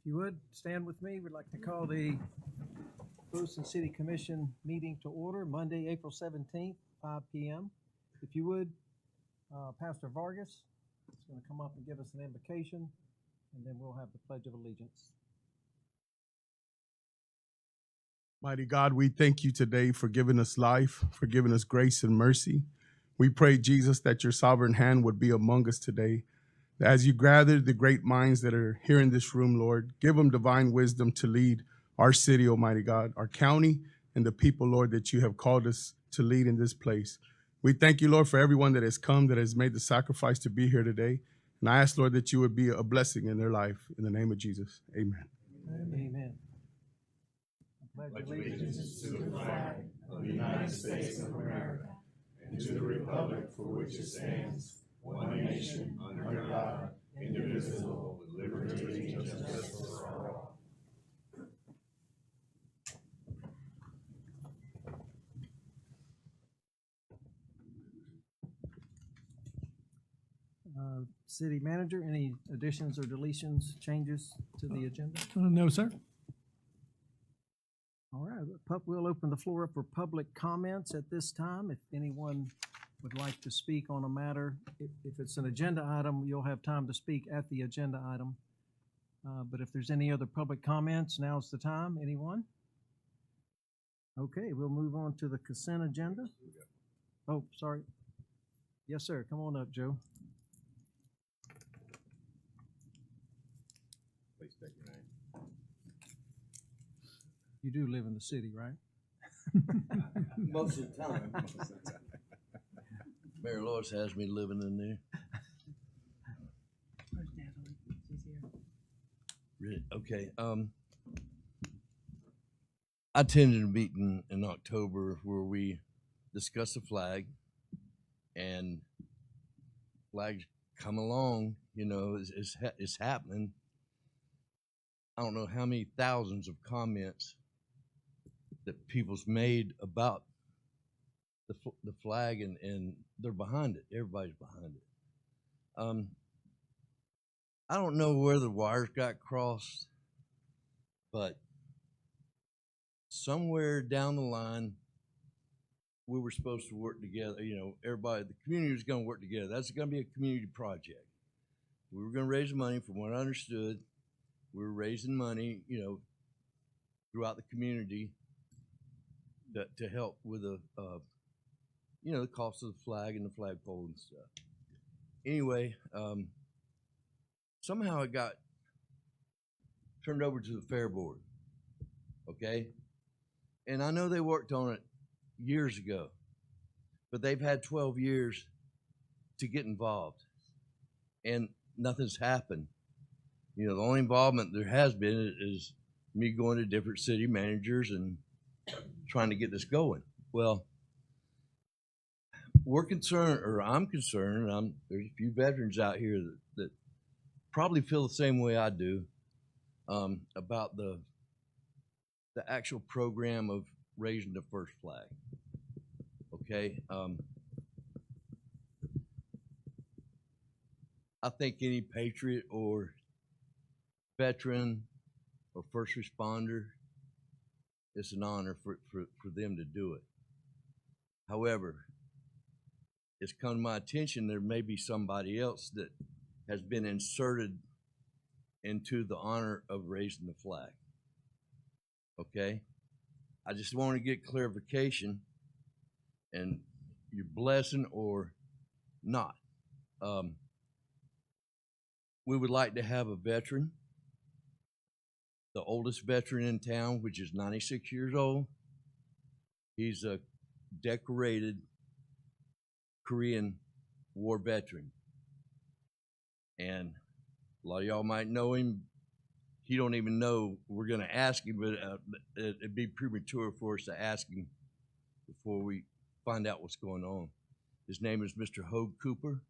you would, stand with me. We'd like to call the Clewiston City Commission meeting to order, Monday, April 17th, 5 p.m. If you would, Pastor Vargas is going to come up and give us an invocation, and then we'll have the Pledge of Allegiance. Mighty God, we thank you today for giving us life, for giving us grace and mercy. We pray, Jesus, that your sovereign hand would be among us today. As you gather the great minds that are here in this room, Lord, give them divine wisdom to lead our city, Almighty God, our county, and the people, Lord, that you have called us to lead in this place. We thank you, Lord, for everyone that has come, that has made the sacrifice to be here today. And I ask, Lord, that you would be a blessing in their life. In the name of Jesus, amen. Amen. Pledge allegiance to the flag of the United States of America and to the republic for which it stands, one nation, under God, indivisible, with liberty and justice for all. City Manager, any additions or deletions, changes to the agenda? No, sir. All right, we'll open the floor up for public comments at this time. If anyone would like to speak on a matter, if it's an agenda item, you'll have time to speak at the agenda item. But if there's any other public comments, now's the time. Anyone? Okay, we'll move on to the consent agenda. Oh, sorry. Yes, sir. Come on up, Joe. Please state your name. You do live in the city, right? Most of the time. Mary Lois has me living in there. Where's Natalie? She's here. Really? Okay. I attended a meeting in October where we discussed the flag, and flags come along. You know, it's happening. I don't know how many thousands of comments that people's made about the flag, and they're behind it. Everybody's behind it. I don't know where the wires got crossed, but somewhere down the line, we were supposed to work together. You know, everybody, the community was going to work together. That's going to be a community project. We were going to raise money. From what I understood, we were raising money, you know, throughout the community to help with the, you know, the cost of the flag and the flagpole and stuff. Anyway, somehow it got turned over to the fair board, okay? And I know they worked on it years ago, but they've had 12 years to get involved, and nothing's happened. You know, the only involvement there has been is me going to different city managers and trying to get this going. Well, we're concerned, or I'm concerned, there's a few veterans out here that probably feel the same way I do about the actual program of raising the first flag. Okay, I think any patriot or veteran or first responder, it's an honor for them to do it. However, it's come to my attention there may be somebody else that has been inserted into the honor of raising the flag. Okay? I just want to get clarification and your blessing or not. We would like to have a veteran, the oldest veteran in town, which is 96 years old. He's a decorated Korean War veteran. And a lot of y'all might know him. He don't even know we're going to ask him, but it'd be premature for us to ask him before we find out what's going on. His name is Mr. Hogue Cooper.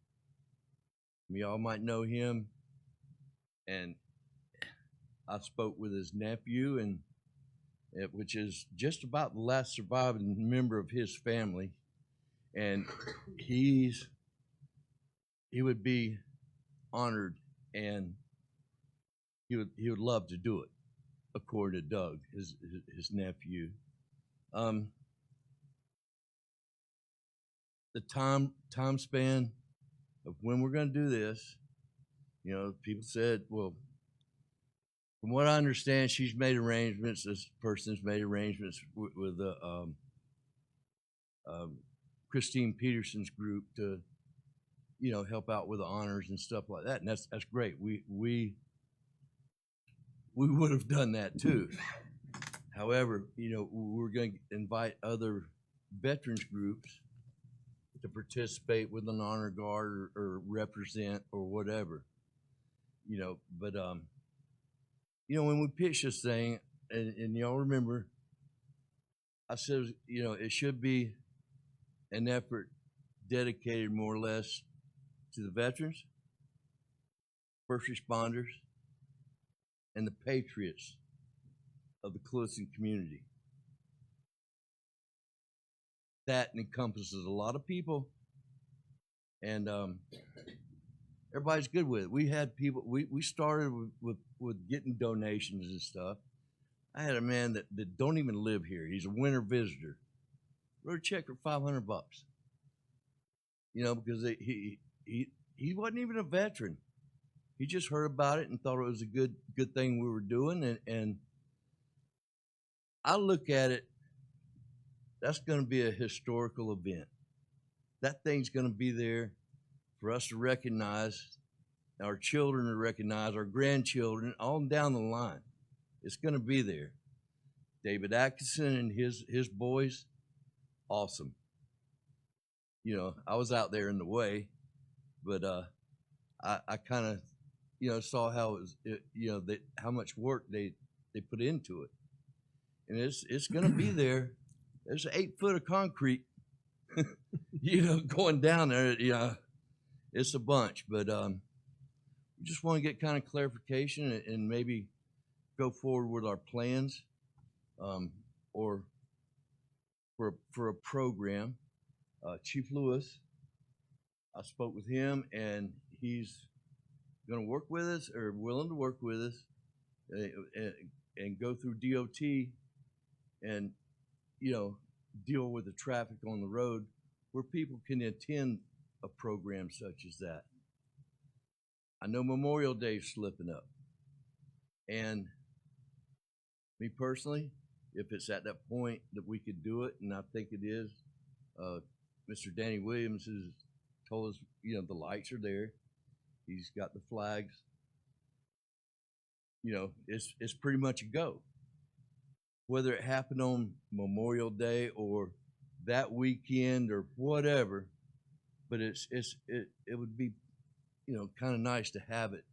Y'all might know him. And I spoke with his nephew, and which is just about the last surviving member of his family, and he would be honored and he would love to do it, according to Doug, his nephew. The time span of when we're going to do this, people said, well, from what I understand, she's made arrangements. This person's made arrangements with Christine Peterson's group to, help out with the honors and stuff like that, and that's great. We would have done that too. However, we're going to invite other veterans groups to participate with an honor guard or represent or whatever, But when we pitched this thing, and y'all remember, I said, it should be an effort dedicated more or less to the veterans, first responders, and the patriots of the Clewiston community. That encompasses a lot of people, and everybody's good with it. We had people. We started with getting donations and stuff. I had a man that don't even live here. He's a winter visitor. Wrote a check for $500. Because he wasn't even a veteran. He just heard about it and thought it was a good thing we were doing, and I look at it. That's going to be a historical event. That thing's going to be there for us to recognize, our children to recognize, our grandchildren, all down the line. It's going to be there. David Atkinson and his boys, awesome. I was out there in the way, but I kind of, saw how it was, how much work they put into it, and it's going to be there. There's 8 foot of concrete, going down there. It's a bunch, but we just want to get kind of clarification and maybe go forward with our plans, or for a program. Chief Lewis, I spoke with him, and he's going to work with us, or willing to work with us, and go through DOT and deal with the traffic on the road where people can attend a program such as that. I know Memorial Day's slipping up, and me personally, if it's at that point that we could do it, and I think it is, Mr. Danny Williams has told us, the lights are there. He's got the flags. It's pretty much a go. Whether it happened on Memorial Day or that weekend or whatever, but it would be, kind of nice to have it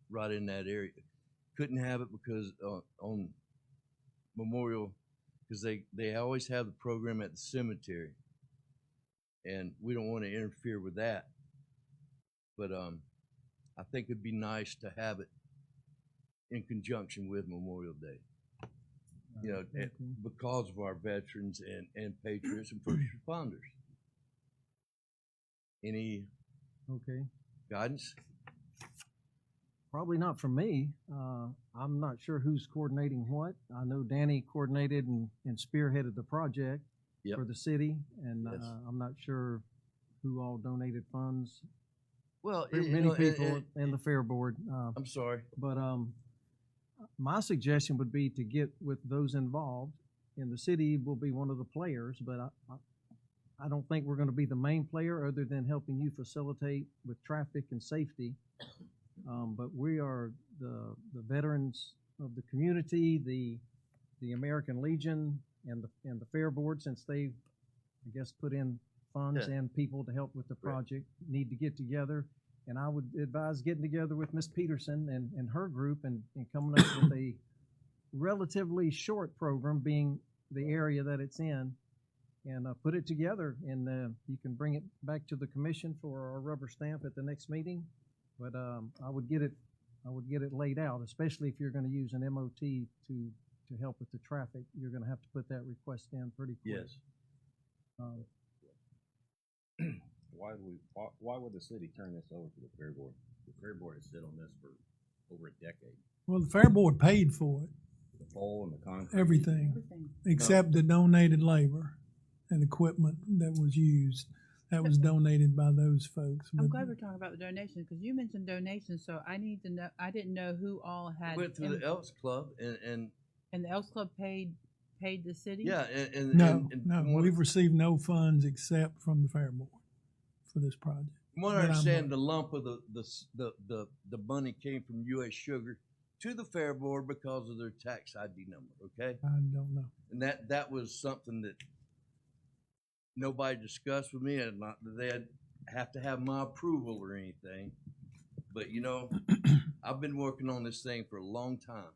right in that area. Couldn't have it because on Memorial, because they always have the program at the cemetery, and we don't want to interfere with that. But I think it'd be nice to have it in conjunction with Memorial Day. Because of our veterans and patriots and first responders. Any guidance? Probably not from me. I'm not sure who's coordinating what. I know Danny coordinated and spearheaded the project for the city, and Yes. I'm not sure who all donated funds. Well, Many people and the Fair Board. I'm sorry. But my suggestion would be to get with those involved, and the city will be one of the players, but I don't think we're going to be the main player other than helping you facilitate with traffic and safety. But we are the veterans of the community, the American Legion, and the Fair Board, since they've, I guess, put in funds and people to help with the project, need to get together. And I would advise getting together with Miss Peterson and her group and coming up with a relatively short program, being the area that it's in, and put it together. And you can bring it back to the commission for our rubber stamp at the next meeting. But I would get it laid out, especially if you're going to use an MOT to help with the traffic. You're going to have to put that request in pretty quick. Yes. Why would the city turn this over to the Fair Board? The Fair Board has sit on this for over a decade. Well, the Fair Board paid for it, The pole and the concrete. everything, Everything. except the donated labor and equipment that was used. That was donated by those folks. I'm But glad we're talking about the donations, because you mentioned donations, so I need to know, I didn't know who all had. Went through the Elks Club and And the Elks Club paid the city? yeah, and no, and no, from what- we've received no funds except from the Fair Board for this project. From what I But I'm- understand, the lump of the money came from U.S. Sugar to the Fair Board because of their tax ID number. Okay, I don't know. and that was something that nobody discussed with me, and not that they'd have to have my approval or anything. But you know, I've been working on this thing for a long time,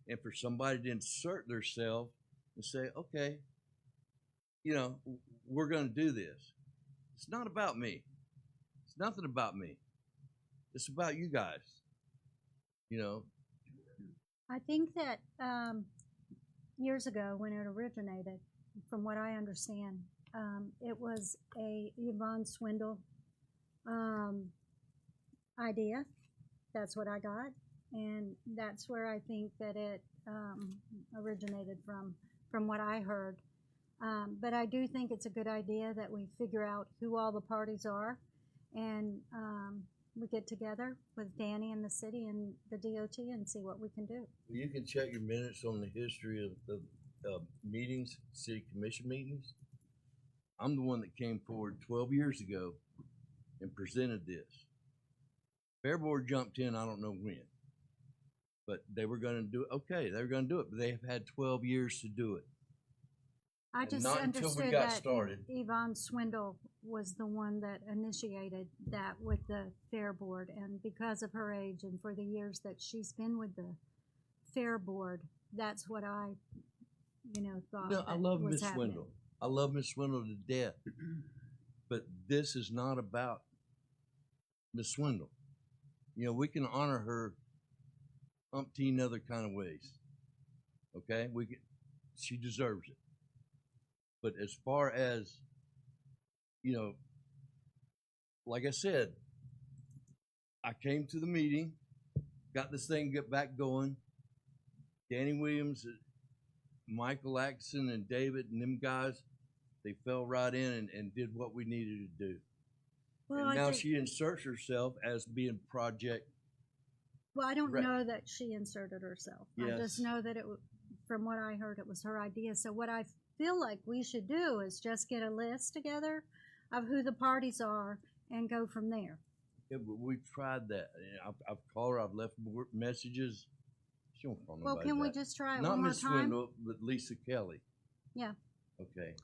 and for somebody to insert themselves and say, okay, you know, we're going to do this. It's not about me. It's nothing about me. It's about you guys. You know, I think that years ago, when it originated, from what I understand, it was a Yvonne Swindle idea. That's what I got, and that's where I think that it originated from what I heard. But I do think it's a good idea that we figure out who all the parties are, and we get together with Danny and the city and the DOT and see what we can do. you can check your minutes on the history of meetings, city commission meetings. I'm the one that came forward 12 years ago and presented this. Fair Board jumped in, I don't know when, but they were going to do it. Okay, they were going to do it, but they have had 12 years to do it. I And just not until we understood got that started. Yvonne Swindle was the one that initiated that with the Fair Board, and because of her age and for the years that she's been with the Fair Board, that's what I, thought No, I that love was Miss happening. Swindle. I love Miss Swindle to death. But this is not about Miss Swindle. You know, we can honor her umpteen other kind of ways. Okay? She deserves it. But as far as, like I said, I came to the meeting, got this thing get back going. Danny Williams, Michael Atkinson, and David and them guys, they fell right in and did what we needed to do. Well, And I now think- she inserts herself as being project. Well, I don't Right. know that she inserted herself. I just Yes. know that from what I heard, it was her idea. So what I feel like we should do is just get a list together of who the parties are and go from there. Yeah, but we've tried that. I've called her. I've left messages. She won't call Well, nobody can we back. just try it Not one more Miss time? Swindle, but Lisa Kelly. Yeah. Okay.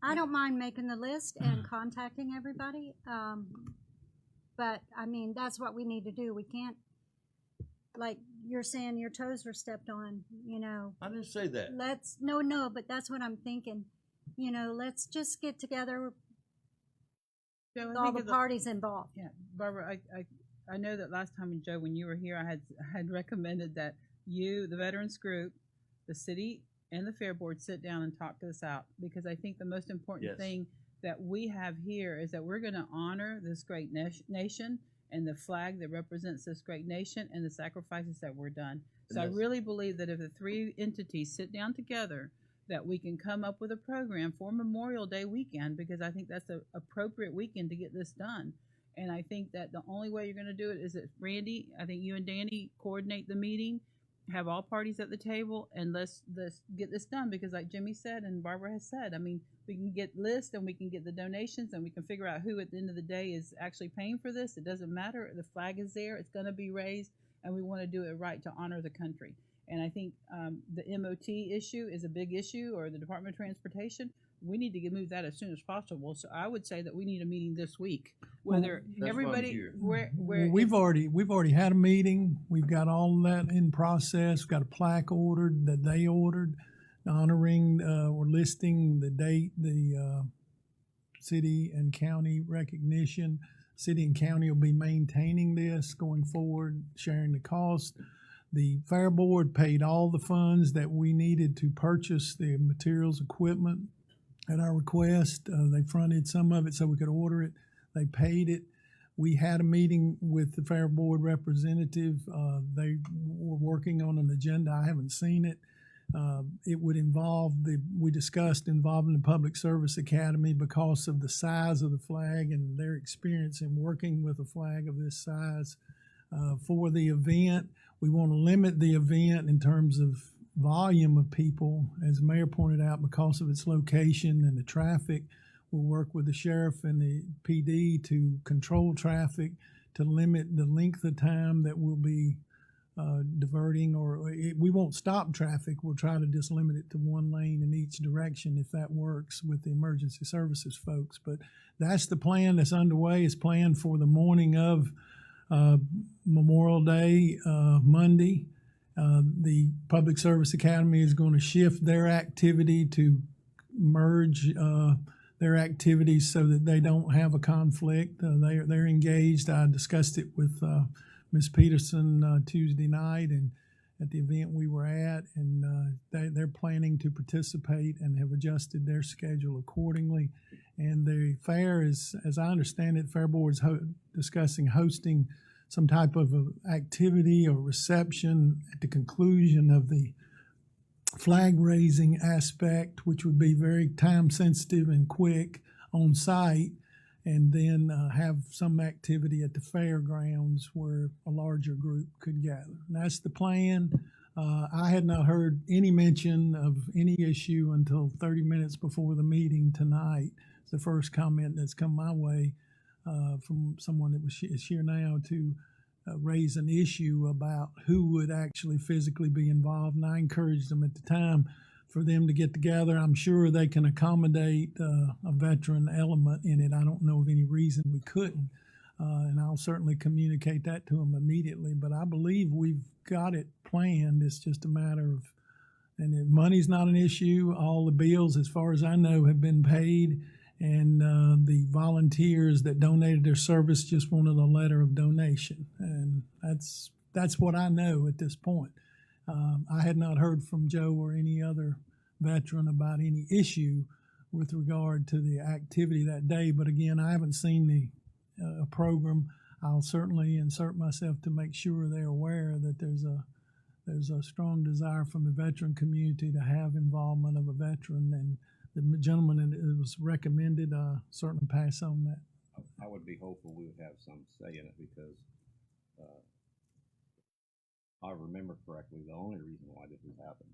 I don't mind making the list and contacting everybody. But I mean, that's what we need to do. We can't, like you're saying, your toes were stepped on, I didn't say that. No, but that's what I'm thinking. Let's just get together Joe, with I all think the of parties involved. Yeah, Barbara, I know that last time, Joe, when you were here, I had recommended that you, the veterans group, the city, and the Fair Board sit down and talk this out, because I think the most important Yes. thing that we have here is that we're going to honor this great nation and the flag that represents this great nation and the sacrifices that were done. So I And that's- really believe that if the three entities sit down together, that we can come up with a program for Memorial Day weekend, because I think that's an appropriate weekend to get this done. And I think that the only way you're going to do it is that, Randy, I think you and Danny coordinate the meeting, have all parties at the table, and let's get this done, because like Jimmy said and Barbara has said, I mean, we can get lists and we can get the donations and we can figure out who at the end of the day is actually paying for this. It doesn't matter. The flag is there. It's going to be raised, and we want to do it right to honor the country. And I think the MOT issue is a big issue, or the Department of Transportation. We need to move that as soon as possible. So I would say that we need a meeting this week. Whether That's why I'm everybody, here. where Well, we've already had a meeting. We've got all that in process. Got a plaque ordered that they ordered, honoring or listing the date, the city and county recognition. City and county will be maintaining this going forward, sharing the cost. The Fair Board paid all the funds that we needed to purchase the materials, equipment at our request. They fronted some of it so we could order it. They paid it. We had a meeting with the Fair Board representative. They were working on an agenda. I haven't seen it. It would involve we discussed involving the Public Service Academy because of the size of the flag and their experience in working with a flag of this size for the event. We want to limit the event in terms of volume of people, as the mayor pointed out, because of its location and the traffic. We'll work with the sheriff and the PD to control traffic, to limit the length of time that we'll be diverting, we won't stop traffic. We'll try to just limit it to one lane in each direction if that works with the emergency services folks. But that's the plan that's underway. It's planned for the morning of Memorial Day, Monday. The Public Service Academy is going to shift their activity to merge their activities so that they don't have a conflict. They're engaged. I discussed it with Ms. Peterson Tuesday night and at the event we were at, and they're planning to participate and have adjusted their schedule accordingly. And the fair is, as I understand it, Fair Board is discussing hosting some type of activity or reception at the conclusion of the flag raising aspect, which would be very time sensitive and quick on site, and then have some activity at the fairgrounds where a larger group could gather. And that's the plan. I had not heard any mention of any issue until 30 minutes before the meeting tonight. It's the first comment that's come my way from someone that is here now to raise an issue about who would actually physically be involved. And I encouraged them at the time for them to get together. I'm sure they can accommodate a veteran element in it. I don't know of any reason we couldn't. And I'll certainly communicate that to them immediately. But I believe we've got it planned. It's just a matter of, and the money's not an issue. All the bills, as far as I know, have been paid. And the volunteers that donated their service just wanted a letter of donation. And that's what I know at this point. I had not heard from Joe or any other veteran about any issue with regard to the activity that day. But again, I haven't seen the program. I'll certainly insert myself to make sure they're aware that there's a strong desire from the veteran community to have involvement of a veteran. And the gentleman that was recommended, certainly pass on that. I would be hopeful we would have some say in it because I remember correctly, the only reason why this has happened,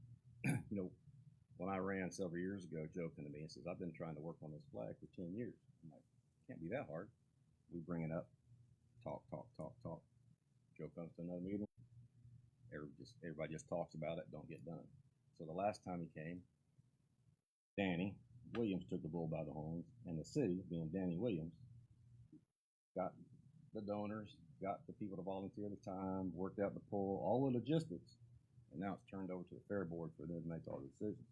when I ran several years ago, Joe came to me and says, I've been trying to work on this flag for 10 years. I'm like, can't be that hard. We bring it up, talk. Joe comes to another meeting. Everybody just talks about it, don't get done. So the last time he came, Danny Williams took the bull by the horns, and the city, being Danny Williams, got the donors, got the people to volunteer the time, worked out the poll, all the logistics, and now it's turned over to the Fair Board for them to make all the decisions.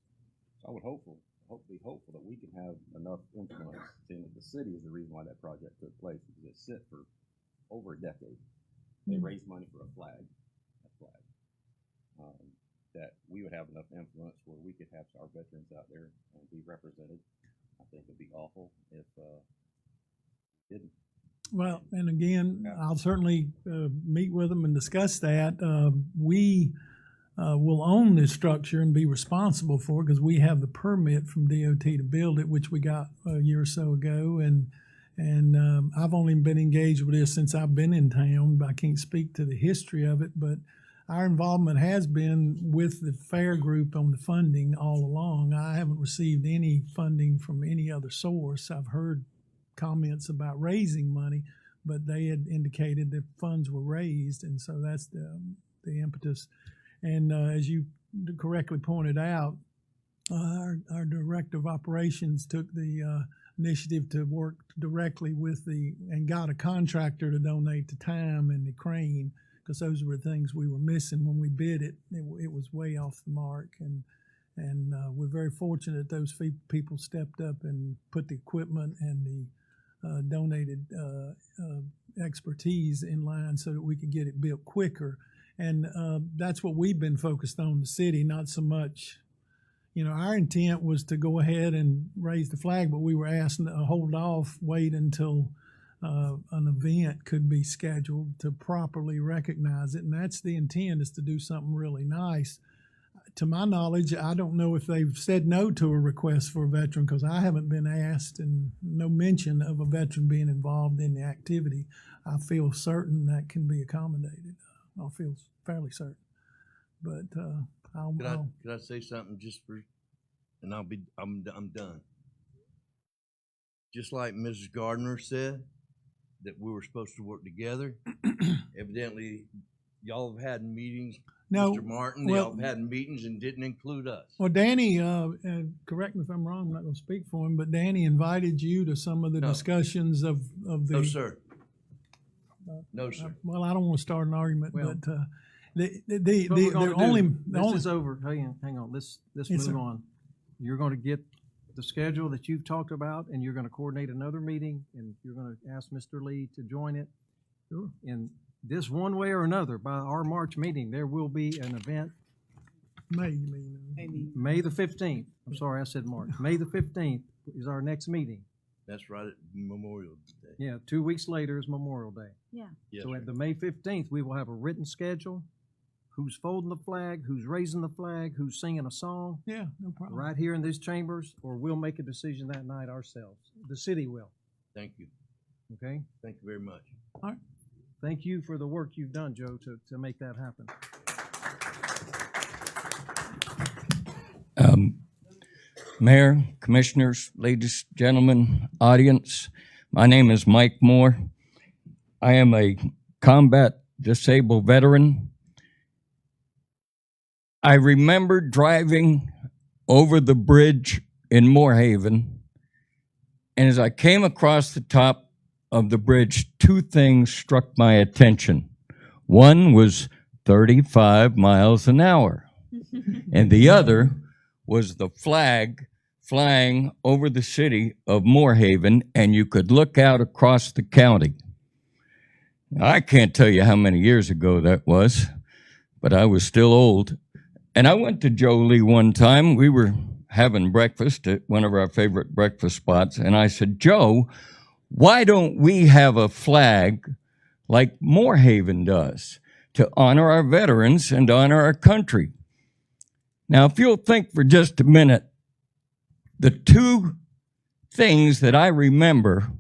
So I would be hopeful that we can have enough influence, seeing that the city is the reason why that project took place, because it sit for over a decade. They raised money for a flag, that we would have enough influence where we could have our veterans out there and be represented. I think it'd be awful if didn't. Well, and again, I'll certainly meet with them and discuss that. We will own this structure and be responsible for it because we have the permit from DOT to build it, which we got a year or so ago. And I've only been engaged with this since I've been in town. I can't speak to the history of it, but our involvement has been with the fair group on the funding all along. I haven't received any funding from any other source. I've heard comments about raising money, but they had indicated that funds were raised, and so that's the impetus. And as you correctly pointed out, our director of operations took the initiative to work directly with and got a contractor to donate the time and the crane, because those were the things we were missing when we bid it. It was way off the mark, and we're very fortunate those people stepped up and put the equipment and the donated expertise in line so that we could get it built quicker. And that's what we've been focused on, the city, not so much. Our intent was to go ahead and raise the flag, but we were asked to hold off, wait until an event could be scheduled to properly recognize it. And that's the intent, is to do something really nice. To my knowledge, I don't know if they've said no to a request for a veteran, because I haven't been asked, and no mention of a veteran being involved in the activity. I feel certain that can be accommodated. I feel fairly certain. But Could I say something just for, and I'm done. Just like Mrs. Gardner said, that we were supposed to work together. Evidently, y'all have had meetings. No, Mr. Martin, well- y'all have had meetings and didn't include us. Well, Danny, correct me if I'm wrong, I'm not going to speak for him, but Danny invited you to some of the No. discussions of the. No, sir. No, sir. Well, I don't want to start an argument, Well, but the What we're gonna only, do, the this only, is over. Hang on. Let's Yes, move sir. on. You're going to get the schedule that you've talked about, and you're going to coordinate another meeting, and you're going to ask Mr. Lee to join it. Sure. And this, one way or another, by our March meeting, there will be an event, May, you mean. May the 15th. I'm sorry, I said March. May the 15th is our next meeting. That's right at Memorial Day. Yeah, 2 weeks later is Memorial Day. Yeah. Yes, So sir. at the May 15th, we will have a written schedule, who's folding the flag, who's raising the flag, who's singing a song, Yeah, no problem. right here in these chambers, or we'll make a decision that night ourselves. The city will, Thank you. okay? Thank you very much. Thank you for the work you've done, Joe, to make that happen. Mayor, commissioners, ladies, gentlemen, audience, my name is Mike Moore. I am a combat disabled veteran. I remember driving over the bridge in Moorhaven, and as I came across the top of the bridge, two things struck my attention. One was 35 miles an hour, and the other was the flag flying over the city of Moorhaven, and you could look out across the county. Now, I can't tell you how many years ago that was, but I was still old. And I went to Joe Lee one time. We were having breakfast at one of our favorite breakfast spots, and I said, Joe, why don't we have a flag like Moorhaven does to honor our veterans and honor our country? Now, if you'll think for just a minute, the two things that I remember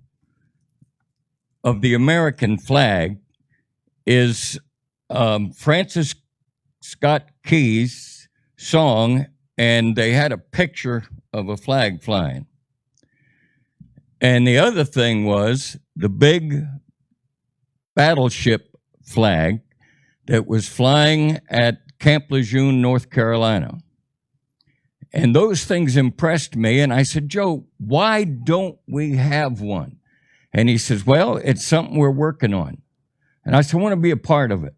of the American flag is Francis Scott Key's song, and they had a picture of a flag flying. And the other thing was the big battleship flag that was flying at Camp Lejeune, North Carolina. And those things impressed me, and I said, Joe, why don't we have one? And he says, well, it's something we're working on. And I said, I want to be a part of it.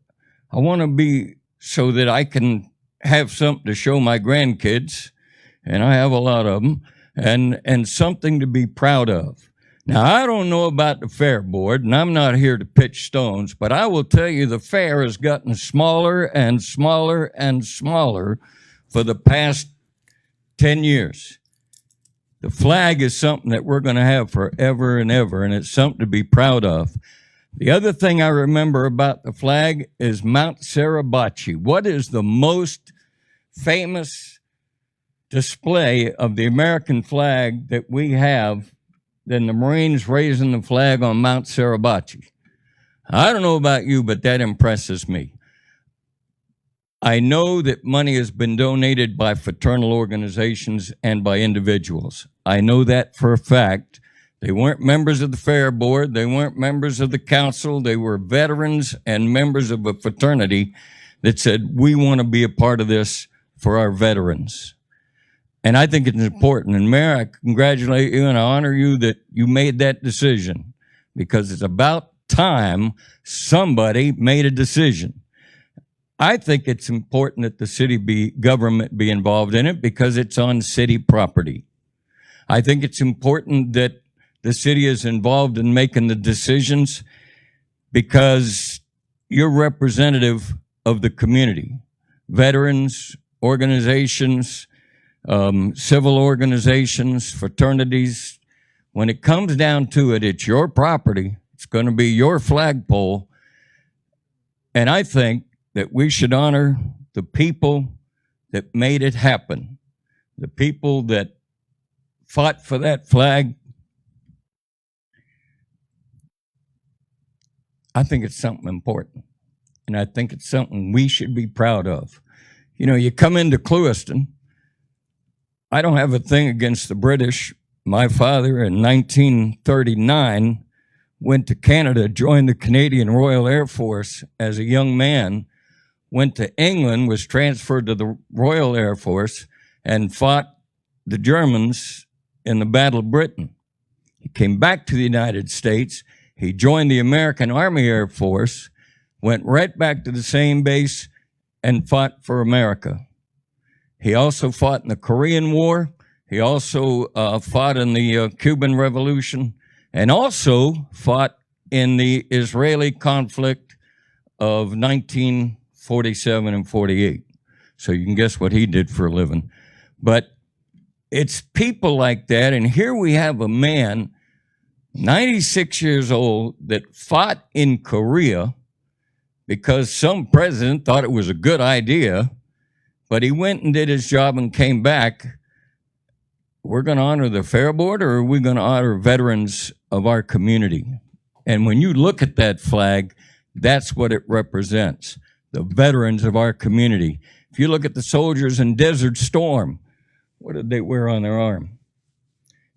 I want to be so that I can have something to show my grandkids, and I have a lot of them, and something to be proud of. Now, I don't know about the fair board, and I'm not here to pitch stones, but I will tell you the fair has gotten smaller and smaller and smaller for the past 10 years. The flag is something that we're going to have forever and ever, and it's something to be proud of. The other thing I remember about the flag is Mount Suribachi. What is the most famous display of the American flag that we have than the Marines raising the flag on Mount Suribachi? I don't know about you, but that impresses me. I know that money has been donated by fraternal organizations and by individuals. I know that for a fact. They weren't members of the fair board. They weren't members of the council. They were veterans and members of a fraternity that said, we want to be a part of this for our veterans. And I think it's important. And Mayor, I congratulate you and I honor you that you made that decision, because it's about time somebody made a decision. I think it's important that the government be involved in it because it's on city property. I think it's important that the city is involved in making the decisions because you're representative of the community, veterans, organizations, civil organizations, fraternities. When it comes down to it, it's your property, It's going to be your flagpole. And I think that we should honor the people that made it happen, the people that fought for that flag. I think it's something important, and I think it's something we should be proud of. You know, you come into Clewiston, I don't have a thing against the British. My father in 1939 went to Canada, joined the Canadian Royal Air Force as a young man, went to England, was transferred to the Royal Air Force, and fought the Germans in the Battle of Britain. He came back to the United States. He joined the American Army Air Force, went right back to the same base, and fought for America. He also fought in the Korean War. He also fought in the Cuban Revolution, and also fought in the Israeli conflict of 1947 and 48. So you can guess what he did for a living. But it's people like that, and here we have a man, 96 years old, that fought in Korea because some president thought it was a good idea, but he went and did his job and came back. We're going to honor the Fair Board, or are we going to honor veterans of our community? And when you look at that flag, that's what it represents, the veterans of our community. If you look at the soldiers in Desert Storm, what did they wear on their arm?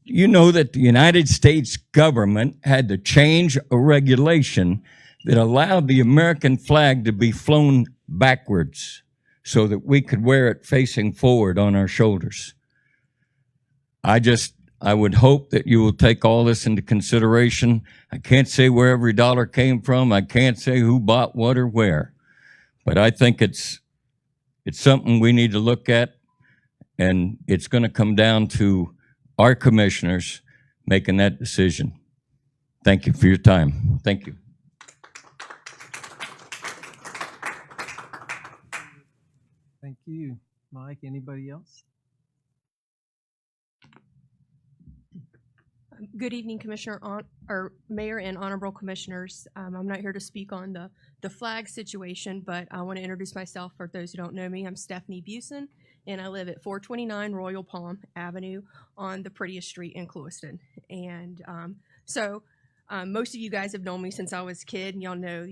You know that the United States government had to change a regulation that allowed the American flag to be flown backwards so that we could wear it facing forward on our shoulders. I would hope that you will take all this into consideration. I can't say where every dollar came from. I can't say who bought what or where. But I think it's something we need to look at, and it's going to come down to our commissioners making that decision. Thank you for your time. Thank you. Thank you, Mike. Anybody else? Good evening, or Mayor and Honorable Commissioners. I'm not here to speak on the flag situation, but I want to introduce myself for those who don't know me. I'm Stephanie Busen, and I live at 429 Royal Palm Avenue on the prettiest street in Clewiston. And most of you guys have known me since I was a kid, and y'all know,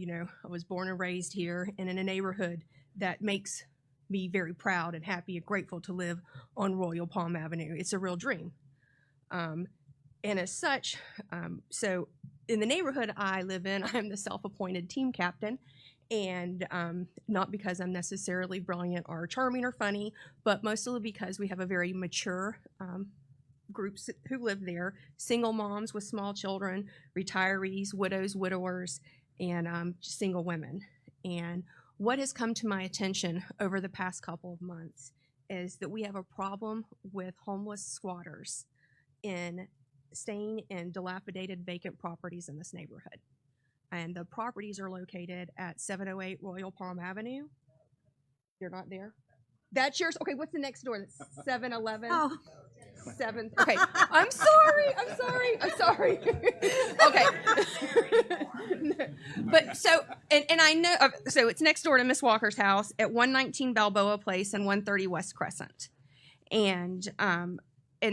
I was born and raised here and in a neighborhood that makes me very proud and happy and grateful to live on Royal Palm Avenue. It's a real dream. And as such, so in the neighborhood I live in, I'm the self-appointed team captain, and not because I'm necessarily brilliant or charming or funny, but mostly because we have a very mature groups who live there, single moms with small children, retirees, widows, widowers, and single women. And what has come to my attention over the past couple of months is that we have a problem with homeless squatters staying in dilapidated vacant properties in this neighborhood. And the properties are located at 708 Royal Palm Avenue. You're not there? That's yours? Okay, what's the next door? That's 711? Oh. 7. Okay, I'm sorry. Okay. But so, and I know, so it's next door to Miss Walker's house at 119 Balboa Place and 130 West Crescent. And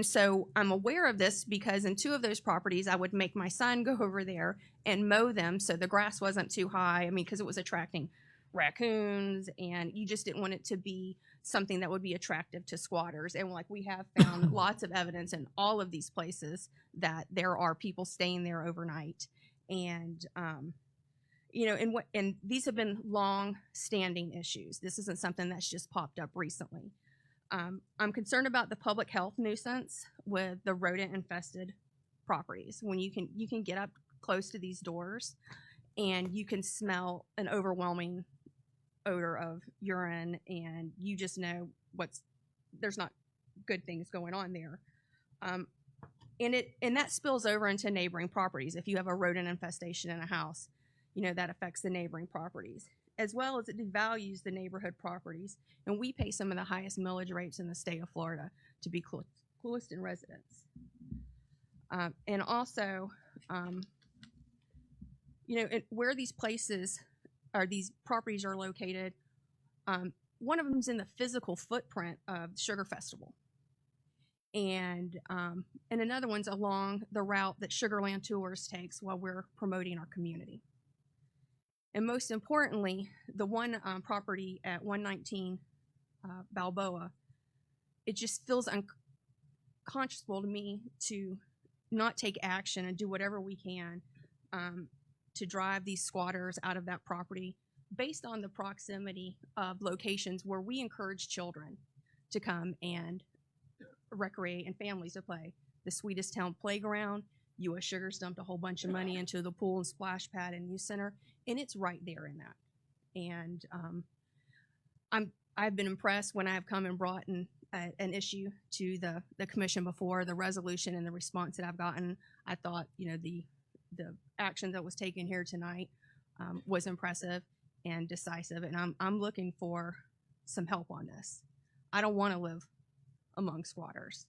so I'm aware of this because in 2 of those properties, I would make my son go over there and mow them so the grass wasn't too high. I mean, because it was attracting raccoons, and you just didn't want it to be something that would be attractive to squatters. And like we have found lots of evidence in all of these places that there are people staying there overnight. And, and these have been long-standing issues. This isn't something that's just popped up recently. I'm concerned about the public health nuisance with the rodent-infested properties. When you can get up close to these doors, and you can smell an overwhelming odor of urine, and you just know there's not good things going on there. And that spills over into neighboring properties. If you have a rodent infestation in a house, that affects the neighboring properties, as well as it devalues the neighborhood properties. And we pay some of the highest millage rates in the state of Florida to be Clewiston residents. And also, where these places or these properties are located, one of them is in the physical footprint of Sugar Festival. And another one's along the route that Sugarland Tours takes while we're promoting our community. And most importantly, the one property at 119 Balboa, it just feels unconscionable to me to not take action and do whatever we can to drive these squatters out of that property based on the proximity of locations where we encourage children to come and recreate and families to play. The Sweetest Town Playground, U.S. Sugar's dumped a whole bunch of money into the pool and splash pad and youth center, and it's right there in that. And I've been impressed when I have come and brought an issue to the commission before, the resolution and the response that I've gotten. I thought, the action that was taken here tonight was impressive and decisive, and I'm looking for some help on this. I don't want to live among squatters.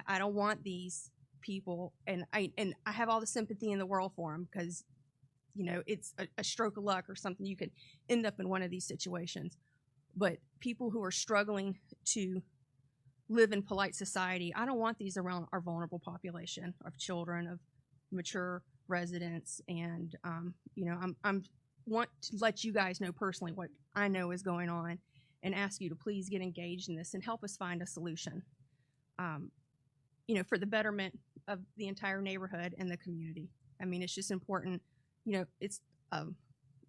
I don't want these people, and I have all the sympathy in the world for them because, it's a stroke of luck or something. You could end up in one of these situations. But people who are struggling to live in polite society, I don't want these around our vulnerable population of children, of mature residents, and I'm want to let you guys know personally what I know is going on, and ask you to please get engaged in this and help us find a solution, for the betterment of the entire neighborhood and the community. I mean, it's just important. It's a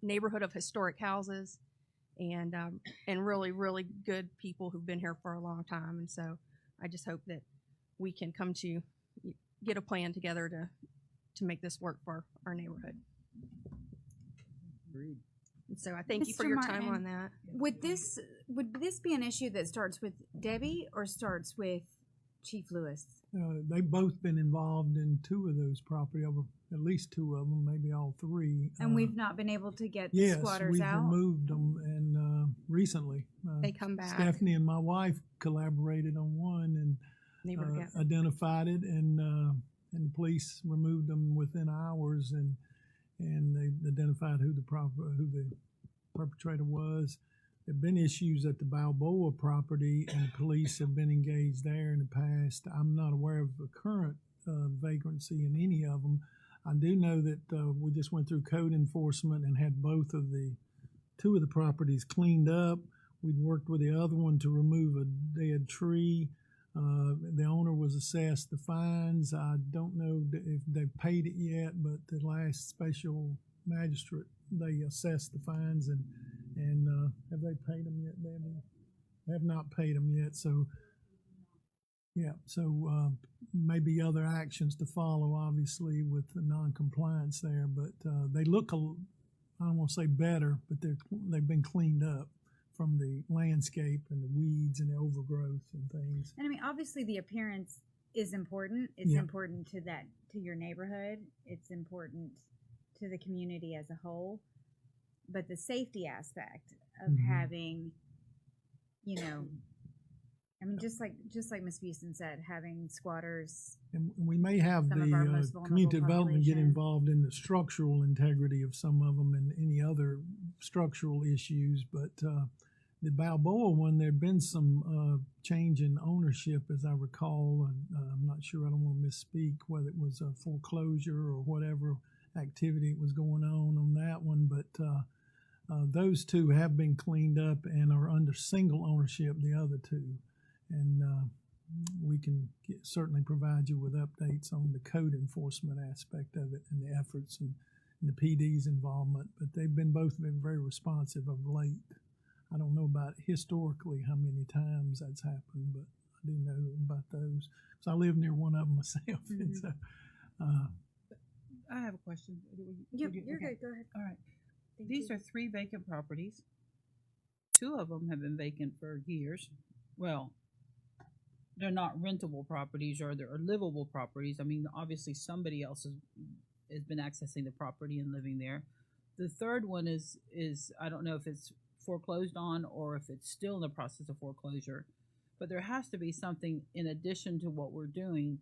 neighborhood of historic houses and really, really good people who've been here for a long time. And so I just hope that we can come to get a plan together to make this work for our neighborhood. Agreed. And so I thank you for Mr. your time Martin, on that. Would this be an issue that starts with Debbie or starts with Chief Lewis? They've both been involved in two of those property, at least two of them, maybe all three. And we've not been able to get the Yes, squatters we've out? removed them, and recently. They come back. Stephanie and my wife collaborated on one and Neighborhood. identified it, and the police removed them within hours, and they identified who the perpetrator was. There have been issues at the Balboa property, and the police have been engaged there in the past. I'm not aware of a current vagrancy in any of them. I do know that we just went through code enforcement and had two of the properties cleaned up. We'd worked with the other one to remove a dead tree. The owner was assessed the fines. I don't know if they've paid it yet, but the last special magistrate, they assessed the fines, and have they paid them yet, Debbie? Have not paid them yet, so maybe other actions to follow, obviously, with the non-compliance there, but they look, I don't want to say better, but they've been cleaned up from the landscape and the weeds and the overgrowth and things. And I mean, obviously the appearance is important. It's important to your neighborhood. It's important to the community as a whole. But the safety aspect of having, just like Ms. Beeson said, having squatters. And we may have Some of our the most vulnerable community development get population. involved in the structural integrity of some of them and any other structural issues. But the Balboa one, there'd been some change in ownership, as I recall. And I'm not sure, I don't want to misspeak, whether it was a foreclosure or whatever activity was going on that one. But those two have been cleaned up and are under single ownership, the other two. And we can certainly provide you with updates on the code enforcement aspect of it and the efforts and the PD's involvement. But they've both been very responsive of late. I don't know about historically how many times that's happened, but I do know about those. So I live near one of them myself. And so, I have a question. You're Okay. good. Go ahead. All right. Thank These you. are 3 vacant properties. 2 of them have been vacant for years. Well, they're not rentable properties or they're livable properties. I mean, obviously somebody else has been accessing the property and living there. The third one is I don't know if it's foreclosed on or if it's still in the process of foreclosure, but there has to be something in addition to what we're doing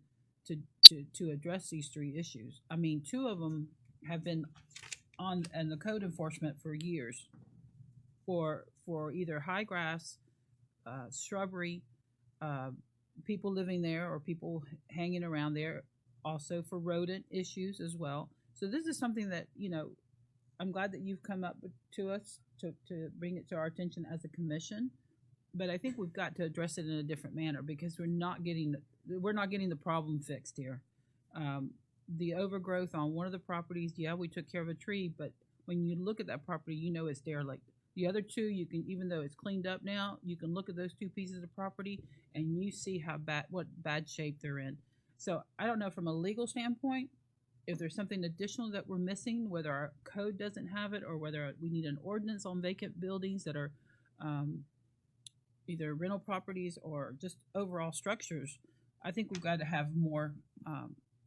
to address these 3 issues. I mean, 2 of them have been and the code enforcement for years for either high grass, shrubbery, people living there or people hanging around there, also for rodent issues as well. So this is something that, you know, I'm glad that you've come up to us to bring it to our attention as a commission. But I think we've got to address it in a different manner because we're not getting the problem fixed here. The overgrowth on one of the properties, yeah, we took care of a tree, but when you look at that property, you know it's derelict. The other two, you can, even though it's cleaned up now, you can look at those two pieces of property and you see what bad shape they're in. So I don't know from a legal standpoint if there's something additional that we're missing, whether our code doesn't have it or whether we need an ordinance on vacant buildings that are either rental properties or just overall structures. I think we've got to have more,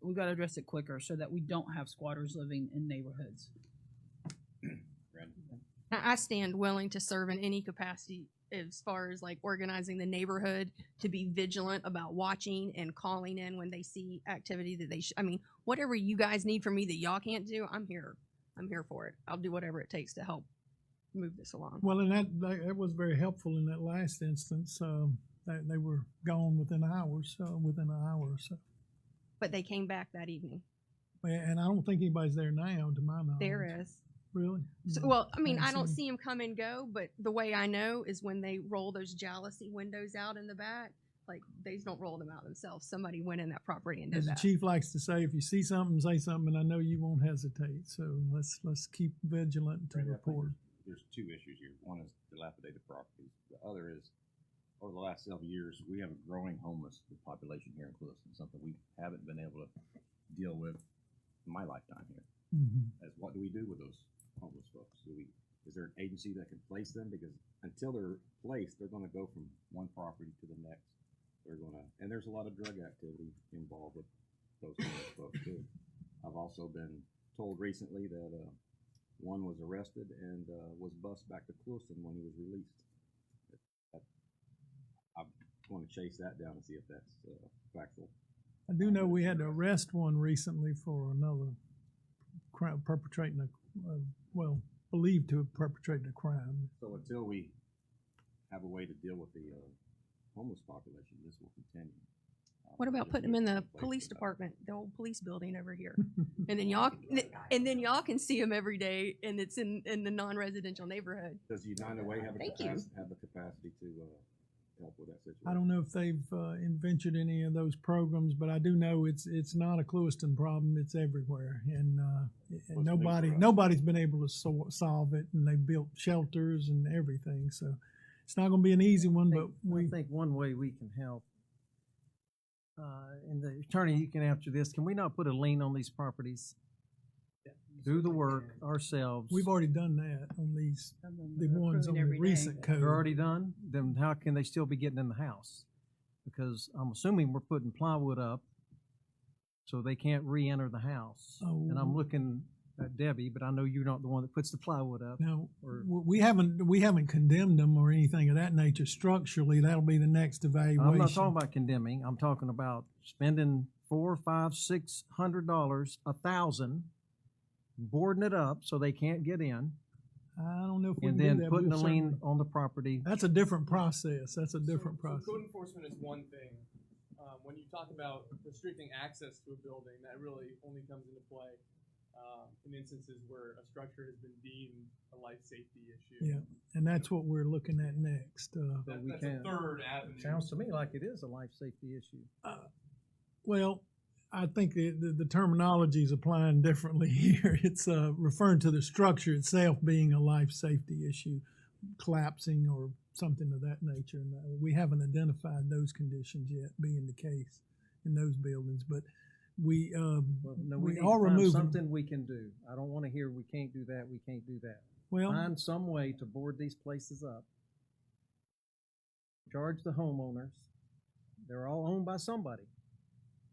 we've got to address it quicker so that we don't have squatters living in neighborhoods. I stand willing to serve in any capacity as far as like organizing the neighborhood to be vigilant about watching and calling in when they see activity that they I mean, whatever you guys need from me that y'all can't do, I'm here. I'm here for it. I'll do whatever it takes to help move this along. Well, and that was very helpful in that last instance. They were gone within hours, within an hour or so. But they came back that evening. And I don't think anybody's there now, to my knowledge. There is. Really? So, well, I mean, I don't see. see them come and go, but the way I know is when they roll those jalousie windows out in the back, like they don't roll them out themselves. Somebody went in that property and did As the that. chief likes to say, if you see something, say something, and I know you won't hesitate. So let's keep vigilant to Right, I think report. There's two issues here. One is dilapidated properties. The other is, over the last several years, we have a growing homeless population here in Clewiston, something we haven't been able to deal with in my lifetime here. Mm-hmm. As what do we do with those homeless folks? Is there an agency that can place them? Because until they're placed, they're going to go from one property to the next. And there's a lot of drug activity involved with those homeless folks too. I've also been told recently that one was arrested and was bused back to Clewiston when he was released. I'm going to chase that down and see if that's factual. I do know we had to arrest one recently for another crime, perpetrating believed to have perpetrated a crime. So until we have a way to deal with the homeless population, this will continue. What about putting them in the police department, the old police building over here? And then y'all can see them every day, and it's in the non-residential neighborhood. Does United Way have the Thank you. capacity to help with that situation? I don't know if they've invented any of those programs, but I do know it's not a Clewiston problem. It's everywhere, and nobody's been able to solve it. And they built shelters and everything, so it's not going to be an easy one. I think one way we can help, and the attorney, you can answer this. Can we not put a lien on these properties? Do the work ourselves. We've already done that on the ones on the recent code. They're already done. Then how can they still be getting in the house? Because I'm assuming we're putting plywood up, so they can't re-enter the house. Oh. And I'm looking at Debbie, but I know you're not the one that puts the plywood up. No, we haven't condemned them or anything of that nature structurally. That'll be the next evaluation. I'm not talking about condemning. I'm talking about spending $400, $500, $600, $1,000, boarding it up so they can't get in, I don't know if we and can do then that. putting We'll a lien certainly- on the property. That's a different process. That's a different process. Code enforcement is one thing. When you talk about restricting access to a building, that really only comes into play in instances where a structure has been deemed a life safety issue. Yeah, and that's what we're looking at next. But we That's can't. a third avenue. Sounds to me like it is a life safety issue. Well, I think the terminology is applying differently here. It's referring to the structure itself being a life safety issue, collapsing or something of that nature. And we haven't identified those conditions yet being the case in those buildings, but we We need to are find removing something we can do. I don't want to hear we can't do that. We can't do that. well. Find some way to board these places up. Charge the homeowners. They're all owned by somebody.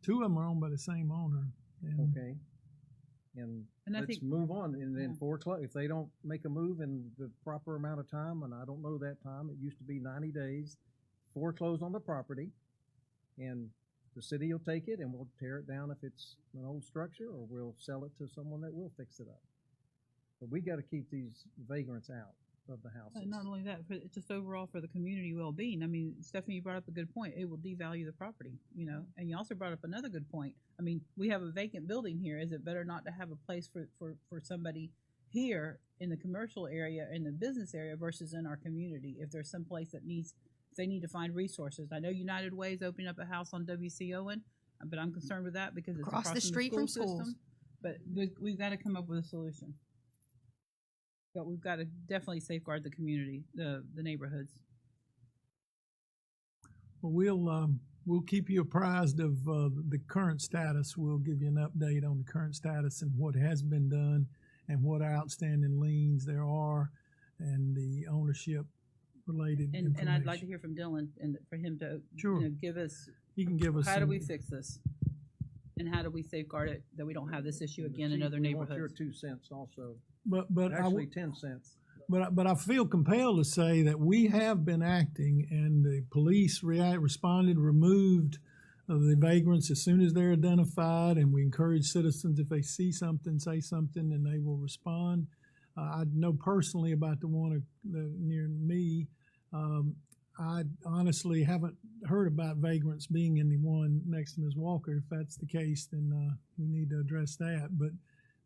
Two of them are owned by the same owner. And Okay. And And I let's think- move on and then Yeah. foreclose. If they don't make a move in the proper amount of time, and I don't know that time, it used to be 90 days, foreclose on the property, and the city will take it and we'll tear it down if it's an old structure, or we'll sell it to someone that will fix it up. But we gotta keep these vagrants out of the houses. And not only that, but it's just overall for the community well-being. I mean, Stephanie, you brought up a good point. It will devalue the property, you know. And you also brought up another good point. I mean, we have a vacant building here. Is it better not to have a place for somebody here in the commercial area, in the business area, versus in our community? If there's some place that needs, if they need to find resources. I know United Way is opening up a house on W.C. Owen, but I'm concerned with that because it's Across the street from schools. system. But we've got to come up with a solution. But we've got to definitely safeguard the community, the neighborhoods. Well, we'll keep you apprised of the current status. We'll give you an update on the current status and what has been done and what outstanding liens there are and the ownership related information. And I'd like to hear from Dylan and for him to Sure. give us, He can give us how do some- we fix this? And how do we safeguard it that we don't have this issue again in Chief, other we want your neighborhoods? 2 cents also. but Actually, 10 cents. But I feel compelled to say that we have been acting, and the police responded, removed the vagrants as soon as they're identified, and we encourage citizens if they see something, say something, and they will respond. I know personally about the one near me. I honestly haven't heard about vagrants being in the one next to Ms. Walker. If that's the case, then we need to address that. But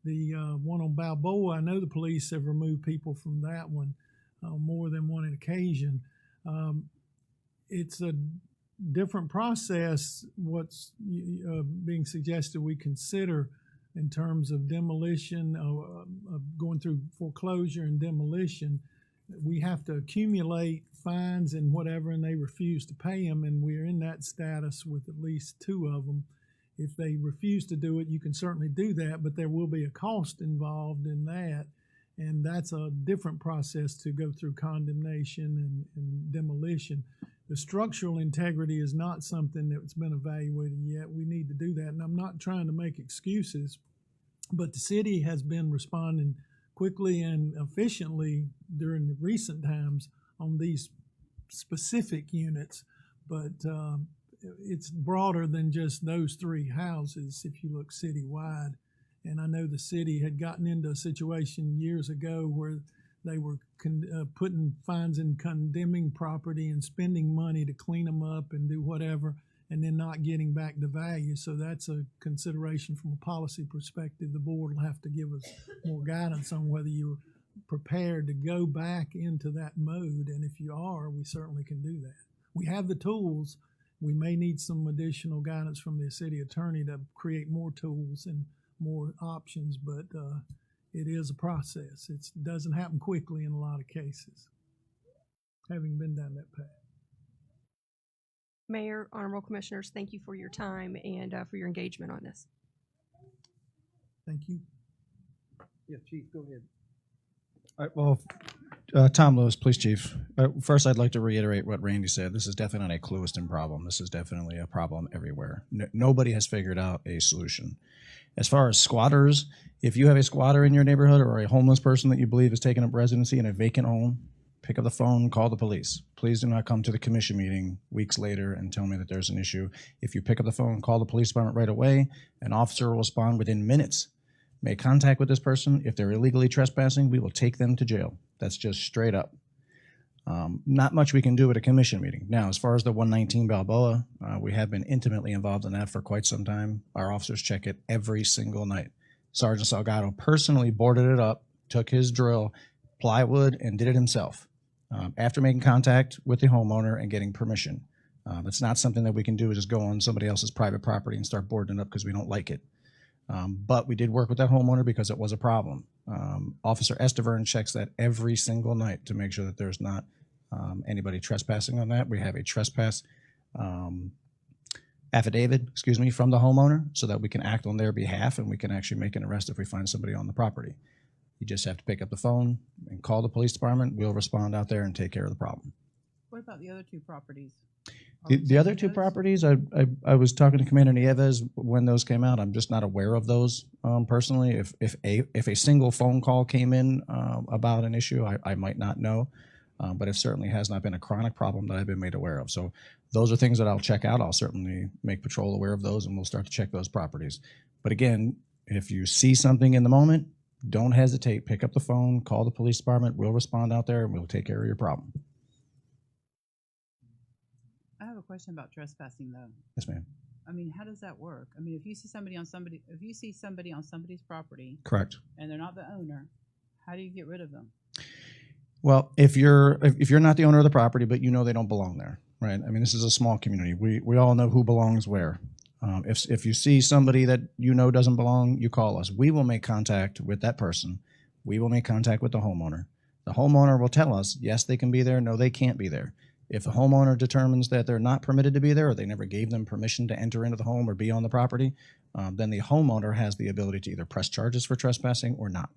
the one on Balboa, I know the police have removed people from that one more than one occasion. It's a different process. What's being suggested we consider in terms of demolition, going through foreclosure and demolition. We have to accumulate fines and whatever, and they refuse to pay them, and we're in that status with at least 2 of them. If they refuse to do it, you can certainly do that, but there will be a cost involved in that, and that's a different process to go through condemnation and demolition. The structural integrity is not something that's been evaluated yet. We need to do that, and I'm not trying to make excuses, but the city has been responding quickly and efficiently during the recent times on these specific units, but it's broader than just those 3 houses if you look citywide. And I know the city had gotten into a situation years ago where they were putting fines in condemning property and spending money to clean them up and do whatever, and then not getting back the value. So that's a consideration from a policy perspective. The board will have to give us more guidance on whether you're prepared to go back into that mode. And if you are, we certainly can do that. We have the tools. We may need some additional guidance from the city attorney to create more tools and more options, but it is a process. It doesn't happen quickly in a lot of cases, having been down that path. Mayor, honorable commissioners, thank you for your time and for your engagement on this. Thank you. Yeah, Chief, go ahead. All right, well, Tom Lewis, Police Chief. First, I'd like to reiterate what Randy said. This is definitely not a Clewiston problem. This is definitely a problem everywhere. Nobody has figured out a solution. As far as squatters, if you have a squatter in your neighborhood or a homeless person that you believe is taking up residency in a vacant home, pick up the phone, call the police. Please do not come to the commission meeting weeks later and tell me that there's an issue. If you pick up the phone, call the police department right away, an officer will respond within minutes. Make contact with this person. If they're illegally trespassing, we will take them to jail. That's just straight up. Not much we can do at a commission meeting. Now, as far as the 119 Balboa, we have been intimately involved in that for quite some time. Our officers check it every single night. Sergeant Salgado personally boarded it up, took his drill, plywood, and did it himself after making contact with the homeowner and getting permission. It's not something that we can do, just go on somebody else's private property and start boarding it up because we don't like it. But we did work with that homeowner because it was a problem. Officer Estevern checks that every single night to make sure that there's not anybody trespassing on that. We have a trespass affidavit, from the homeowner so that we can act on their behalf and we can actually make an arrest if we find somebody on the property. You just have to pick up the phone and call the police department. We'll respond out there and take care of the problem. What about the other 2 properties? The other 2 properties, I was talking to Commander Nieves when those came out. I'm just not aware of those personally. If a single phone call came in about an issue, I might not know, but it certainly has not been a chronic problem that I've been made aware of. So those are things that I'll check out. I'll certainly make patrol aware of those, and we'll start to check those properties. But again, if you see something in the moment, don't hesitate. Pick up the phone, call the police department. We'll respond out there and we'll take care of your problem. I have a question about trespassing though. Yes, ma'am. I mean, how does that work? I mean, if you see somebody on somebody's property Correct. and they're not the owner, how do you get rid of them? Well, if you're not the owner of the property, but you know they don't belong there, right? I mean, this is a small community. We all know who belongs where. If you see somebody that you know doesn't belong, you call us. We will make contact with that person. We will make contact with the homeowner. The homeowner will tell us, yes, they can be there. No, they can't be there. If the homeowner determines that they're not permitted to be there, or they never gave them permission to enter into the home or be on the property, then the homeowner has the ability to either press charges for trespassing or not.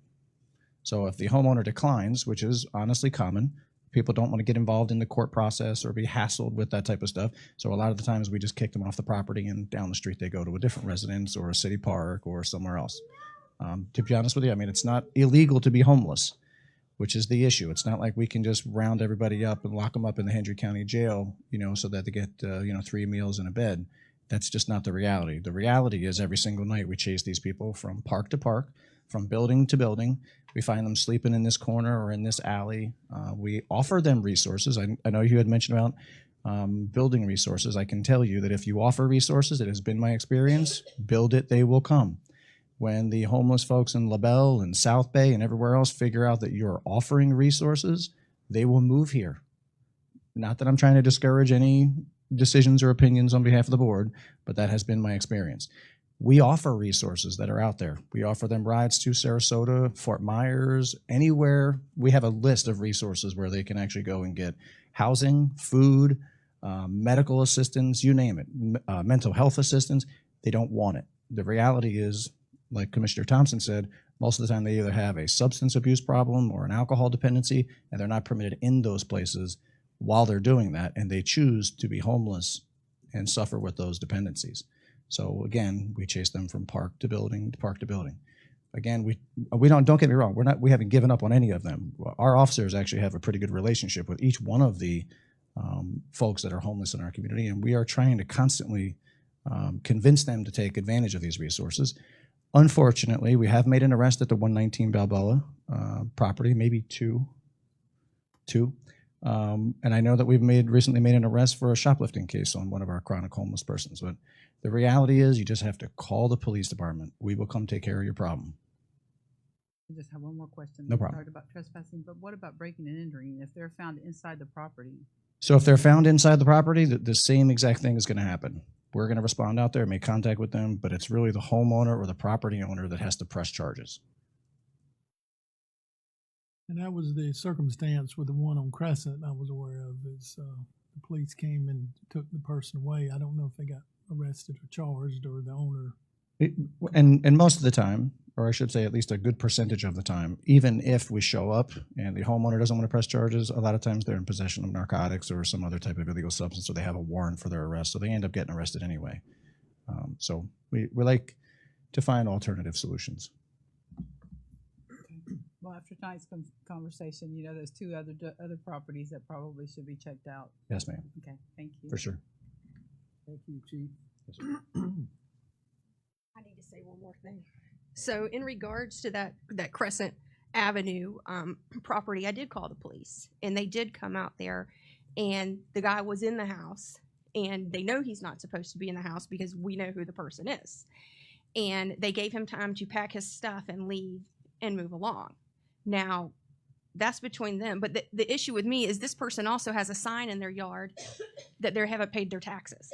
So if the homeowner declines, which is honestly common, people don't want to get involved in the court process or be hassled with that type of stuff. So a lot of the times we just kick them off the property and down the street they go to a different residence or a city park or somewhere else. To be honest with you, I mean, it's not illegal to be homeless, which is the issue. It's not like we can just round everybody up and lock them up in the Hendry County Jail, so that they get, 3 meals and a bed. That's just not the reality. The reality is every single night we chase these people from park to park, from building to building. We find them sleeping in this corner or in this alley. We offer them resources. I know you had mentioned about building resources. I can tell you that if you offer resources, it has been my experience, build it, they will come. When the homeless folks in LaBelle and South Bay and everywhere else figure out that you're offering resources, they will move here. Not that I'm trying to discourage any decisions or opinions on behalf of the board, but that has been my experience. We offer resources that are out there. We offer them rides to Sarasota, Fort Myers, anywhere. We have a list of resources where they can actually go and get housing, food, medical assistance, you name it, mental health assistance. They don't want it. The reality is, like Commissioner Thompson said, most of the time they either have a substance abuse problem or an alcohol dependency, and they're not permitted in those places while they're doing that, and they choose to be homeless and suffer with those dependencies. So again, we chase them from park to building to park to building. Again, we don't get me wrong, we haven't given up on any of them. Our officers actually have a pretty good relationship with each one of the folks that are homeless in our community, and we are trying to constantly convince them to take advantage of these resources. Unfortunately, we have made an arrest at the 119 Balboa property, maybe two. And I know that we've recently made an arrest for a shoplifting case on one of our chronic homeless persons. But the reality is you just have to call the police department. We will come take care of your problem. I just have one more question. No We problem. talked about trespassing, but what about breaking and entering if they're found inside the property? So if they're found inside the property, the same exact thing is going to happen. We're going to respond out there, make contact with them, but it's really the homeowner or the property owner that has to press charges. And that was the circumstance with the one on Crescent I was aware of. Is the police came and took the person away. I don't know if they got arrested or charged or the owner. And most of the time, or I should say at least a good percentage of the time, even if we show up and the homeowner doesn't want to press charges, a lot of times they're in possession of narcotics or some other type of illegal substance, or they have a warrant for their arrest, so they end up getting arrested anyway. So we like to find alternative solutions. Well, after tonight's conversation, there's two other properties that probably should be checked out. Yes, ma'am. Okay, thank you. For sure. Thank you, Chief. Yes, sir. I need to say one more thing. So in regards to that Crescent Avenue property, I did call the police, and they did come out there, and the guy was in the house, and they know he's not supposed to be in the house because we know who the person is. And they gave him time to pack his stuff and leave and move along. Now, that's between them. But the issue with me is this person also has a sign in their yard that they haven't paid their taxes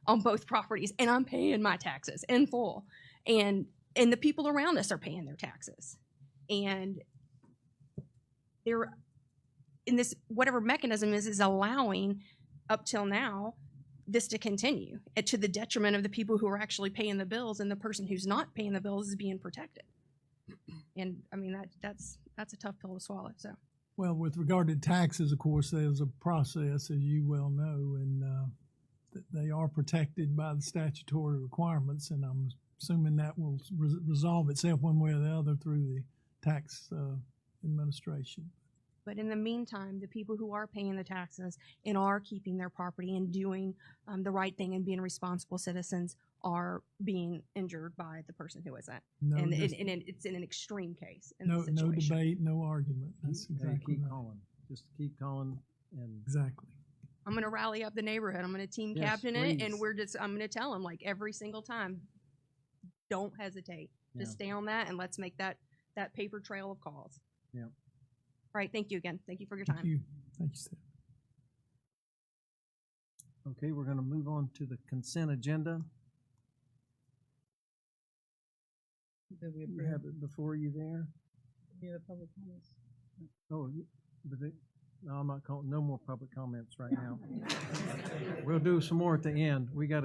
on both properties, and I'm paying my taxes in full. And the people around us are paying their taxes. And they're in this, whatever mechanism is allowing up till now this to continue to the detriment of the people who are actually paying the bills, and the person who's not paying the bills is being protected. And I mean, that's a tough pill to swallow. So, Well, with regard to taxes, of course, there's a process, as you well know, and they are protected by the statutory requirements, and I'm assuming that will resolve itself one way or the other through the tax administration. but in the meantime, the people who are paying the taxes and are keeping their property and doing the right thing and being responsible citizens are being injured by the person who isn't. No, and just- it's in an extreme case in no, this no situation. debate, no argument. That's Hey, exactly keep right. calling. Just keep calling and Exactly. I'm going to rally up the neighborhood. I'm going to team Yes, captain it, please. and I'm going to tell them like every single time, don't hesitate. Just Yeah. stay on that, and let's make that paper trail of calls. Yeah. All right. Thank you again. Thank you for your Thank time. you. Thank you, Steph. Okay, we're gonna move on to the consent agenda. Did we You approve have it before you there? any of the public comments? Oh, no, I'm not calling, no more public comments right now. We'll do some more at the end. We got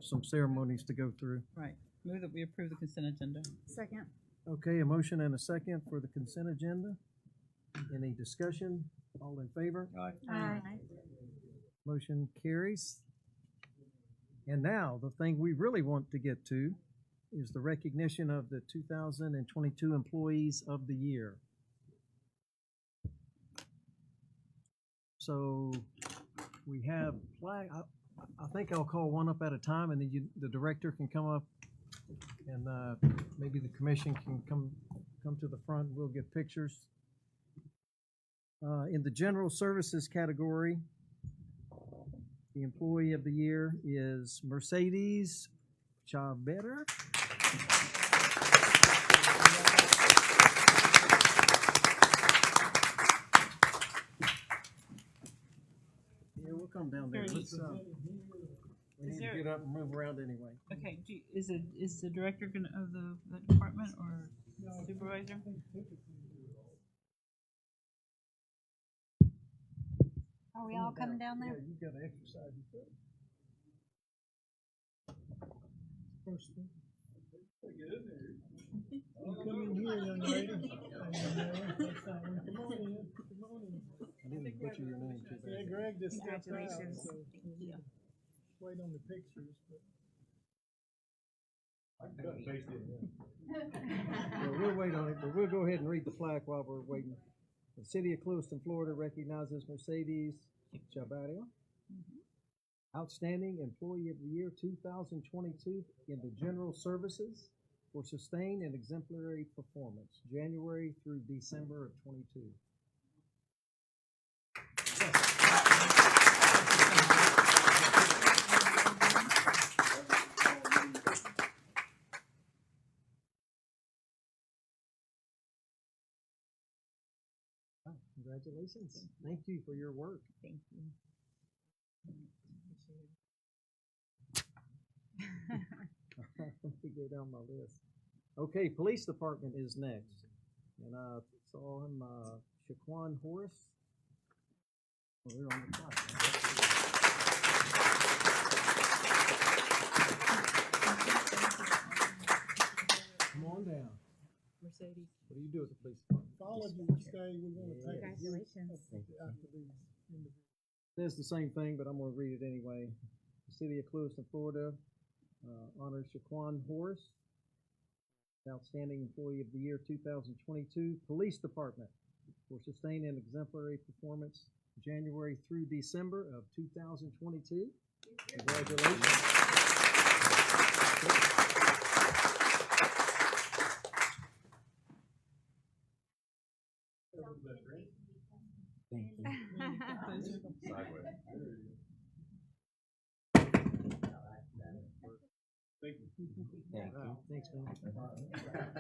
some ceremonies to go through. Right. Move that we approve the consent agenda. Second. Okay, a motion and a second for the consent agenda. Any discussion? All in favor? Aye. Motion carries. And now, the thing we really want to get to is the recognition of the 2022 Employees of the Year. So we have flag, I think I'll call one up at a time, and then the director can come up, and maybe the commission can come to the front, and we'll get pictures. In the general services category, the Employee of the Year is Mercedes Chavera. Yeah, we'll come down there. Let's, we need to get up and move around anyway. Okay, is the director of the department or supervisor? Are we all coming down there? Yeah, you gotta exercise your foot. You come in here, young lady. Come on in. I didn't butcher your name too Yeah, bad. Greg just stepped out, Congratulations. so Thank you. wait on the pictures. But Well, we'll wait on it, but we'll go ahead and read the plaque while we're waiting. The City of Clewiston, Florida recognizes Mercedes Chavarria, Outstanding Employee of the Year 2022 in the General Services for sustained and exemplary performance, January through December of '22. Wow, congratulations. Thank you for your work. Thank you. Let me go down my list. Okay, Police Department is next. And I saw him, Shaquan Horace. Oh, we're on the clock. Come on down. Mercedes. What do you do at the police department? all of you stay, we want to take a group Congratulations. after these individuals. Says the same thing, but I'm gonna read it anyway. The City of Clewiston, Florida, honors Shaquan Horace, Outstanding Employee of the Year 2022, Police Department, for sustained and exemplary performance, January through December of 2022. Congratulations. Thank you. Thank you. Thanks, man.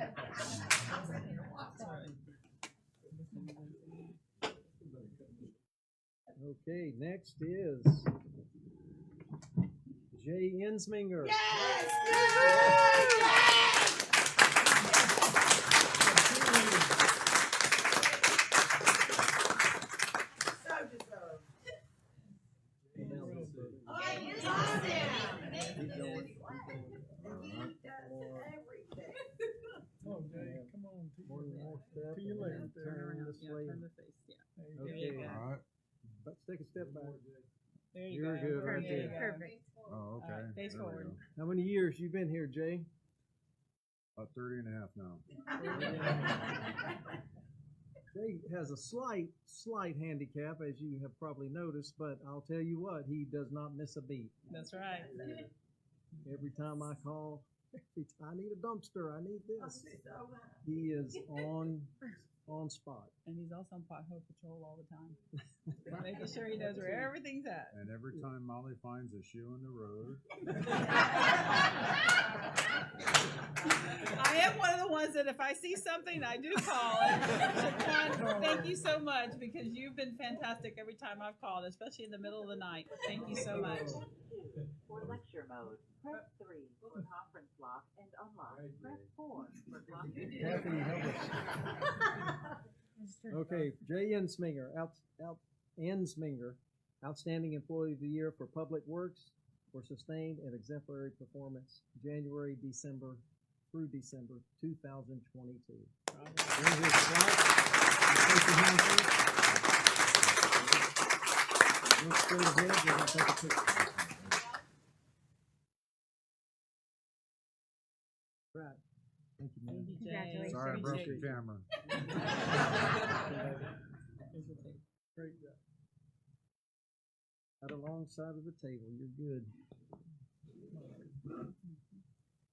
Okay, next is Jay Ensminger. Oh, Jay, come on. One more step. To your and left then there. turn Around, this yeah, way. turn the face, yeah. There There you you Okay. go. Alright, Let's take a step back. There you You're go. good right There you there. go. Perfect. oh, okay. Alright, face There we forward. go. How many years you been here, Jay? About 30 and a half now. Jay has a slight handicap, as you have probably noticed, but I'll tell you what, he does not miss a beat. That's right. Every time I call, I need a dumpster, I need this. He is on spot. And he's also on pothole patrol all the time. Making sure he knows where everything's at. And every time Molly finds a shoe in the road. I am one of the ones that if I see something, I do call it. Shaquan, thank you so much because you've been fantastic every time I've called, especially in the middle of the night. Thank you so much. For lecture mode, press 3. For conference lock and unlock, press 4. For clock. Kathy, help us. Okay, Jay Ensminger, Ensminger, Outstanding Employee of the Year for Public Works for sustained and exemplary performance, January, December through December 2022. Here's his plaque. Place your hand, please. Look straight ahead, we're gonna take a picture. Right. Thank you, man. Congratulations. Sorry, I broke the camera. Great job. Right alongside of the table, you're good.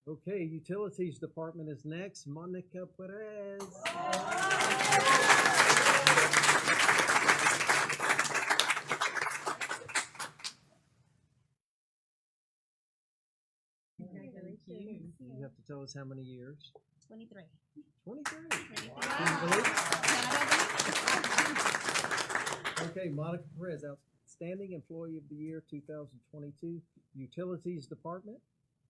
Okay, Utilities Department is next. Monica Perez. Congratulations. You have to tell us how many years. 23. 23. Can you believe it? Okay, Monica Perez, Outstanding Employee of the Year 2022, Utilities Department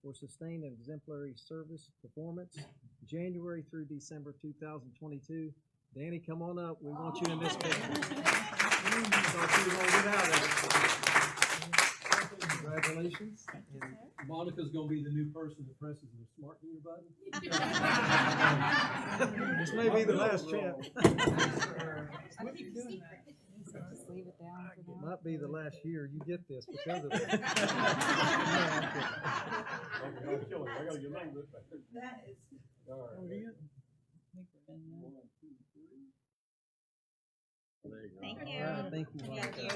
for sustained and exemplary service performance, January through December 2022. Danny, come on up. We want you in this picture. Thought you were gonna get out of it. Congratulations. And Monica's gonna be the new person that presses the smart meter button. this may be the last chance. Just leave it down for now. Might be the last year you get this because of it. I gotta get a little bit. That is. All right. Thank All you. right, thank you, Monica. Thank you.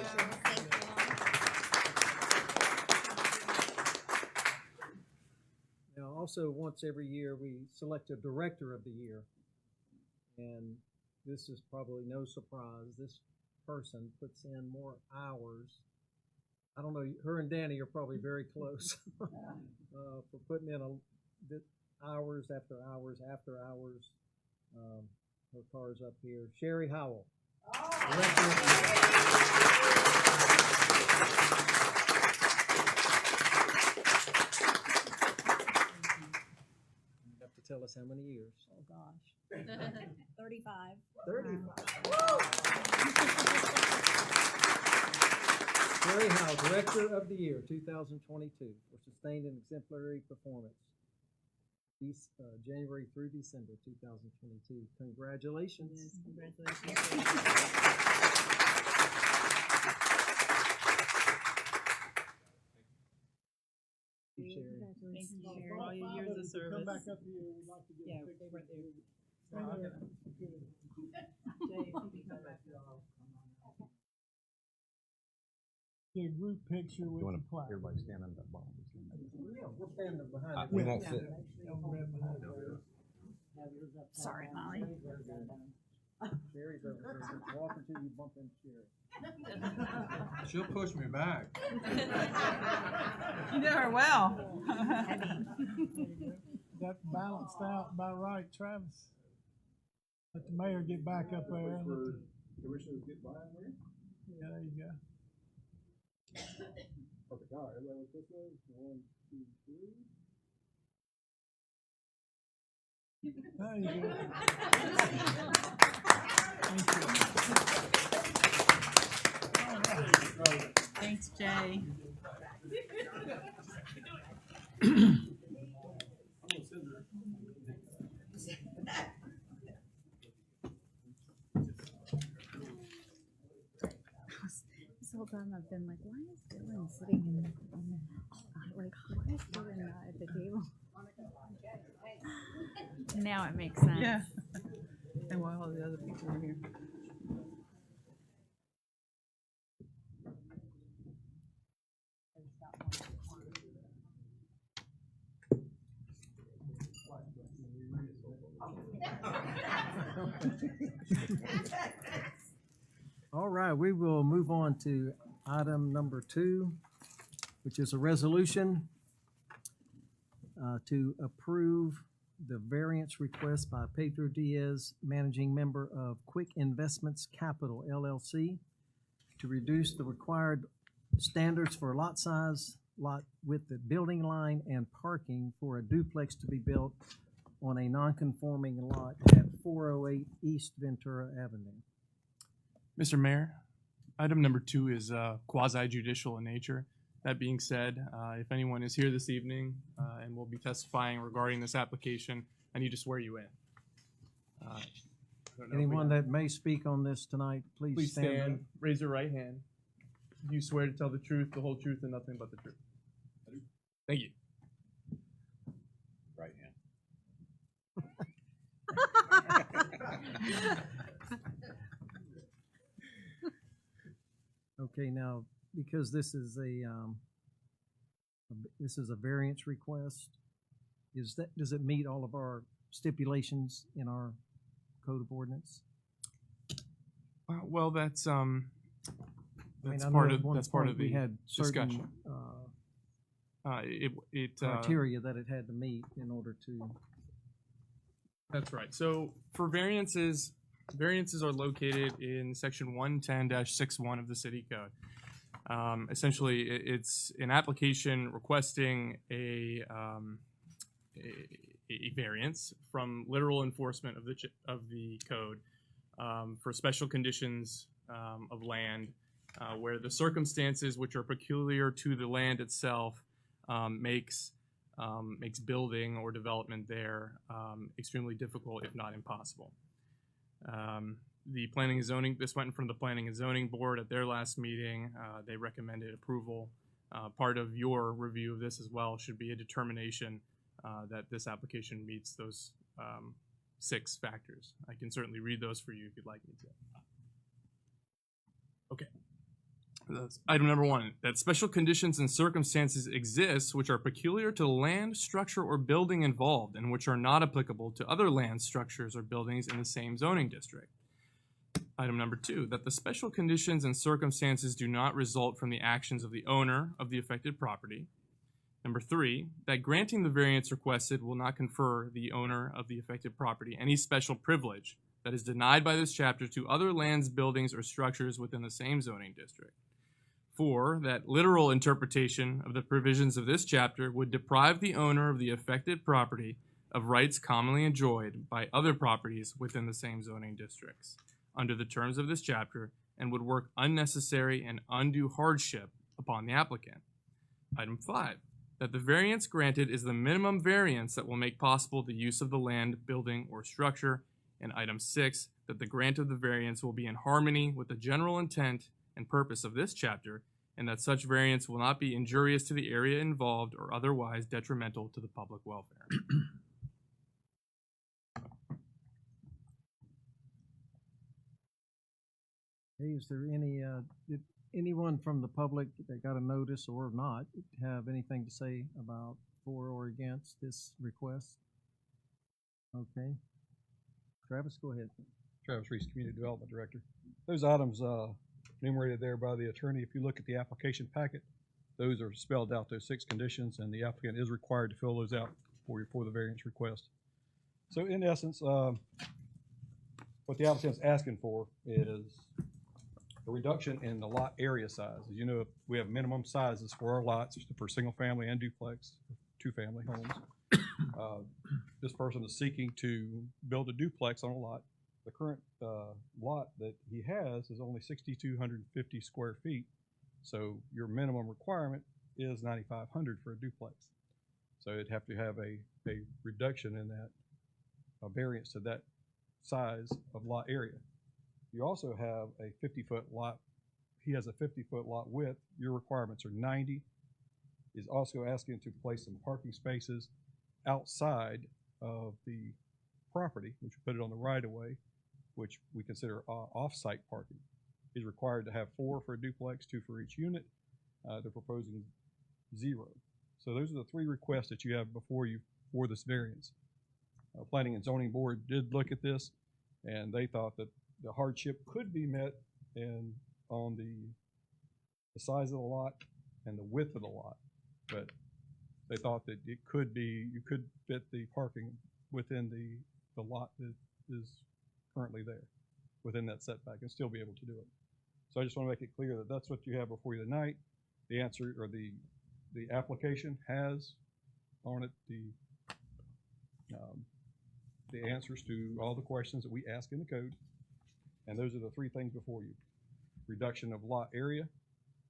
Now, also, once every year, we select a Director of the Year. And this is probably no surprise. This person puts in more hours. I don't know, her and Danny are probably very close for putting in hours after hours after hours. Her car's up here. Sherry Howell. Director of the Year. Tell us how many years. Oh, gosh. 35. 35. Sherry Howe, Director of the Year, 2022, for sustained and exemplary performance, January through December 2022. Congratulations. Yes, congratulations. Sherry. Thank you for all your years of service. Come back up here, we'd like to get Yeah, a they picture. were there. Stand there. Jay, if you can come back up. Get a group picture with the plaque. Everybody stand on that bottom. Yeah, we're standing behind We it. won't sit. Sorry, Molly. Sherry's over there. Just walk until you bump into Sherry. She'll push me back. You know her well. That balanced out about right, Travis. Let the mayor get back up there. Commissioners get by there? Yeah, there you go. Perfect. All right, everybody with this way? 1, 2, 3. There you go. Thanks, Jay. This whole time I've been like, why is Dylan sitting in the like, why is Dylan not at the table? Now it makes sense. Yeah. And while all the other people are here. All right, we will move on to item number 2, which is a resolution to approve the variance request by Pedro Diaz, managing member of Quick Investments Capital LLC, to reduce the required standards for lot size, lot width, the building line, and parking for a duplex to be built on a non-conforming lot at 408 East Ventura Avenue. Mr. Mayor, item number 2 is quasi-judicial in nature. That being said, if anyone is here this evening and will be testifying regarding this application, I need to swear you in. I don't know if we Anyone have- that may speak on this tonight, please Please stand. stand, raise your right hand. Do you swear to tell the truth, the whole truth, and nothing but the truth? I do. Thank you. Right hand. Okay, now, because this is a variance request, does it meet all of our stipulations in our code of ordinance? Well, that's I mean, that's I know part at of one that's part point of we the had certain, discussion. criteria that it had to meet in order to. That's right. So for variances are located in section 110-61 of the city code. Essentially, it's an application requesting a variance from literal enforcement of the code for special conditions of land where the circumstances which are peculiar to the land itself makes building or development there extremely difficult, if not impossible. The planning and zoning, this went in front of the planning and zoning board at their last meeting. They recommended approval. Part of your review of this as well should be a determination that this application meets those 6 factors. I can certainly read those for you if you'd like me to. Okay. That's item number 1, that special conditions and circumstances exist which are peculiar to the land, structure, or building involved and which are not applicable to other land, structures, or buildings in the same zoning district. Item number 2, that the special conditions and circumstances do not result from the actions of the owner of the affected property. Number 3, that granting the variance requested will not confer the owner of the affected property any special privilege that is denied by this chapter to other lands, buildings, or structures within the same zoning district. 4, that literal interpretation of the provisions of this chapter would deprive the owner of the affected property of rights commonly enjoyed by other properties within the same zoning districts under the terms of this chapter and would work unnecessary and undue hardship upon the applicant. Item 5, that the variance granted is the minimum variance that will make possible the use of the land, building, or structure. And item 6, that the grant of the variance will be in harmony with the general intent and purpose of this chapter, and that such variance will not be injurious to the area involved or otherwise detrimental to the public welfare. Hey, is there any, did anyone from the public that got a notice or not have anything to say about for or against this request? Okay. Travis, go ahead. Travis Reese, Community Development Director. Those items enumerated there by the attorney, if you look at the application packet, those are spelled out, those 6 conditions, and the applicant is required to fill those out for the variance request. So in essence, what the applicant's asking for is a reduction in the lot area size. As you know, we have minimum sizes for our lots for single family and duplex, 2-family homes. This person is seeking to build a duplex on a lot. The current lot that he has is only 6,250 square feet. So your minimum requirement is 9,500 for a duplex. So it'd have to have a reduction in that, a variance to that size of lot area. You also have a 50-foot lot. He has a 50-foot lot width. Your requirements are 90. He's also asking to place some parking spaces outside of the property, which we put it on the right of way, which we consider off-site parking. He's required to have 4 for a duplex, 2 for each unit. They're proposing 0. So those are the 3 requests that you have before you for this variance. Planning and Zoning Board did look at this. And they thought that the hardship could be met on the size of the lot and the width of the lot. But they thought that it could be, you could fit the parking within the lot that is currently there, within that setback, and still be able to do it. So I just want to make it clear that that's what you have before you tonight. The answer, or the application has on it the answers to all the questions that we ask in the code. And those are the three things before you: reduction of lot area,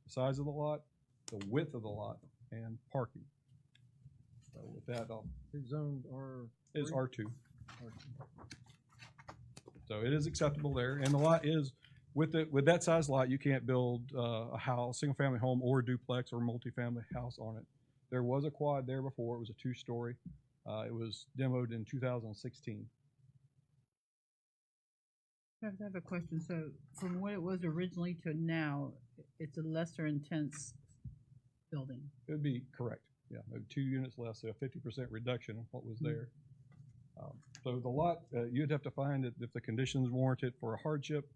the size of the lot, the width of the lot, and parking. So with that, It's zoned is R2. So it is acceptable there, and the lot is, with that size lot, you can't build a house, single family home, or a duplex or multifamily house on it. There was a quad there before. It was a 2-story. It was demoed in 2016. I have a question. So from what it was originally to now, it's a lesser intense building. It would be correct. Yeah, 2 units less, so a 50% reduction of what was there. So the lot, you'd have to find that if the conditions warrant it for a hardship,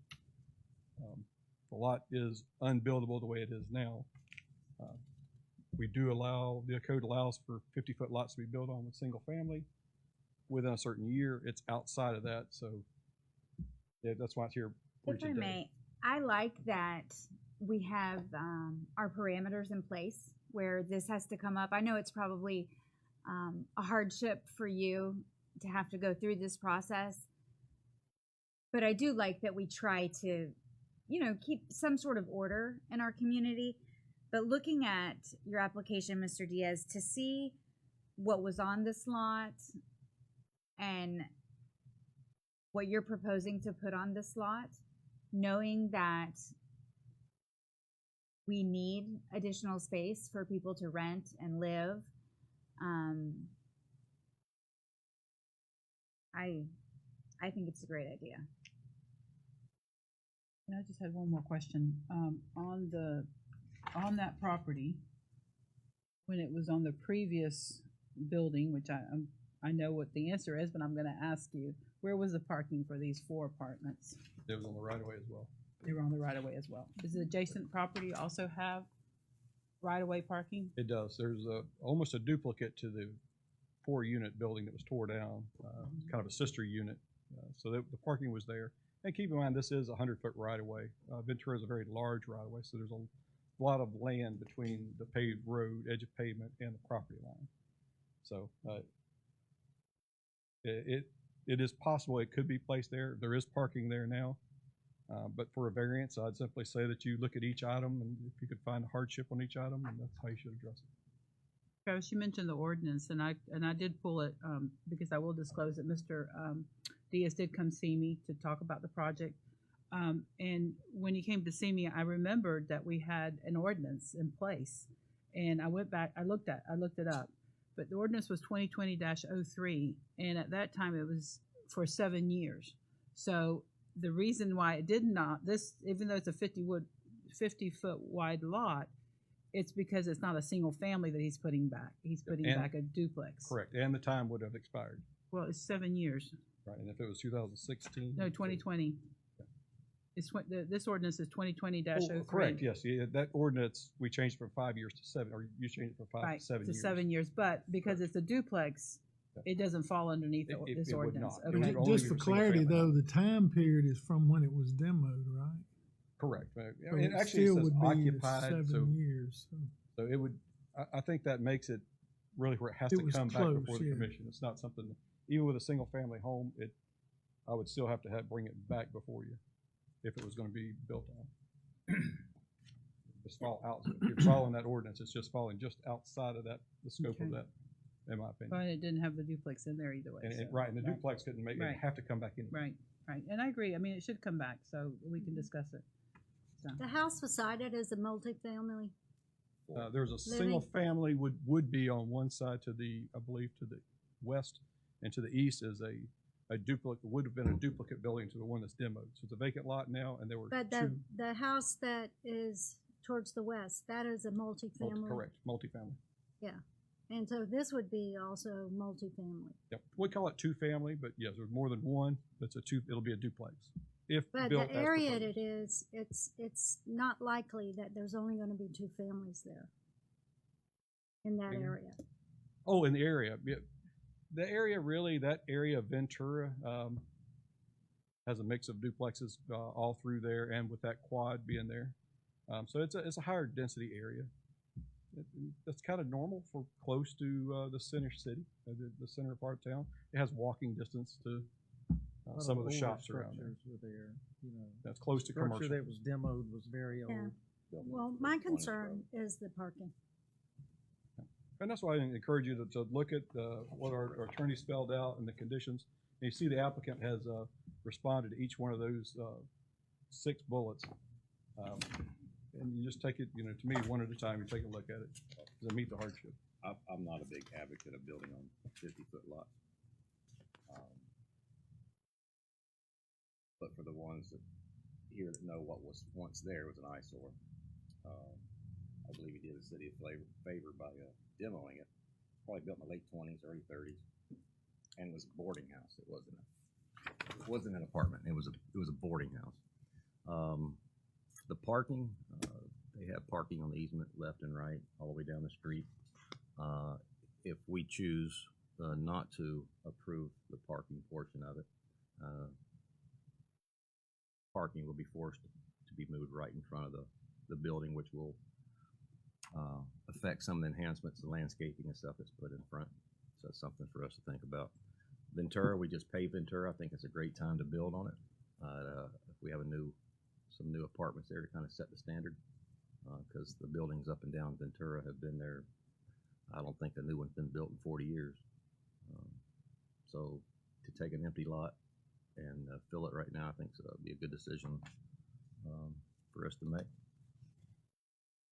the lot is unbuildable the way it is now. We do allow, the code allows for 50-foot lots to be built on with single family within a certain year. It's outside of that, so yeah, that's why it's here for If I today. may, I like that we have our parameters in place where this has to come up. I know it's probably a hardship for you to have to go through this process, but I do like that we try to, keep some sort of order in our community. But looking at your application, Mr. Diaz, to see what was on this lot and what you're proposing to put on this lot, knowing that we need additional space for people to rent and live, I think it's a great idea. And I just had one more question. On that property, when it was on the previous building, which I know what the answer is, but I'm going to ask you, where was the parking for these 4 apartments? It was on the right of way as well. They were on the right of way as well. Does the adjacent property also have right of way parking? It does. There's almost a duplicate to the 4-unit building that was tore down, kind of a sister unit. So the parking was there. And keep in mind, this is a 100-foot right-of-way. Ventura is a very large right-of-way, so there's a lot of land between the paved road, edge of pavement, and the property line. So it is possible it could be placed there. There is parking there now. But for a variance, I'd simply say that you look at each item, and if you could find a hardship on each item, and that's how you should address it. Travis, you mentioned the ordinance, and I did pull it because I will disclose that Mr. Diaz did come see me to talk about the project. And when he came to see me, I remembered that we had an ordinance in place, and I went back. I looked it up, but the ordinance was 2020-03, and at that time it was for 7 years. So the reason why it did not, even though it's a 50-foot wide lot, it's because it's not a single family that he's putting back. He's putting back a duplex. Correct, and the time would have expired. Well, it's 7 years. Right, and if it was 2016? No, 2020. This ordinance is 2020-03. Correct, yes. Yeah, that ordinance, we changed from 5 years to 7, or you changed it from 5 to 7 years. To 7 years, but because it's a duplex, it doesn't fall underneath this it would ordinance. not. Okay. Just for clarity, though, the time period is from when it was demoed, right? Correct. So It it actually still says would be occupied, 7 years. so it would, I think that makes it really where it has to come back before the commission. It's not something, even with a single family home, I would still have to bring it back before you if it was going to be built on. Just fall out. If you're following that ordinance, it's just falling just outside of the scope of that, in my opinion. But it didn't have the duplex in there either way. Right, and the duplex couldn't make it have to come back in. Right, and I agree. I mean, it should come back, so we can discuss it. So. The house was cited as a multifamily. There's a single family would be on one side I believe to the west, and to the east is a duplicate, would have been a duplicate building to the one that's demoed. So it's a vacant lot now, and there were But two. the house that is towards the west, that is a multifamily. Correct, multifamily. Yeah, And so this would be also multifamily. Yep. We call it two-family, but yes, there's more than one. It'll be a duplex. If But built the as area proposed. it is, it's not likely that there's only gonna be two families there in that Mhm. area. Oh, in the area. Yeah. The area really, that area of Ventura has a mix of duplexes all through there, and with that quad being there. So it's a higher density area. That's kind of normal for close to the center city, the center part of town. It has walking distance to A lot some of the older shops around there. structures were there, you know. That's close to commercial. Structure that was demoed was very Yeah. old. Well, my concern is the parking. And that's why I encourage you to look at what our attorney spelled out and the conditions. And you see the applicant has responded to each one of those 6 bullets. And you just take it, to me, one at a time, you take a look at it. Does it meet the hardship? I'm not a big advocate of building on 50-foot lots. But for the ones that here that know what was once there was an eyesore, I believe he did the city a favor by demoing it. Probably built in the late 20s, early 30s, and it was a boarding house. It wasn't an apartment. It was a boarding house. The parking, they have parking on the easement left and right, all the way down the street. If we choose not to approve the parking portion of it, parking will be forced to be moved right in front of the building, which will affect some of the enhancements, the landscaping and stuff that's put in front. So that's something for us to think about. Ventura, we just paved Ventura. I think it's a great time to build on it. If we have some new apartments there to kind of set the standard, because the buildings up and down Ventura have been there. I don't think a new one's been built in 40 years. So to take an empty lot and fill it right now, I think would be a good decision for us to make.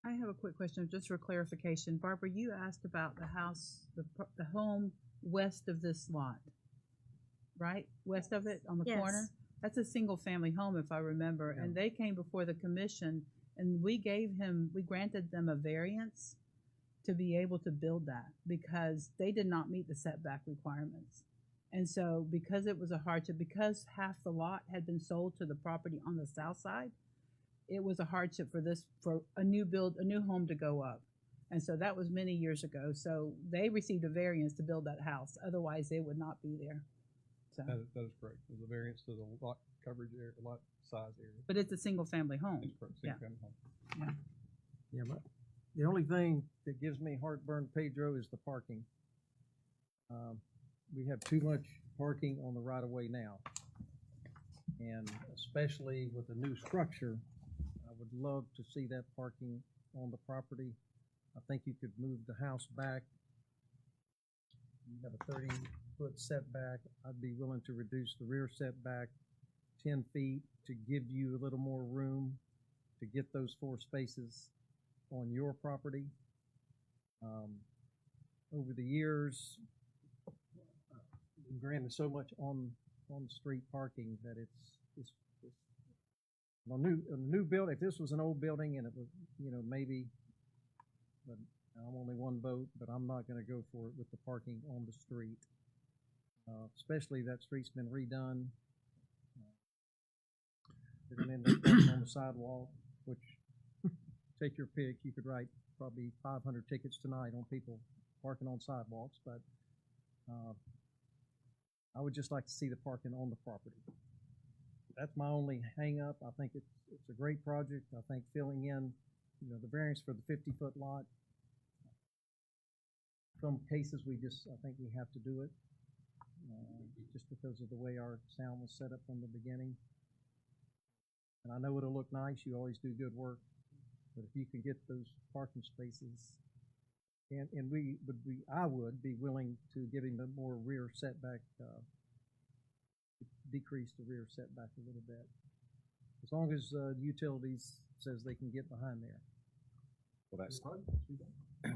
I have a quick question, just for clarification. Barbara, you asked about the house, the home west of this lot, right? West of it on the Yes. corner? That's a single family home, if I remember. Yeah. And they came before the commission and we granted them a variance to be able to build that because they did not meet the setback requirements. And so because it was a hardship, because half the lot had been sold to the property on the south side, it was a hardship for a new home to go up. And so that was many years ago. So they received a variance to build that house. Otherwise, they would not be there. So, That is correct. There's a variance to the lot coverage area, lot size area. but it's a single family home. It's correct, Yeah. single family home. Yeah, but the only thing that gives me heartburn, Pedro, is the parking. We have too much parking on the right of way now. And especially with the new structure, I would love to see that parking on the property. I think you could move the house back. You have a 30-foot setback. I'd be willing to reduce the rear setback 10 feet to give you a little more room to get those 4 spaces on your property. Over the years, granted so much on the street parking that it's a new building. If this was an old building and it was, maybe, but I'm only one vote, but I'm not gonna go for it with the parking on the street. Especially that street's been redone. They're gonna end up parking on the sidewalk, which, take your pick, you could write probably 500 tickets tonight on people parking on sidewalks, but, I would just like to see the parking on the property. That's my only hang-up. I think it's a great project. I think filling in, the variance for the 50-foot lot. Some cases I think we have to do it, just because of the way our sound was set up from the beginning. And I know it'll look nice. You always do good work, but if you can get those parking spaces, and I would be willing to give him a more rear setback, decrease the rear setback a little bit. As long as utilities says they can get behind there.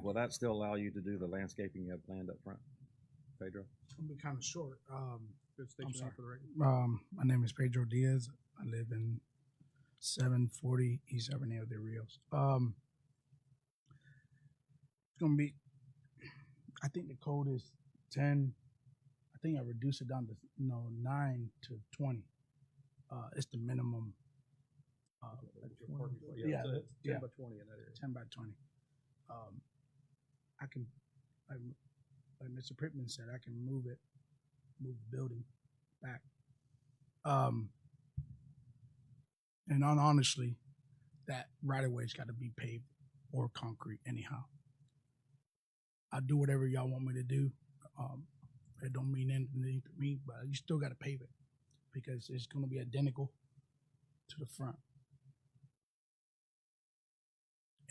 Will that still allow you to do the landscaping you have planned up front, Pedro? I'll be kind of short. Good state I'm your name sorry. for the record. My name is Pedro Diaz. I live in 740 East Avenida de Rios. It's gonna be. I think the code is 10. I think I reduced it down to 9 to 20. It's the minimum. Yeah, it's 10 by 20 in that area. 10 by 20. I can, like Mr. Pittman said, I can move the building back. And honestly, that right of way's got to be paved or concrete anyhow. I'll do whatever y'all want me to do. It don't mean anything to me, but you still got to pave it because it's going to be identical to the front.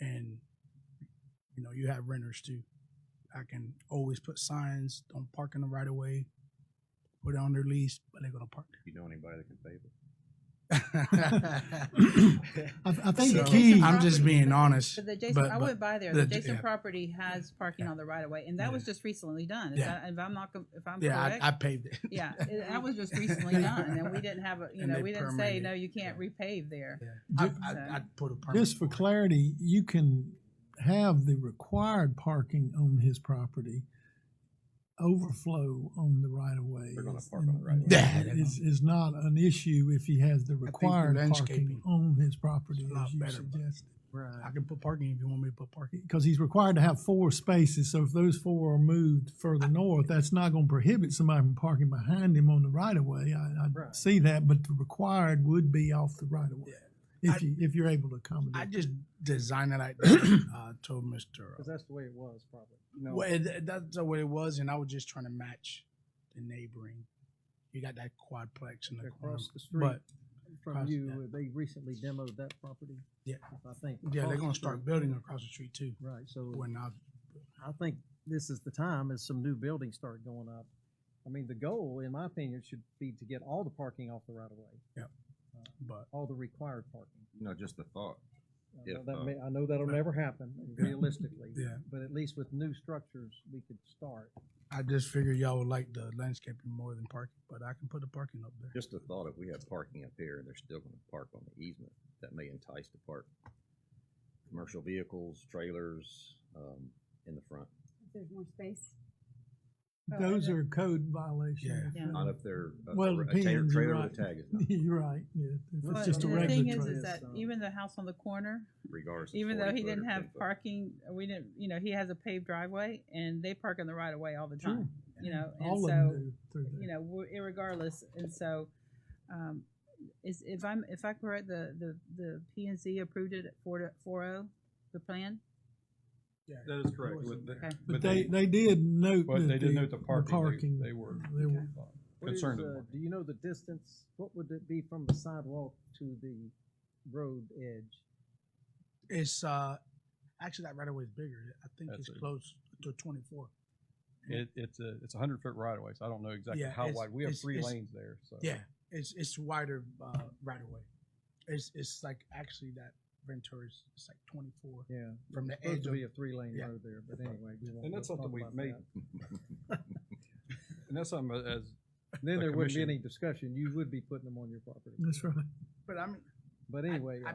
And you have renters too. I can always put signs, don't park in the right of way, put it on their lease, but they're gonna park You know anybody that can pave it? I think So, the key. I'm just being honest. But the Jason, but- I but went by there. The the- Jason yeah. property has parking on the right of way, and that was just recently done. Is Yeah. that, if I'm not, if I'm Yeah, correct, I paved it. yeah, that was just recently done, and we didn't have a, And they we didn't say permitted no, it. you can't repave there. I'd put a permit. Just for clarity, you can have the required parking on his property overflow on the right of way. They're gonna park on the right of way. Yeah, they're Is not an issue if he has the the required parking landscaping on his property, is a lot as you better, but- suggested. I can put parking if you want me to put parking. Because he's required to have 4 spaces, so if those 4 are moved further north, that's not going to prohibit somebody from parking behind him on the right of way. I Right. see that, but the required would be off the right of way if you're able to accommodate. I just designed it like that. Told Mr. Because that's the way it was, probably. Well, that's the way it was, and I was just trying to match the neighboring. You got that quadplex in the corner, Across the street but from across- you, yeah. they recently demoed that property. Yeah. I think. Yeah, they're across gonna the start street. building across the street too. Right, so When I think this is the time as some new buildings start going up. I mean, the goal, in my opinion, should be to get all the parking off the right of way. Yep. But all the required parking. Just a thought. If, I know that'll never happen realistically. Yeah. But at least with new structures, we could start. I just figured y'all would like the landscaping more than parking, but I can put the parking up there. Just a thought, if we have parking up here and they're still gonna park on the easement, that may entice to park commercial vehicles, trailers, in the front. There's more space. Those are code violations. Yeah. Not if they're Well, a it depends, trailer you're with a right. tag is not, You're right, yeah. If But it's just a the regular thing trailer. is that even the house on the corner, regardless. of even though 40 he foot didn't or have 10 foot. parking, we didn't, he has a paved driveway, and they park in the right of way all the time. And All of so, them do through there. irregardless, and so, if I'm correct, the PNC approved it at 4-0, the plan. Yeah. That is correct. With the- Okay. But they did note But that they did note the parking. they They were they were What is, concerned about. do you know the distance? What would it be from the sidewalk to the road edge? It's actually that right away is bigger. I think That's it's it. close to 24. It's a 100-foot right of way, so I don't know exactly Yeah, how it's- wide. We have it's- 3 it's- lanes there, so. Yeah, it's wider right away. It's like actually that Ventura's it's like 24. Yeah, From the it's supposed edge to of be a 3-lane yeah. road there, but anyway. we won't And that's talk something we've about made. that. And that's something as Then a there wouldn't be commission- any discussion. You would be putting them on your property. That's right. But I mean, But anyway, I,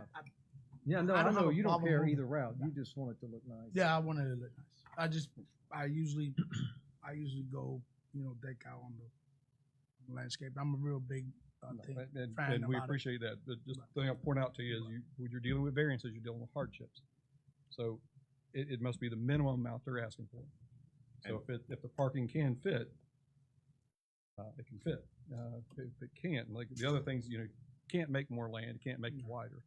yeah, no, I I don't know have a you don't problem care with- either route. You just want it to look nice. yeah, I wanted it to look nice. I usually go deck out on the landscape. I'm a real big fan and we about it. appreciate that. The just thing I'll point out to you is when you're dealing with variances, you're dealing with hardships. So it must be the minimum amount they're asking for. So if the parking can fit, it can fit. If it can't, like the other things, you can't make more land, you can't make it wider.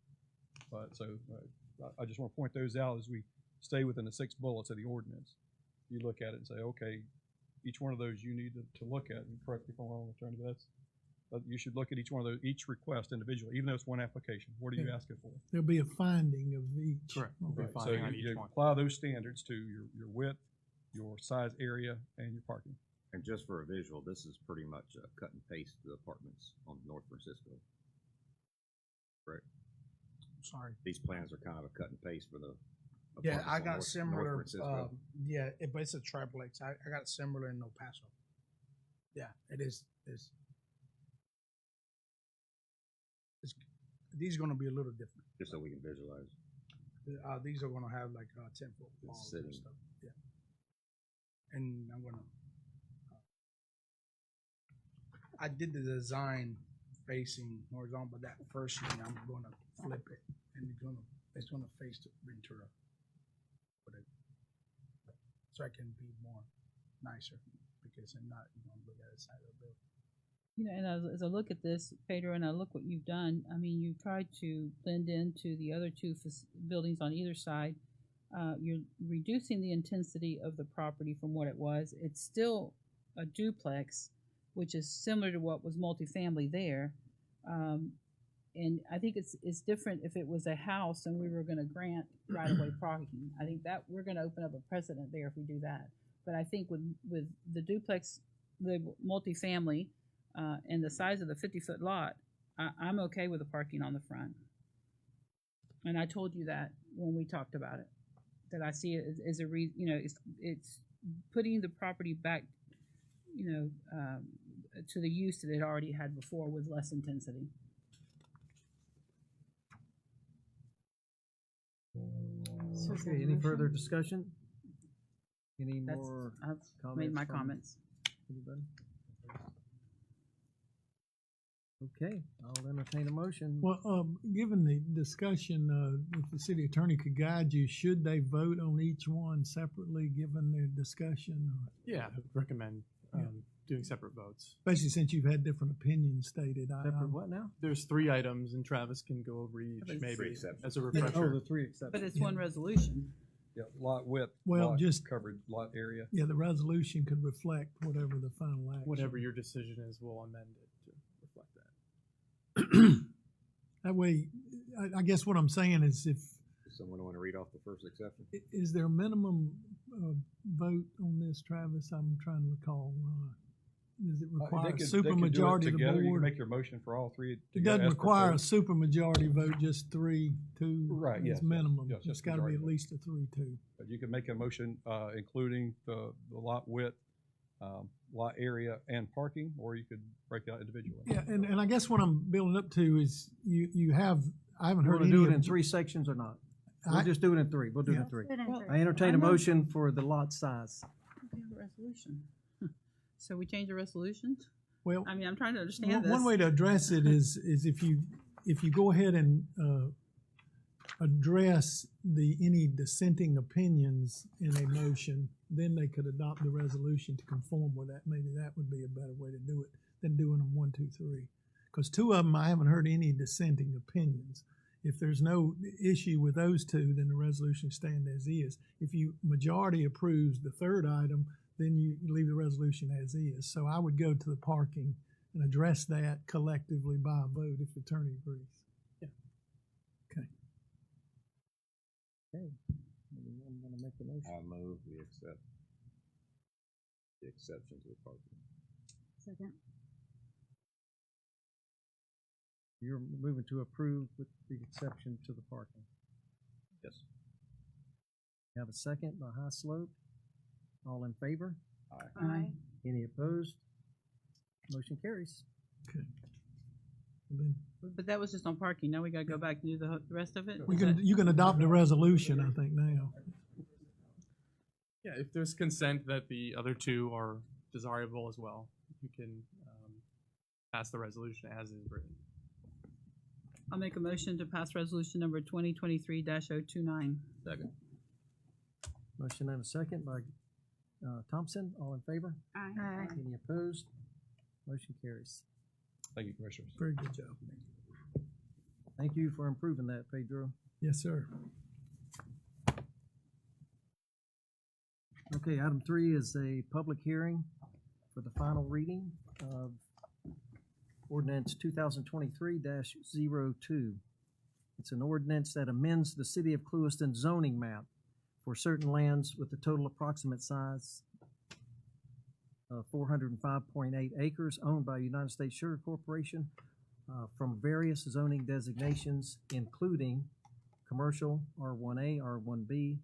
But so I just want to point those out as we stay within the 6 bullets of the ordinance. You look at it and say, okay, each one of those you need to look at, and correct me if I'm wrong, Attorney, but you should look at each one of those, each request individually, even though it's one application. What are you Yeah. asking for? There'll be a finding of each. Correct. Okay. So you apply those standards to your width, your size area, and your parking. And just for a visual, this is pretty much a cut and paste the apartments on North Francisco. Correct? Sorry. These plans are kind of a cut and paste for the Yeah, apartments I on got North similar. Francisco. But it's a triplex. I got similar in El Paso. Yeah, it is. These are going to be a little different. Just so we can visualize. These are going to have like 10-foot walls and sitting. stuff. Yeah. and I'm gonna. I did the design facing horizontal, but that first unit I'm gonna flip it, and it's gonna face the Ventura, so I can be more nicer, because I'm not gonna look at the side of the building. You know, and as I look at this, Pedro, and I look what you've done, I mean, you've tried to blend into the other two buildings on either side. You're reducing the intensity of the property from what it was. It's still a duplex, which is similar to what was multifamily there. And I think it's different if it was a house and we were going to grant right-of-way parking. I think that we're going to open up a precedent there if we do that. But I think with the duplex, the multifamily, and the size of the 50-foot lot, I'm okay with the parking on the front. And I told you that when we talked about it, that I see it as a you know, it's putting the property back, you know, to the use that it already had before with less intensity. Okay, any further discussion? Any more I've comments? made my from comments. Anybody? Okay, I'll entertain a motion. Well, given the discussion, if the city attorney could guide you, should they vote on each one separately, given their discussion? Or, Yeah, I would recommend doing separate votes. especially since you've had different opinions stated. Separate what now? There's 3 items, and Travis can go over each, But it's maybe, 3 exceptions. as a Oh, refresher. the 3 exceptions. But it's one resolution. Yeah, lot width, Well, lot just- covered, lot area. Yeah, the resolution could reflect whatever the final action. Whatever your decision is, we'll amend it to reflect that. That way, I guess what I'm saying is if, Does someone want to read off the first exception? is there a minimum vote on this, Travis? I'm trying to recall. Does it require a They could do it supermajority of the together. You can board? make your motion for all 3 It together doesn't as require a proposed. supermajority vote, just 3-2. Right, yes, It's yes, minimum. yes, It's just gotta be majority at vote. least a 3-2. But you can make a motion, including the lot width, lot area, and parking, or you could break it out individually. Yeah, and I guess what I'm building up to is you have, I haven't We're heard gonna any do it in of- 3 sections or not? We'll I- just do it in 3. We'll do it Yeah. in 3. Put in Well, three. I entertain a I know- motion for the lot size. We have a resolution. So we change the resolution? Well, I mean, I'm trying to understand one, this. one way to address it is if you go ahead and address any dissenting opinions in a motion, then they could adopt the resolution to conform with that. Maybe that would be a better way to do it than doing them 1, 2, 3. Because 2 of them, I haven't heard any dissenting opinions. If there's no issue with those 2, then the resolution stand as is. If you majority approves the 3rd item, then you leave the resolution as is. So I would go to the parking and address that collectively by a vote if the attorney agrees. Yeah. Okay. Okay. Anyone want to make the motion? I move we accept the exceptions of parking. Second. You're moving to approve with the exception to the parking. Yes. You have a second by High Slope. All in favor? Aye. Any opposed? Motion carries. Okay. And then But that was just on parking. Now we gotta go back and do the rest of it? you can adopt the resolution, I think, now. Yeah, if there's consent that the other 2 are desirable as well, you can pass the resolution as is written. I'll make a motion to pass resolution number 2023-029. Second. Motion and a second by Thompson. All in favor? Aye. Any opposed? Motion carries. Thank you, Commissioners. Very good job. Thank you for improving that, Pedro. Yes, sir. Okay, item 3 is a public hearing for the final reading of ordinance 2023-02. It's an ordinance that amends the city of Clewiston zoning map for certain lands with a total approximate size of 405.8 acres owned by United States Sugar Corporation from various zoning designations, including commercial, R1A, R1B,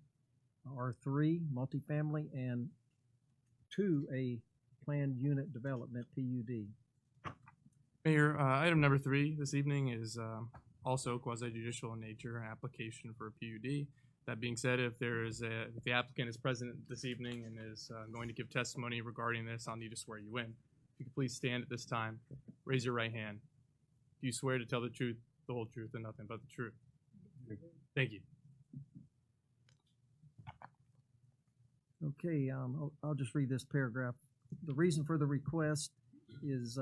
R3, multifamily, and 2A planned unit development, PUD. Mayor, item number 3 this evening is also quasi-judicial in nature, an application for a PUD That being said, if the applicant is present this evening and is going to give testimony regarding this, I'll need to swear you in. If you could please stand at this time, raise your right hand. Do you swear to tell the truth, the whole truth, and nothing but the truth? Thank you. Okay, I'll just read this paragraph. The reason for the request is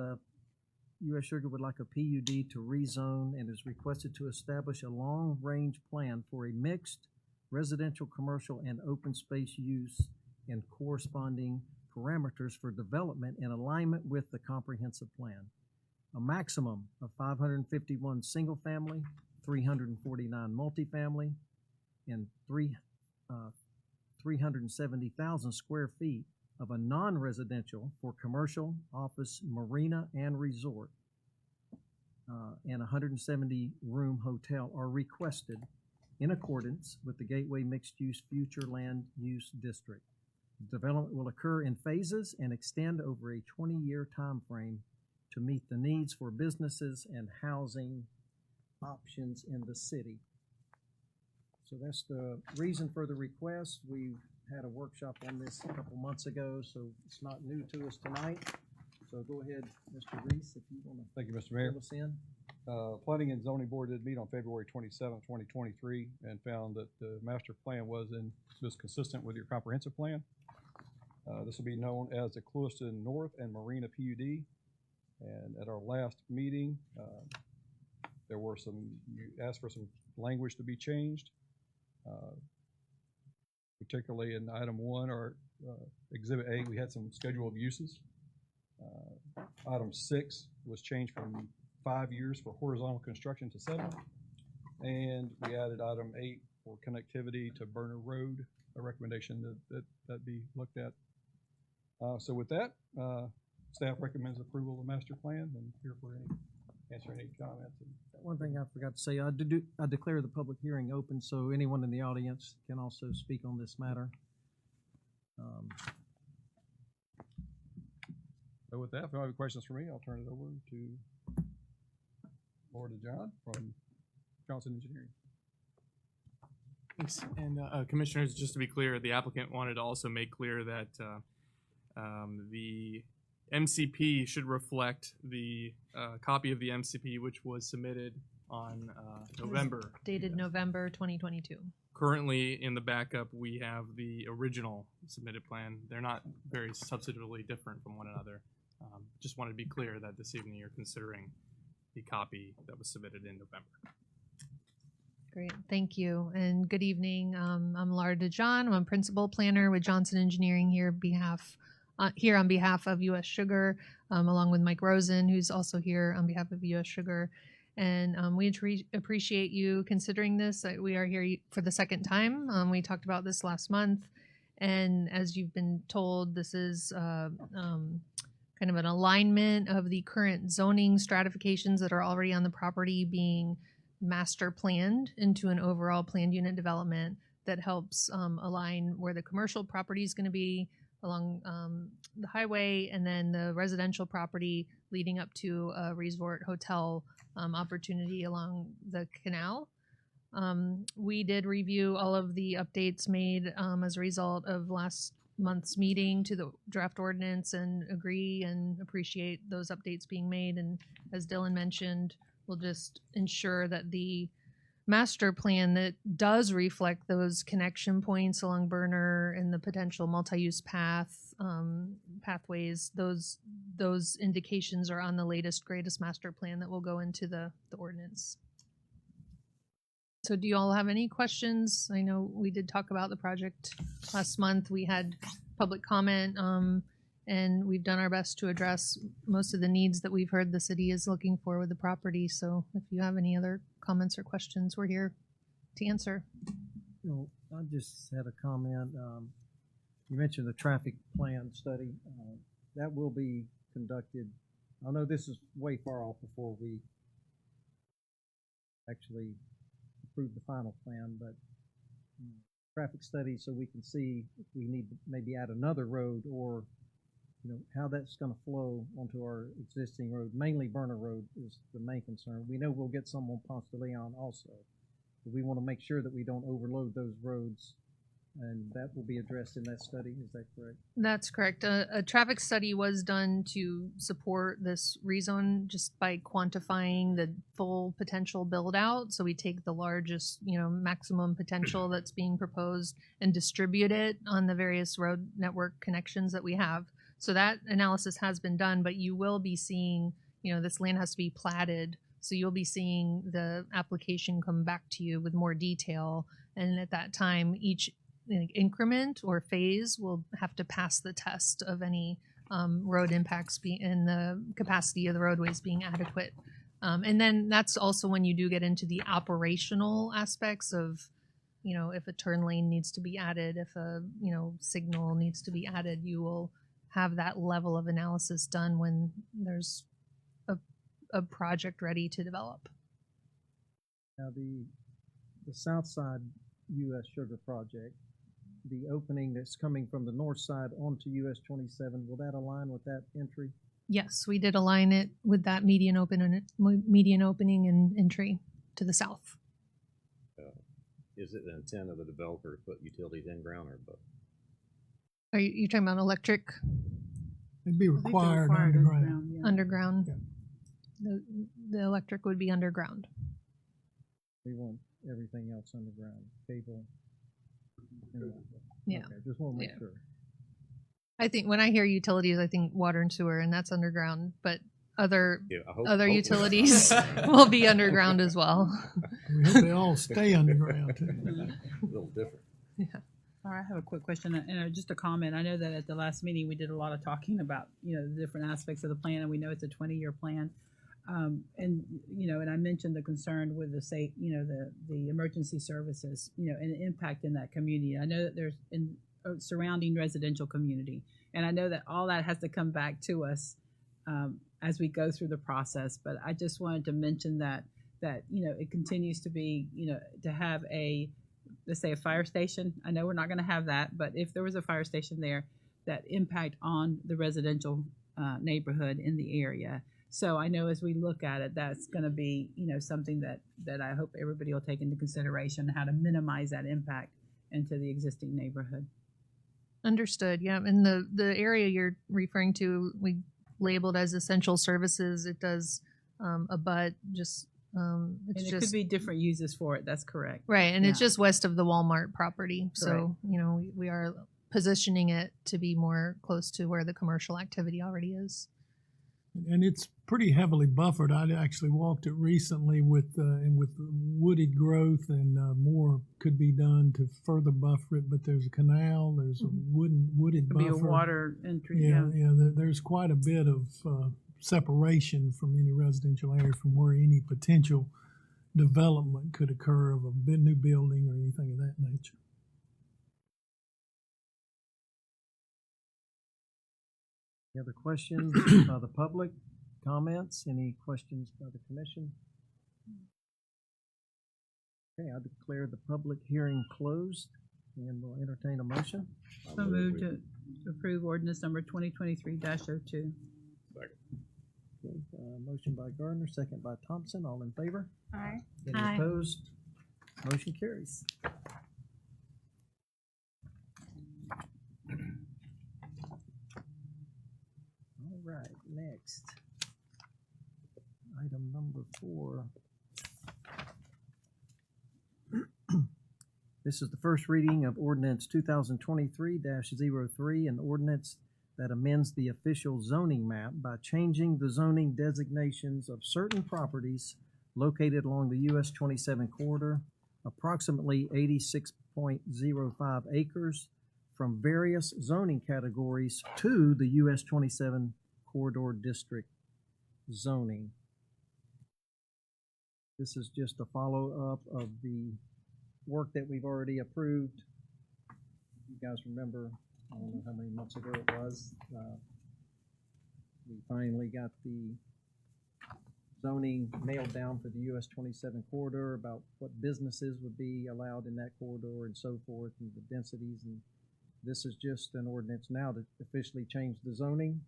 U.S. Sugar would like a PUD to rezone and is requested to establish a long-range plan for a mixed residential, commercial, and open space use and corresponding parameters for development in alignment with the comprehensive plan. A maximum of 551 single-family, 349 multifamily, and 370,000 square feet of a non-residential for commercial, office, marina, and resort, and 170-room hotel are requested in accordance with the Gateway Mixed-Use Future Land Use District. Development will occur in phases and extend over a 20-year time frame to meet the needs for businesses and housing options in the city. So that's the reason for the request. We've had a workshop on this a couple months ago, so it's not new to us tonight. So go ahead, Mr. Reese, if you want to. Thank you, Mr. Mayor. Fill us in. Planning and Zoning Board did meet on February 27, 2023, and found that the master plan was consistent with your comprehensive plan. This will be known as the Clewiston North and Marina PUD. And at our last meeting, you asked for some language to be changed, particularly in item 1 or exhibit A, we had some schedule of uses. Item 6 was changed from 5 years for horizontal construction to 7. And we added item 8 for connectivity to Burner Road, a recommendation that be looked at. So with that, staff recommends approval of the master plan, and here for answer any comments. One thing I forgot to say, I declare the public hearing open, so anyone in the audience can also speak on this matter. So with that, if you have any questions for me, I'll turn it over to John from Johnson Engineering. Thanks. And commissioners, just to be clear, the applicant wanted to also make clear that the MCP should reflect the copy of the MCP which was submitted on November. Dated November 2022. Currently, in the backup, we have the original submitted plan. They're not very substantively different from one another. Just wanted to be clear that this evening you're considering the copy that was submitted in November. Great, thank you, and good evening. I'm Laura DeJohn. I'm a principal planner with Johnson Engineering here on behalf of U.S. Sugar, along with Mike Rosen, who's also here on behalf of U.S. Sugar. And we appreciate you considering this. We are here for the second time. We talked about this last month, and as you've been told, this is kind of an alignment of the current zoning stratifications that are already on the property being master planned into an overall planned unit development that helps align where the commercial property is going to be along the highway, and then the residential property leading up to a resort hotel opportunity along the canal. We did review all of the updates made as a result of last month's meeting to the draft ordinance and agree and appreciate those updates being made. And as Dylan mentioned, we'll just ensure that the master plan that does reflect those connection points along Burner and the potential multi-use pathways, those indications are on the latest, greatest master plan that will go into the ordinance. So do you all have any questions? I know we did talk about the project last month. We had public comment, and we've done our best to address most of the needs that we've heard the city is looking for with the property. So if you have any other comments or questions, we're here to answer. I just had a comment. You mentioned the traffic plan study. That will be conducted. I know this is way far off before we actually approve the final plan, but traffic study so we can see if we need to maybe add another road, or how that's going to flow onto our existing road. Mainly Burner Road is the main concern. We know we'll get some on Ponce de Leon also, We want to make sure that we don't overload those roads, and that will be addressed in that study. Is that correct? That's correct. A traffic study was done to support this rezone just by quantifying the full potential build out. So we take the largest, maximum potential that's being proposed and distribute it on the various road network connections that we have. So that analysis has been done, but you will be seeing, this land has to be platted. So you'll be seeing the application come back to you with more detail. And at that time, each increment or phase will have to pass the test of any road impacts and the capacity of the roadways being adequate. And then that's also when you do get into the operational aspects of, if a turn lane needs to be added, if a, signal needs to be added, you will have that level of analysis done when there's a project ready to develop. Now the South Side U.S. Sugar Project, the opening that's coming from the north side onto US 27, will that align with that entry? Yes, we did align it with that median opening and entry to the south. Is it the intent of the developer to put utilities in ground or both? Are you talking about electric? It'd be required underground. Yeah. Underground. The electric would be underground. We want everything else underground, cable. Yeah. Okay, just want to make sure. I think when I hear utilities, I think water and sewer, and that's underground. But other utilities will be underground as well. We hope they all stay underground too. A little different. Yeah. All right, I have a quick question and just a comment. I know that at the last meeting we did a lot of talking about the different aspects of the plan, and we know it's a 20-year plan. And I mentioned the concern with the emergency services, and the impact in that community. I know that there's in a surrounding residential community, and I know that all that has to come back to us as we go through the process. But I just wanted to mention that it continues to be, to have let's say a fire station. I know we're not going to have that, but if there was a fire station there, that impact on the residential neighborhood in the area. So I know as we look at it, that's going to be, something that I hope everybody will take into consideration, how to minimize that impact into the existing neighborhood. Understood. Yeah. And the area you're referring to, we labeled as essential services. It does abut just. It could be different uses for it. That's correct. Right. And it's just west of the Walmart property. So, we are positioning it to be more close to where the commercial activity already is. And it's pretty heavily buffered. I actually walked it recently with wooded growth, and more could be done to further buffer it. But there's a canal, there's a wooded buffer. Be a water entry. Yeah. There's quite a bit of separation from any residential area from where any potential development could occur of a new building or anything of that nature. Any other questions by the public? Comments? Any questions by the commission? Okay, I declare the public hearing closed and we'll entertain a motion. So move to approve ordinance number 2023-02. Second. Okay, motion by Gardner, second by Thompson. All in favor? Aye. Any opposed? Motion carries. All right, next. Item number 4. This is the first reading of ordinance 2023-03, an ordinance that amends the official zoning map by changing the zoning designations of certain properties located along the US 27 corridor, approximately 86.05 acres, from various zoning categories to the US 27 corridor district zoning. This is just a follow-up of the work that we've already approved. You guys remember, I don't know how many months ago it was, we finally got the zoning nailed down for the US 27 corridor about what businesses would be allowed in that corridor and so forth, and the densities. And this is just an ordinance now to officially change the zoning.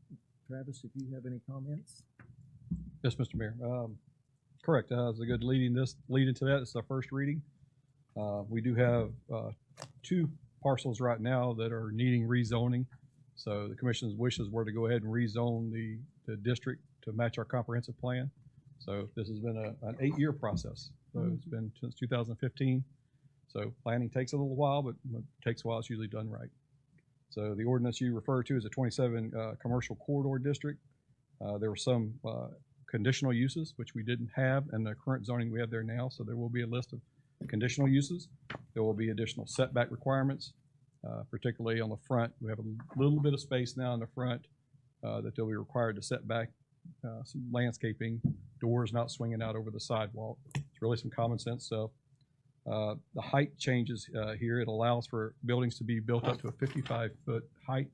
Travis, if you have any comments? Yes, Mr. Mayor. Correct. It's a good lead into that. It's our first reading. We do have 2 parcels right now that are needing rezoning. So the commission's wishes were to go ahead and rezone the district to match our comprehensive plan. So this has been an 8-year process. So it's been since 2015. So planning takes a little while, but when it takes a while, it's usually done right. So the ordinance you refer to is a 27 commercial corridor district. There were some conditional uses, which we didn't have in the current zoning we have there now. So there will be a list of conditional uses. There will be additional setback requirements, particularly on the front. We have a little bit of space now in the front that they'll be required to set back some landscaping, doors not swinging out over the sidewalk. It's really some common sense stuff. The height changes here. It allows for buildings to be built up to a 55-foot height.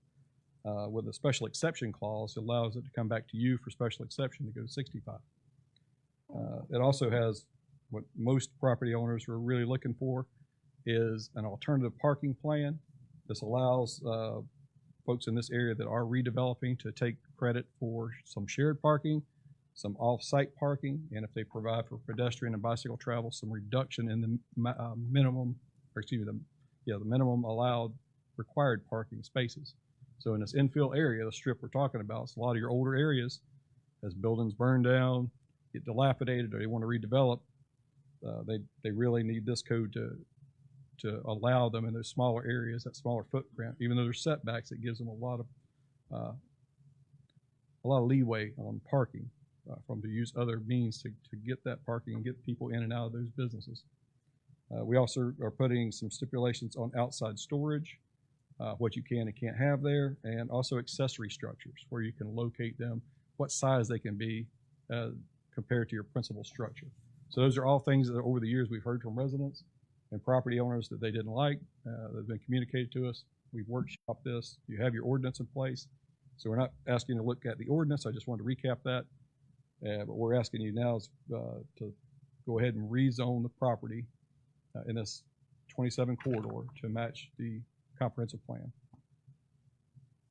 With a special exception clause, it allows it to come back to you for special exception to go to 65. It also has what most property owners are really looking for is an alternative parking plan. This allows folks in this area that are redeveloping to take credit for some shared parking, some off-site parking, and if they provide for pedestrian and bicycle travel, some reduction in the minimum allowed required parking spaces. So in this infill area, the strip we're talking about, it's a lot of your older areas, as buildings burn down, get dilapidated, or they want to redevelop, they really need this code to allow them in those smaller areas, that smaller footprint. Even though there's setbacks, it gives them a lot of leeway on parking from to use other means to get that parking and get people in and out of those businesses. We also are putting some stipulations on outside storage, what you can and can't have there, and also accessory structures where you can locate them, what size they can be compared to your principal structure. So those are all things that over the years we've heard from residents and property owners that they didn't like, that have been communicated to us. We've workshopped this. You have your ordinance in place. So we're not asking you to look at the ordinance. I just wanted to recap that. But what we're asking you now is to go ahead and rezone the property in this 27 corridor to match the comprehensive plan.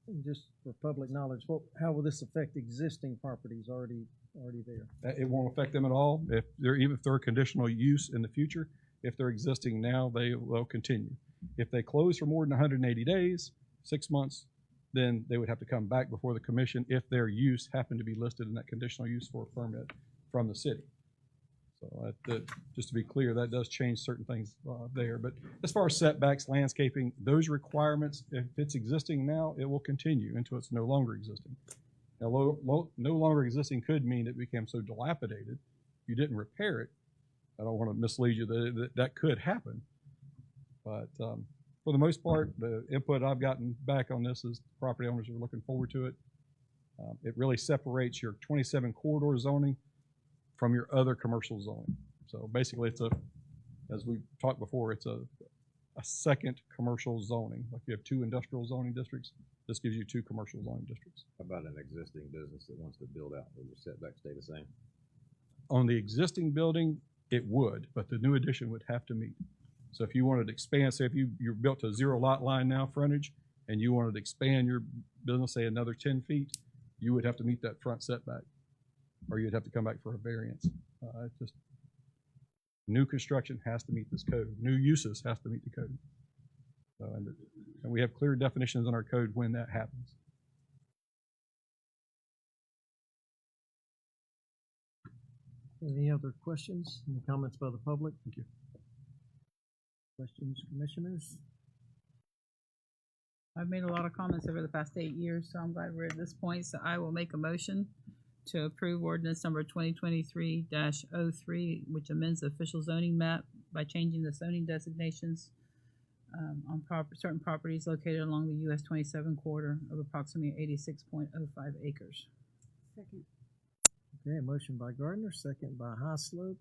And just for public knowledge, how will this affect existing properties already there? It won't affect them at all. Even if they're a conditional use in the future, if they're existing now, they will continue. If they close for more than 180 days, 6 months, then they would have to come back before the commission if their use happened to be listed in that conditional use for a permit from the city. So just to be clear, that does change certain things there. But as far as setbacks, landscaping, those requirements, if it's existing now, it will continue until it's no longer existing. Now, no longer existing could mean it became so dilapidated, you didn't repair it. I don't want to mislead you that could happen. But for the most part, the input I've gotten back on this is property owners are looking forward to it. It really separates your 27 corridor zoning from your other commercial zoning. So basically as we talked before, it's a second commercial zoning. Like you have 2 industrial zoning districts, this gives you 2 commercial zoning districts. How about an existing business that wants to build out? Will the setback stay the same? On the existing building, it would, but the new addition would have to meet. So if you wanted to expand, say if you're built to 0 lot line now frontage, and you wanted to expand your business, say another 10 feet, you would have to meet that front setback, or you'd have to come back for a variance. Just new construction has to meet this code. New uses has to meet the code. And we have clear definitions in our code when that happens. Any other questions? Any comments by the public? Thank you. Questions, commissioners? I've made a lot of comments over the past 8 years, so I'm glad we're at this point. So I will make a motion to approve ordinance number 2023-03, which amends the official zoning map by changing the zoning designations on certain properties located along the US 27 corridor of approximately 86.05 acres. Second. Okay, a motion by Gardner, second by Highslope.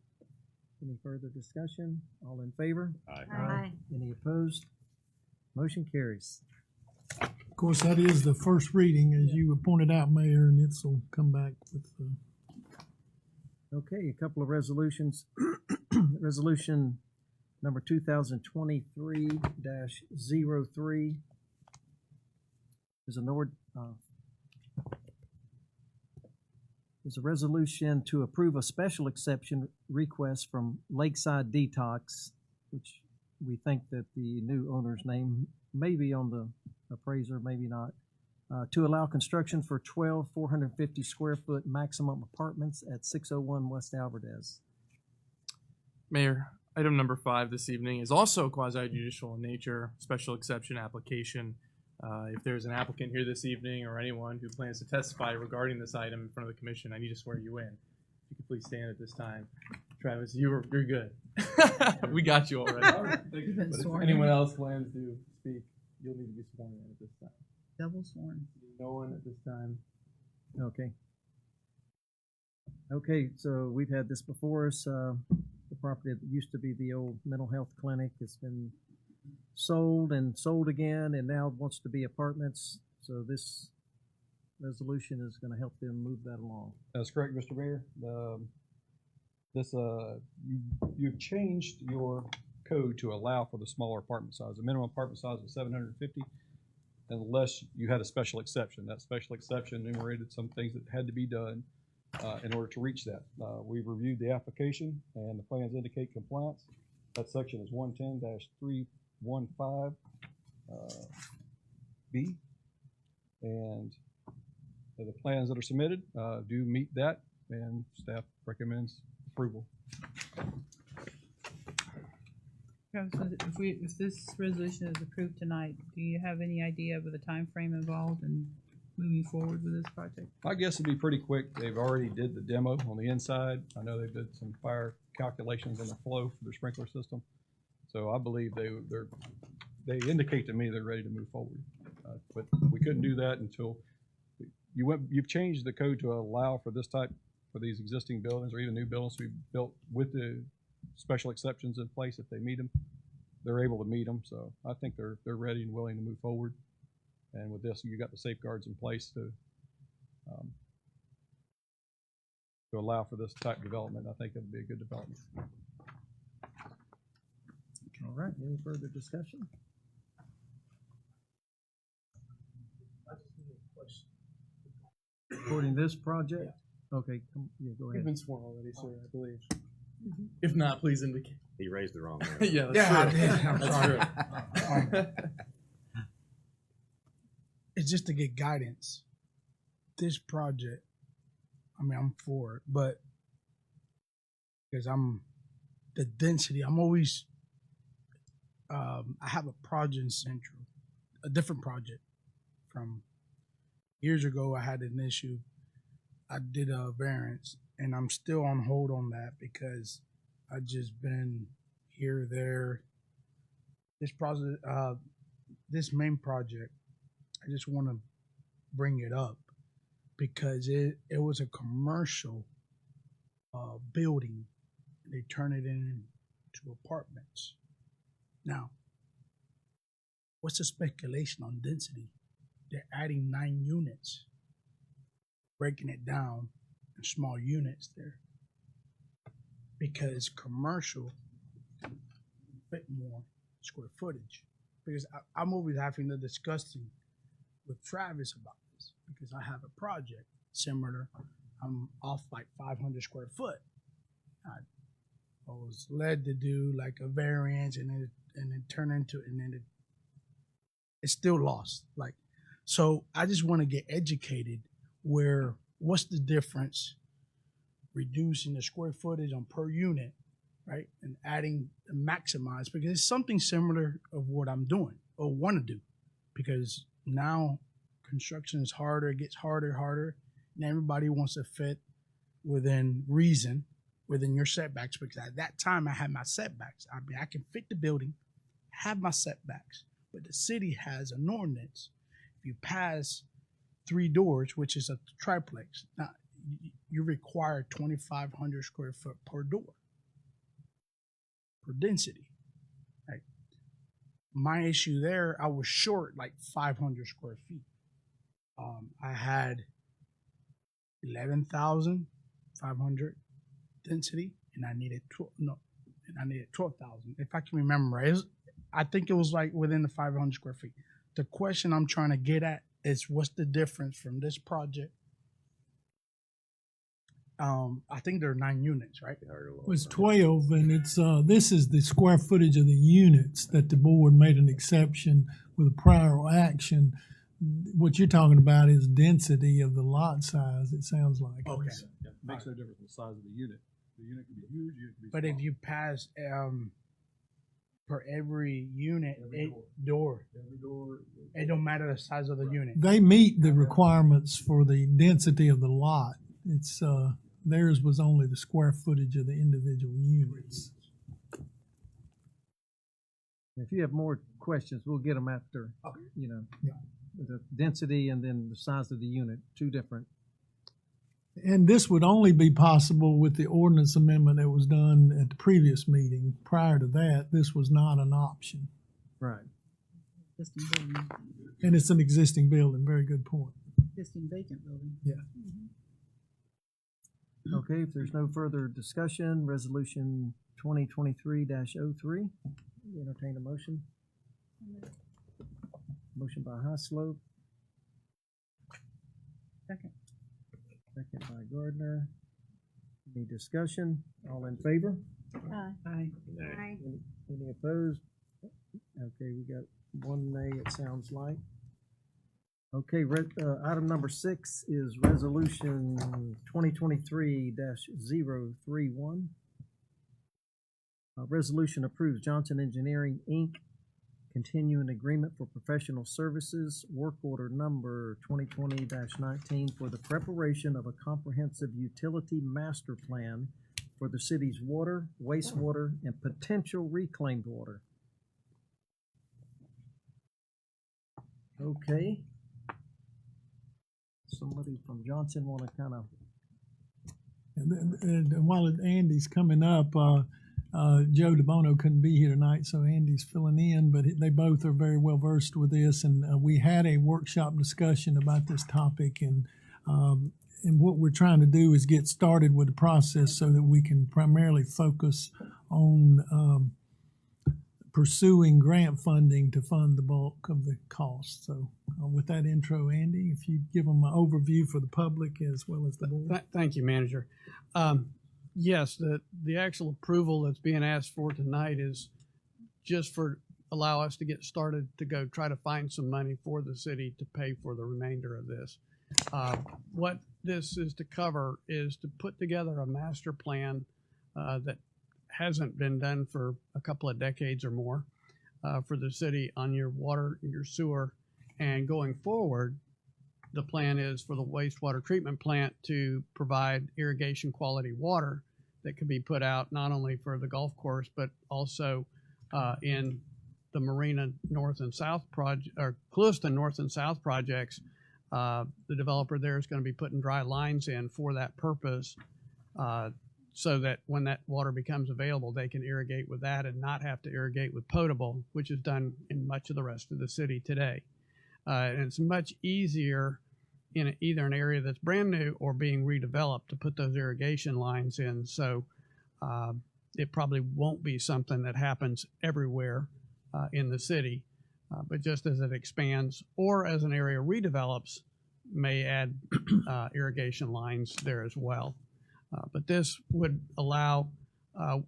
Any further discussion? All in favor? Aye. Aye. Any opposed? Motion carries. Of course, that is the first reading, as you pointed out, Mayor, and this will come back with. Okay, a couple of resolutions. Resolution number 2023-03 is a resolution to approve a special exception request from Lakeside Detox, which we think that the new owner's name may be on the appraiser, maybe not, to allow construction for 12 450 square foot maximum apartments at 601 West Alvarez. Mayor, item number 5 this evening is also quasi-judicial in nature, special exception application. If there's an applicant here this evening or anyone who plans to testify regarding this item in front of the commission, I need to swear you in. If you could please stand at this time. Travis, you're good. We got you already. You've been But if sworn anyone in. else plans to speak, you'll need to be sworn in at this time. Double sworn. No one at this time. Okay. Okay, so we've had this before us. The property that used to be the old mental health clinic has been sold and sold again, and now wants to be apartments. So this resolution is going to help them move that along. That's correct, Mr. Mayor. You've changed your code to allow for the smaller apartment size. The minimum apartment size was 750, unless you had a special exception. That special exception enumerated some things that had to be done in order to reach that. We've reviewed the application, and the plans indicate compliance. That section is 110-315 B, and the plans that are submitted do meet that, and staff recommends approval. Travis, if this resolution is approved tonight, do you have any idea of the time frame involved in moving forward with this project? I guess it'd be pretty quick. They've already did the demo on the inside. I know they did some fire calculations on the flow for their sprinkler system. So I believe they indicate to me they're ready to move forward. But we couldn't do that until you've changed the code to allow for this type, for these existing buildings or even new buildings to be built with the special exceptions in place. If they meet them, they're able to meet them. So I think they're ready and willing to move forward. And with this, you got the safeguards in place to allow for this type of development. I think it'll be a good development. All right, any further discussion? Regarding this project? Okay, yeah, go You've ahead. been sworn already, sir, I believe. If not, please indicate. He raised the wrong hand. Yeah, that's Yeah, I true. did. I'm That's sorry. true. It's just to get guidance. This project, I mean, I'm for it, but because the density, I'm always, I have a project in Central, a different project from years ago. I had an issue. I did a variance, and I'm still on hold on that because I just been here, there. This project, this main project, I just want to bring it up because it was a commercial building. They turn it into apartments. Now, what's the speculation on density? They're adding 9 units, breaking it down in small units there. Because commercial fit more square footage. Because I'm always having the discussing with Travis about this because I have a project similar. I'm off like 500 square foot. I was led to do like a variance and then turn into and then it's still lost. Like, so I just want to get educated where what's the difference reducing the square footage on per unit, right, and adding the maximize because it's something similar of what I'm doing or want to do because now construction is harder, it gets harder, and everybody wants to fit within reason, within your setbacks, because at that time I had my setbacks. I mean, I can fit the building, have my setbacks, but the city has an ordinance. If you pass 3 doors, which is a triplex, now you require 2,500 square foot per door, per density. Right? My issue there, I was short like 500 square feet. I had 11,500 density, and I needed 12,000. If I can remember right, I think it was like within the 500 square feet. The question I'm trying to get at is what's the difference from this project I think there are 9 units, right? It was 12, and it's this is the square footage of the units that the board made an exception with a prior action. What you're talking about is density of the lot size, it sounds like. Okay. Yeah, it makes no difference in the size of the unit. The unit can be huge, unit can be But small. if you pass per every unit, Every door, Every door. it don't matter the size of the unit. They meet the requirements for the density of the lot. It's theirs was only the square footage of the individual units. If you have more questions, we'll get them after, you know, Yeah. the density and then the size of the unit, two different. And this would only be possible with the ordinance amendment that was done at the previous meeting. Prior to that, this was not an option. Right. Existing building, And it's an existing building, very good point. existing vacant building. Yeah. Okay, if there's no further discussion, resolution 2023-03, entertain a motion. Motion by Highslope, Second. second by Gardner. Any discussion? All in favor? Aye. Any opposed? Okay, we got one nay, it sounds like. Okay, item number 6 is resolution 2023-031. Resolution approves Johnson Engineering, Inc. continuing agreement for professional services, work order number 2020-19 for the preparation of a comprehensive utility master plan for the city's water, wastewater, and potential reclaimed water. Okay. Somebody from Johnson want to kind of, And while Andy's coming up, Joe DeBono couldn't be here tonight, so Andy's filling in, but they both are very well versed with this. And we had a workshop discussion about this topic, and what we're trying to do is get started with the process so that we can primarily focus on pursuing grant funding to fund the bulk of the cost. So with that intro, Andy, if you give them an overview for the public as well as the board. Thank you, Manager. Yes, the actual approval that's being asked for tonight is just for allow us to get started to go try to find some money for the city to pay for the remainder of this. What this is to cover is to put together a master plan that hasn't been done for a couple of decades or more for the city on your water, your sewer, and going forward, the plan is for the wastewater treatment plant to provide irrigation quality water that can be put out not only for the golf course, but also in the Marina North and South project, or Clewiston North and South projects. The developer there is going to be putting dry lines in for that purpose, so that when that water becomes available, they can irrigate with that and not have to irrigate with potable, which is done in much of the rest of the city today. And it's much easier in either an area that's brand new or being redeveloped to put those irrigation lines in. So it probably won't be something that happens everywhere in the city, but just as it expands or as an area redevelops, may add irrigation lines there as well. But this would allow,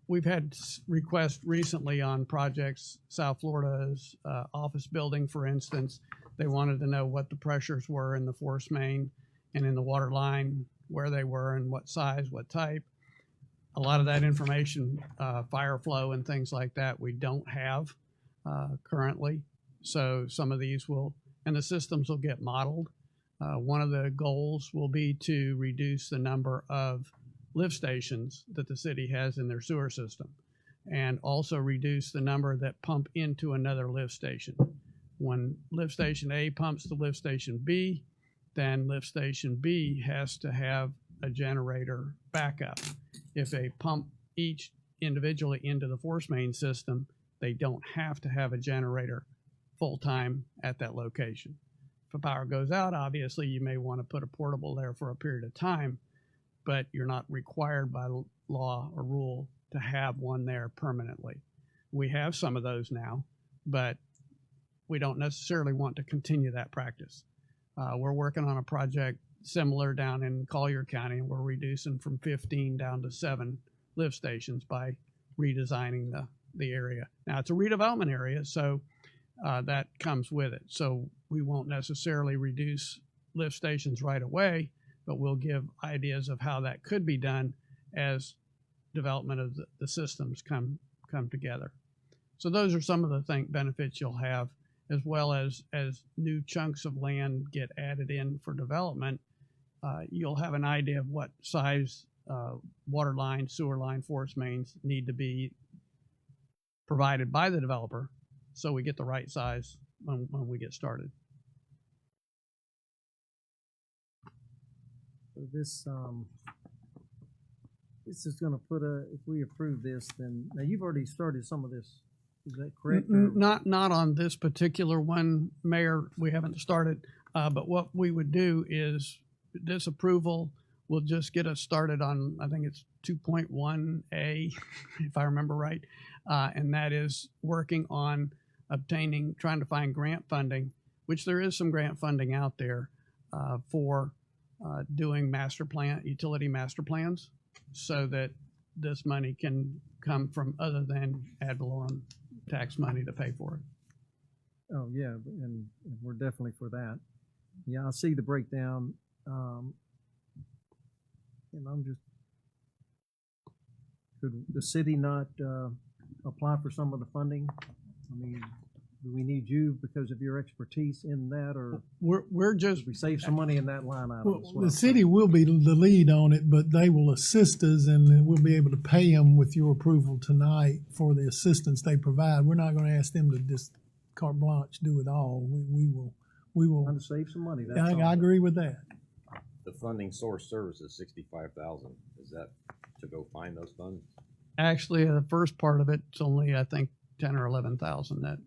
we've had requests recently on projects, South Florida's office building, for instance. They wanted to know what the pressures were in the force main and in the water line, where they were and what size, what type. A lot of that information, fire flow and things like that, we don't have currently. So some of these will, and the systems will get modeled. One of the goals will be to reduce the number of lift stations that the city has in their sewer system, and also reduce the number that pump into another lift station. When lift station A pumps to lift station B, then lift station B has to have a generator backup. If they pump each individually into the force main system, they don't have to have a generator full-time at that location. If power goes out, obviously you may want to put a portable there for a period of time, but you're not required by law or rule to have one there permanently. We have some of those now, but we don't necessarily want to continue that practice. We're working on a project similar down in Collier County, and we're reducing from 15 down to 7 lift stations by redesigning the area. Now, it's a redevelopment area, so that comes with it. So we won't necessarily reduce lift stations right away, but we'll give ideas of how that could be done as development of the systems come together. So those are some of the benefits you'll have, as well as new chunks of land get added in for development. You'll have an idea of what size water line, sewer line, forest mains need to be provided by the developer, so we get the right size when we get started. So this is going to put if we approve this, then now you've already started some of this. Is that correct? Not on this particular one, Mayor. We haven't started, but what we would do is this approval will just get us started on, I think it's 2.1A, if I remember right, and that is working on trying to find grant funding, which there is some grant funding out there for doing utility master plans, so that this money can come from other than ad valorem tax money to pay for it. Oh yeah, and we're definitely for that. Yeah, I see the breakdown, and I'm just, could the city not apply for some of the funding? I mean, do we need you because of your expertise in that, or we're just we save some money in that line item? Well, the city will be the lead on it, but they will assist us, and we'll be able to pay them with your approval tonight for the assistance they provide. We're not going to ask them to just carte blanche do it all. We will trying to save some money. That's I agree with that. The funding source service is $65,000. Is that to go find those funds? Actually, the first part of it's only, I think, 10 or 11,000. That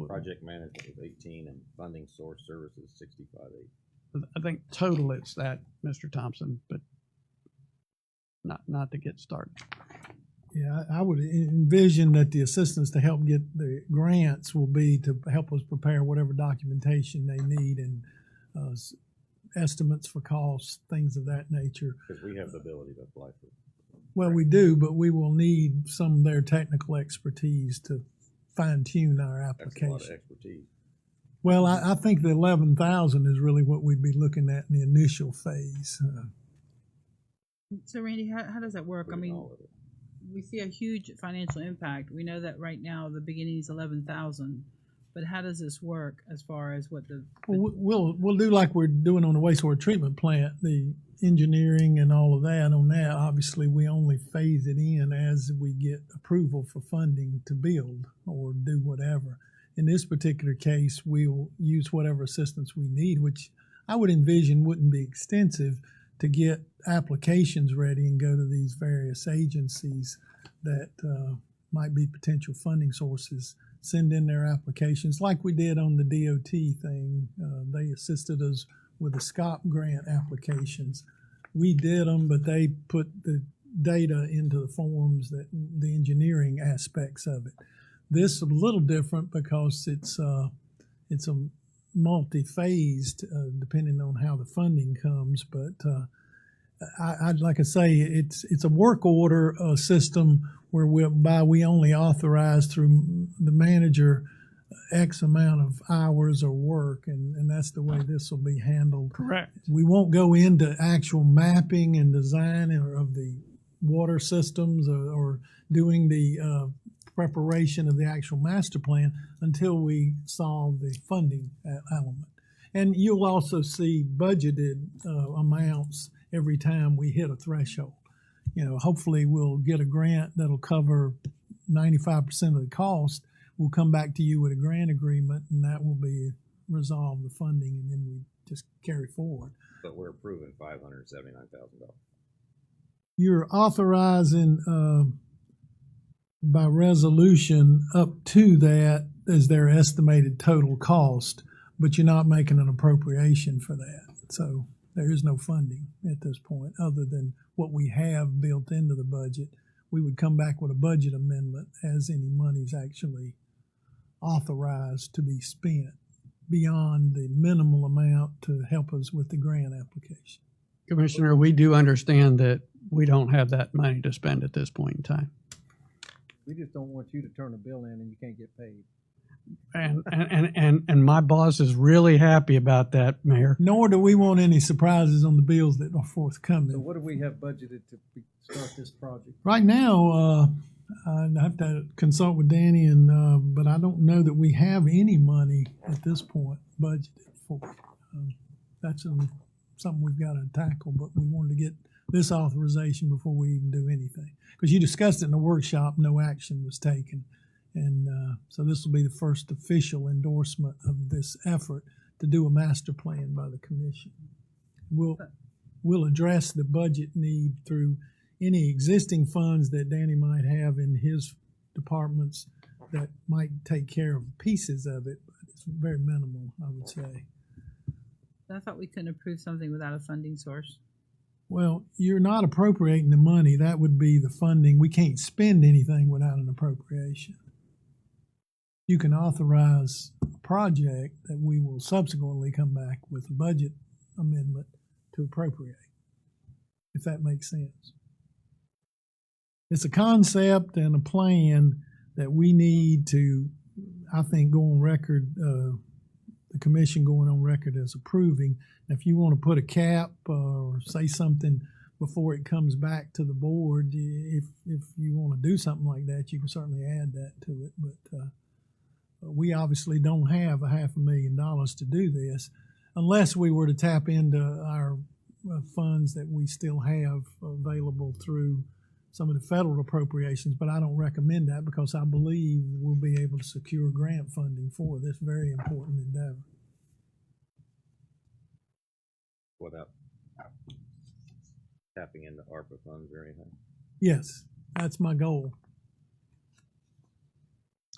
project management is 18, and funding source services 65.8. I think total it's that, Mr. Thompson, but not to get started. Yeah, I would envision that the assistance to help get the grants will be to help us prepare whatever documentation they need and estimates for costs, things of that nature. Because we have the ability to apply for. Well, we do, but we will need some of their technical expertise to fine-tune our application. That's a lot of expertise. Well, I think the 11,000 is really what we'd be looking at in the initial phase. So Randy, how does that work? I mean, we see a huge financial impact. We know that right now the beginning is 11,000, but how does this work as far as what the? Well, we'll do like we're doing on the wastewater treatment plant, the engineering and all of that on that. Obviously, we only phase it in as we get approval for funding to build or do whatever. In this particular case, we'll use whatever assistance we need, which I would envision wouldn't be extensive, to get applications ready and go to these various agencies that might be potential funding sources, send in their applications like we did on the DOT thing. They assisted us with the SCOP grant applications. We did them, but they put the data into the forms, that the engineering aspects of it. This is a little different because it's a multi-phased, depending on how the funding comes. But I'd like to say it's a work order system whereby we only authorize through the manager X amount of hours of work, and that's the way this will be handled. Correct. We won't go into actual mapping and design of the water systems or doing the preparation of the actual master plan until we solve the funding element. And you'll also see budgeted amounts every time we hit a threshold. You know, hopefully we'll get a grant that'll cover 95% of the cost. We'll come back to you with a grant agreement, and that will be resolve the funding, and then we just carry forward. But we're approving $579,000. You're authorizing by resolution up to that as their estimated total cost, but you're not making an appropriation for that. So there is no funding at this point other than what we have built into the budget. We would come back with a budget amendment as any money's actually authorized to be spent. beyond the minimal amount to help us with the grant application. Commissioner, we do understand that we don't have that money to spend at this point in time. We just don't want you to turn a bill in and you can't get paid. And my boss is really happy about that, Mayor. Nor do we want any surprises on the bills that are forthcoming. So what do we have budgeted to start this project? Right now, I have to consult with Danny, and but I don't know that we have any money at this point budgeted for. That's something we've got to tackle, but we wanted to get this authorization before we even do anything. Because you discussed it in the workshop, no action was taken. And so this will be the first official endorsement of this effort to do a master plan by the commission. We'll address the budget need through any existing funds that Danny might have in his departments that might take care of pieces of it, but it's very minimal, I would say. I thought we couldn't approve something without a funding source. Well, you're not appropriating the money. That would be the funding. We can't spend anything without an appropriation. You can authorize a project that we will subsequently come back with a budget amendment to appropriate, if that makes sense. It's a concept and a plan that we need to, I think, go on record, the commission going on record as approving. If you want to put a cap or say something before it comes back to the board, if you want to do something like that, you can certainly add that to it. But we obviously don't have $500,000 to do this unless we were to tap into our funds that we still have available through some of the federal appropriations, but I don't recommend that because I believe we'll be able to secure grant funding for this very important endeavor. Without tapping into ARPA funds or anything? Yes, that's my goal.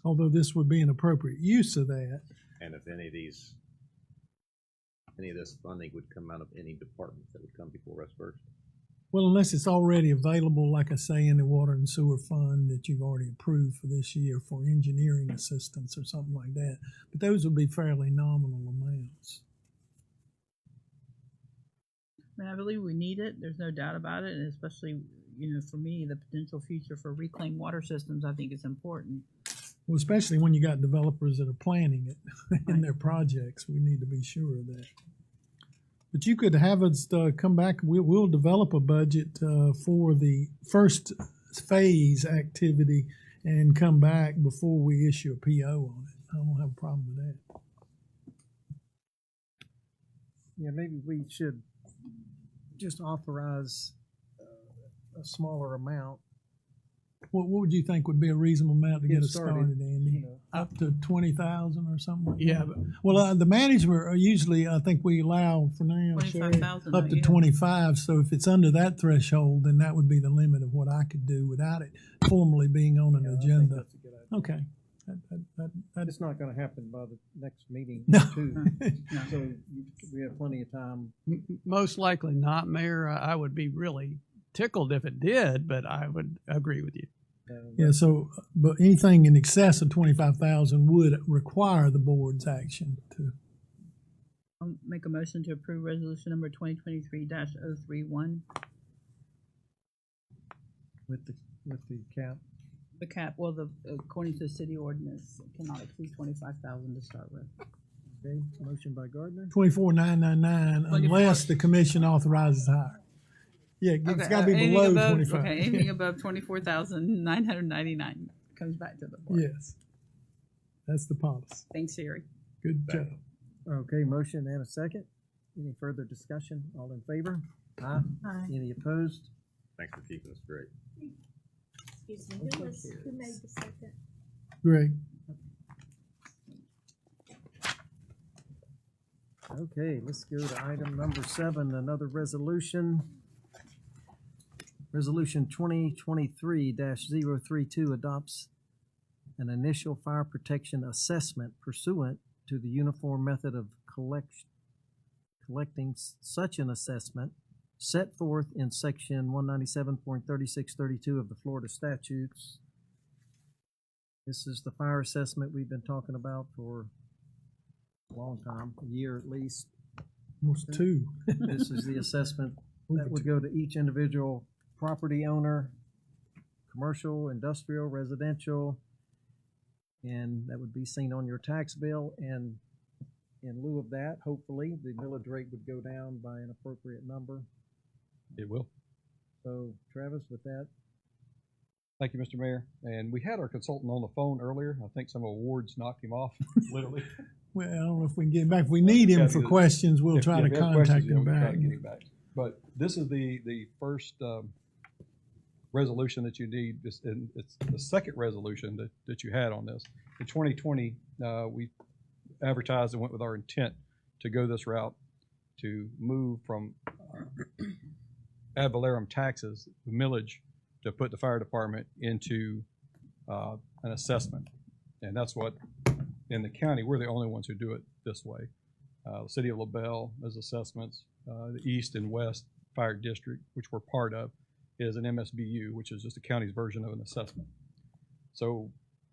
Although this would be an appropriate use of that. And if any of this funding would come out of any departments that would come before us first? Well, unless it's already available, like I say, in the water and sewer fund that you've already approved for this year for engineering assistance or something like that. But those would be fairly nominal amounts. I mean, I believe we need it. There's no doubt about it. And especially, for me, the potential future for reclaimed water systems, I think is important. Well, especially when you got developers that are planning it in their projects, we need to be sure of that. But you could have us come back. We'll develop a budget for the first phase activity and come back before we issue a PO on it. I don't have a problem with that. Yeah, maybe we should just authorize a smaller amount. What would you think would be a reasonable amount to get us started, Andy? know. Up to 20,000 or something like Yeah, that? but- Well, the management are usually, I think we allow for now, Sherry, 25,000, up to yeah. 25. So if it's under that threshold, then that would be the limit of what I could do without it formally being on an I think agenda. that's a good idea. Okay. That It's not gonna happen by the next meeting, No. too. So we have plenty of time. Most likely not, Mayor. I would be really tickled if it did, but I would agree with you. Yeah, so, but anything in excess of 25,000 would require the board's action to. I'll make a motion to approve resolution number 2023-031. With the cap. The cap, according to the city ordinance, it cannot exceed 25,000 to start with. Okay, motion by Gardner. 24,999 unless the commission authorizes higher. Yeah, it's got to be anything below above, 25. Okay, anything above 24,999 comes back to the board. Yes, that's the policy. Thanks, Sherry. Good job. Okay, motion and a second. Any further discussion? All in favor? Aye. Aye. Any opposed? Thanks for keeping us straight. Excuse me, who made the second? Greg. Okay, let's go to item number 7, another resolution. Resolution 2023-032 adopts an initial fire protection assessment pursuant to the uniform method of collecting such an assessment set forth in section 197.3632 of the Florida statutes. This is the fire assessment we've been talking about for a long time, a year at least. Almost two. This is the assessment that would go to each individual property owner, commercial, industrial, residential, and that would be seen on your tax bill. And in lieu of that, hopefully, the millage rate would go down by an appropriate number. It will. So, Travis, with that, Thank you, Mr. Mayor. And we had our consultant on the phone earlier. I think some awards knocked him off, literally. Well, I don't know if we can get him back. If we need him for questions, we'll try to contact him we can try back. to get him back. But this is the first resolution that you need. And it's the second resolution that you had on this. In 2020, we advertised and went with our intent to go this route, to move from ad valorem taxes, the millage, to put the fire department into an assessment. And that's what, in the county, we're the only ones who do it this way. The city of LaBelle has assessments. The East and West Fire District, which we're part of, is an MSBU, which is just the county's version of an assessment. So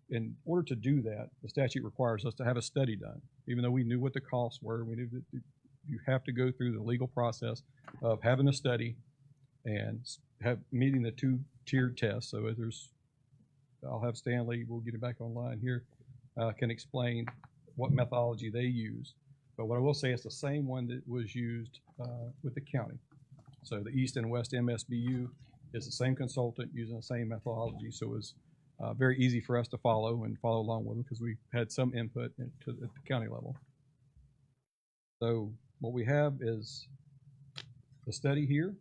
in order to do that, the statute requires us to have a study done. Even though we knew what the costs were, we knew that you have to go through the legal process of having a study and meeting the two-tiered test. So I'll have Stanley, we'll get it back online here, can explain what methodology they use. But what I will say, it's the same one that was used with the county. So the East and West MSBU is the same consultant using the same methodology. So it was very easy for us to follow along with them because we had some input at the county level. So what we have is the study here.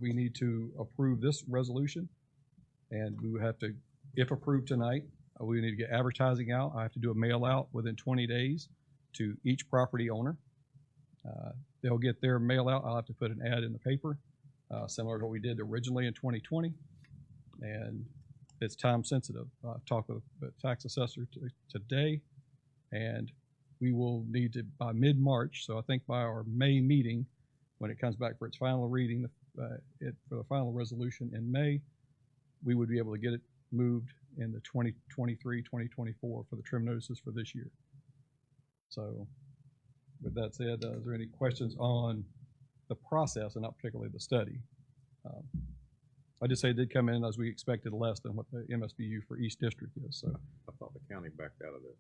We need to approve this resolution, and we would have to, if approved tonight, we need to get advertising out. I have to do a mail out within 20 days to each property owner. They'll get their mail out. I'll have to put an ad in the paper, similar to what we did originally in 2020, and it's time sensitive. I've talked with the tax assessor today, and we will need to, by mid-March, so I think by our May meeting, when it comes back for its final reading, for the final resolution in May, we would be able to get it moved in the 2023, 2024 for the trim notices for this year. So with that said, is there any questions on the process and not particularly the study? I just say it did come in as we expected, less than what the MSBU for East District is. So I thought the county backed out of this.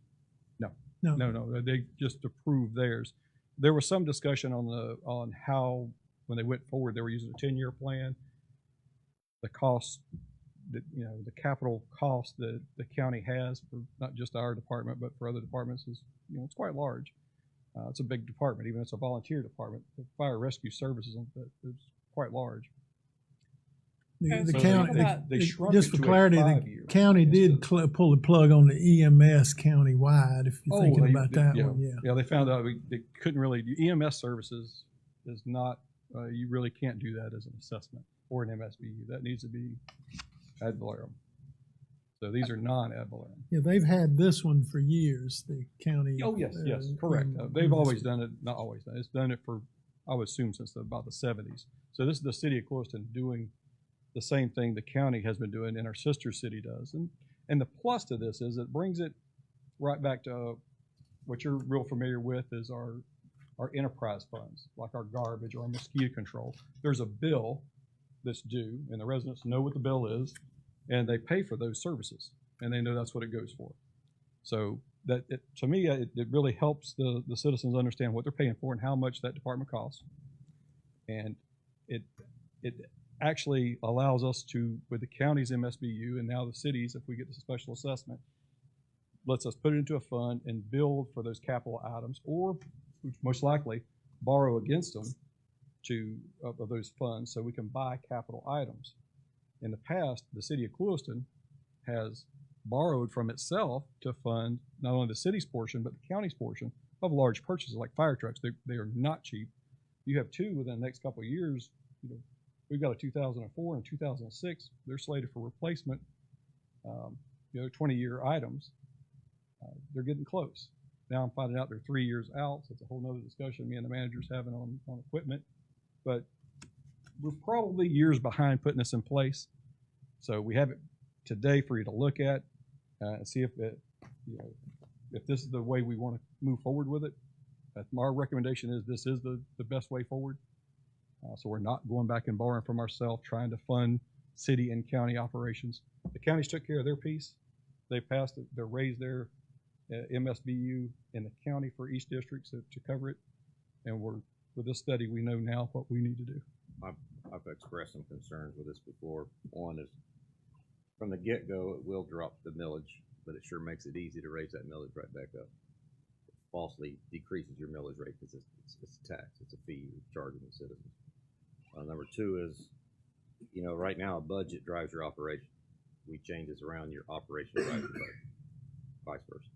No, they just approved theirs. There was some discussion on how, when they went forward, they were using a 10-year plan. The cost, the capital cost that the county has for not just our department but for other departments is, it's quite large. It's a big department, even if it's a volunteer department. The fire rescue services is quite large. The So county, they shrunk just it for to a clarity, the 5-year county did pull the plug on the EMS countywide, if you're thinking about that one, yeah. Yeah, they found out they couldn't really, EMS services is not, you really can't do that as an assessment or an MSBU. That needs to be ad valorem. So these are non-ad valorem. Yeah, they've had this one for years, the county. Oh, yes, correct. They've always done it, not always done it. It's done it for, I would assume, since about the 70s. So this is the city of Clewiston doing the same thing the county has been doing and our sister city does. And the plus to this is it brings it right back to what you're real familiar with is our enterprise funds, like our garbage or our mosquito control. There's a bill that's due, and the residents know what the bill is, and they pay for those services, and they know that's what it goes for. So that to me, it really helps the citizens understand what they're paying for and how much that department costs. And it actually allows us to, with the county's MSBU and now the cities, if we get this special assessment, lets us put it into a fund and build for those capital items, or most likely borrow against them of those funds so we can buy capital items. In the past, the city of Clewiston has borrowed from itself to fund not only the city's portion, but the county's portion of large purchases like fire trucks. They are not cheap. You have two within the next couple of years. We've got a 2004 and 2006. They're slated for replacement, 20-year items. They're getting close. Now I'm finding out they're 3 years out, so it's a whole nother discussion me and the manager's having on equipment. But we're probably years behind putting this in place. So we have it today for you to look at and see if if this is the way we want to move forward with it, our recommendation is this is the best way forward. So we're not going back and borrowing from ourselves, trying to fund city and county operations. The counties took care of their piece. They passed it. They raised their MSBU in the county for each district to cover it. And with this study, we know now what we need to do. I've expressed some concerns with this before. One is, from the get-go, it will drop the millage, but it sure makes it easy to raise that millage right back up. It falsely decreases your millage rate because it's a tax, it's a fee you're charging the citizens. Number two is, you know, right now a budget drives your operation. We change this around, your operation drives your budget, vice versa.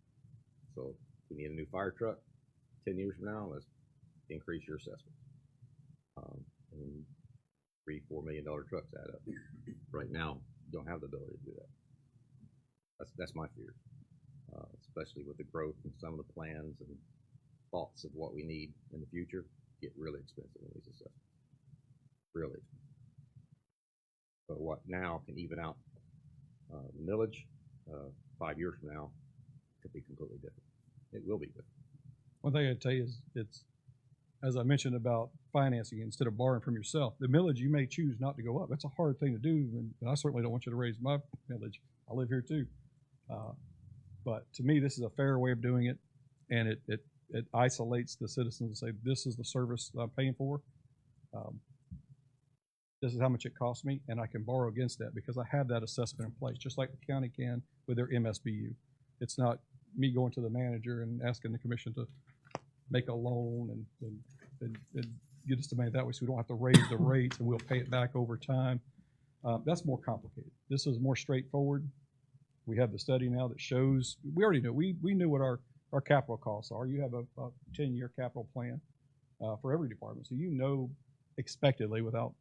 So if we need a new fire truck 10 years from now, let's increase your assessment. And $3-4 million trucks add up. Right now, you don't have the ability to do that. That's my fear, especially with the growth and some of the plans and thoughts of what we need in the future get really expensive in these assessments. Really expensive. But what now can even out millage 5 years from now could be completely different. It will be different. One thing I'd tell you is it's, as I mentioned about financing instead of borrowing from yourself, the millage you may choose not to go up. That's a hard thing to do, and I certainly don't want you to raise my millage. I live here too. But to me, this is a fair way of doing it, and it isolates the citizens and say, this is the service I'm paying for. This is how much it costs me, and I can borrow against that because I have that assessment in place, just like the county can with their MSBU. It's not me going to the manager and asking the commission to make a loan and get us to money that way, so we don't have to raise the rates and we'll pay it back over time. That's more complicated. This is more straightforward. We have the study now that shows, we already know, we knew what our capital costs are. You have a 10-year capital plan for every department, so you know expectedly without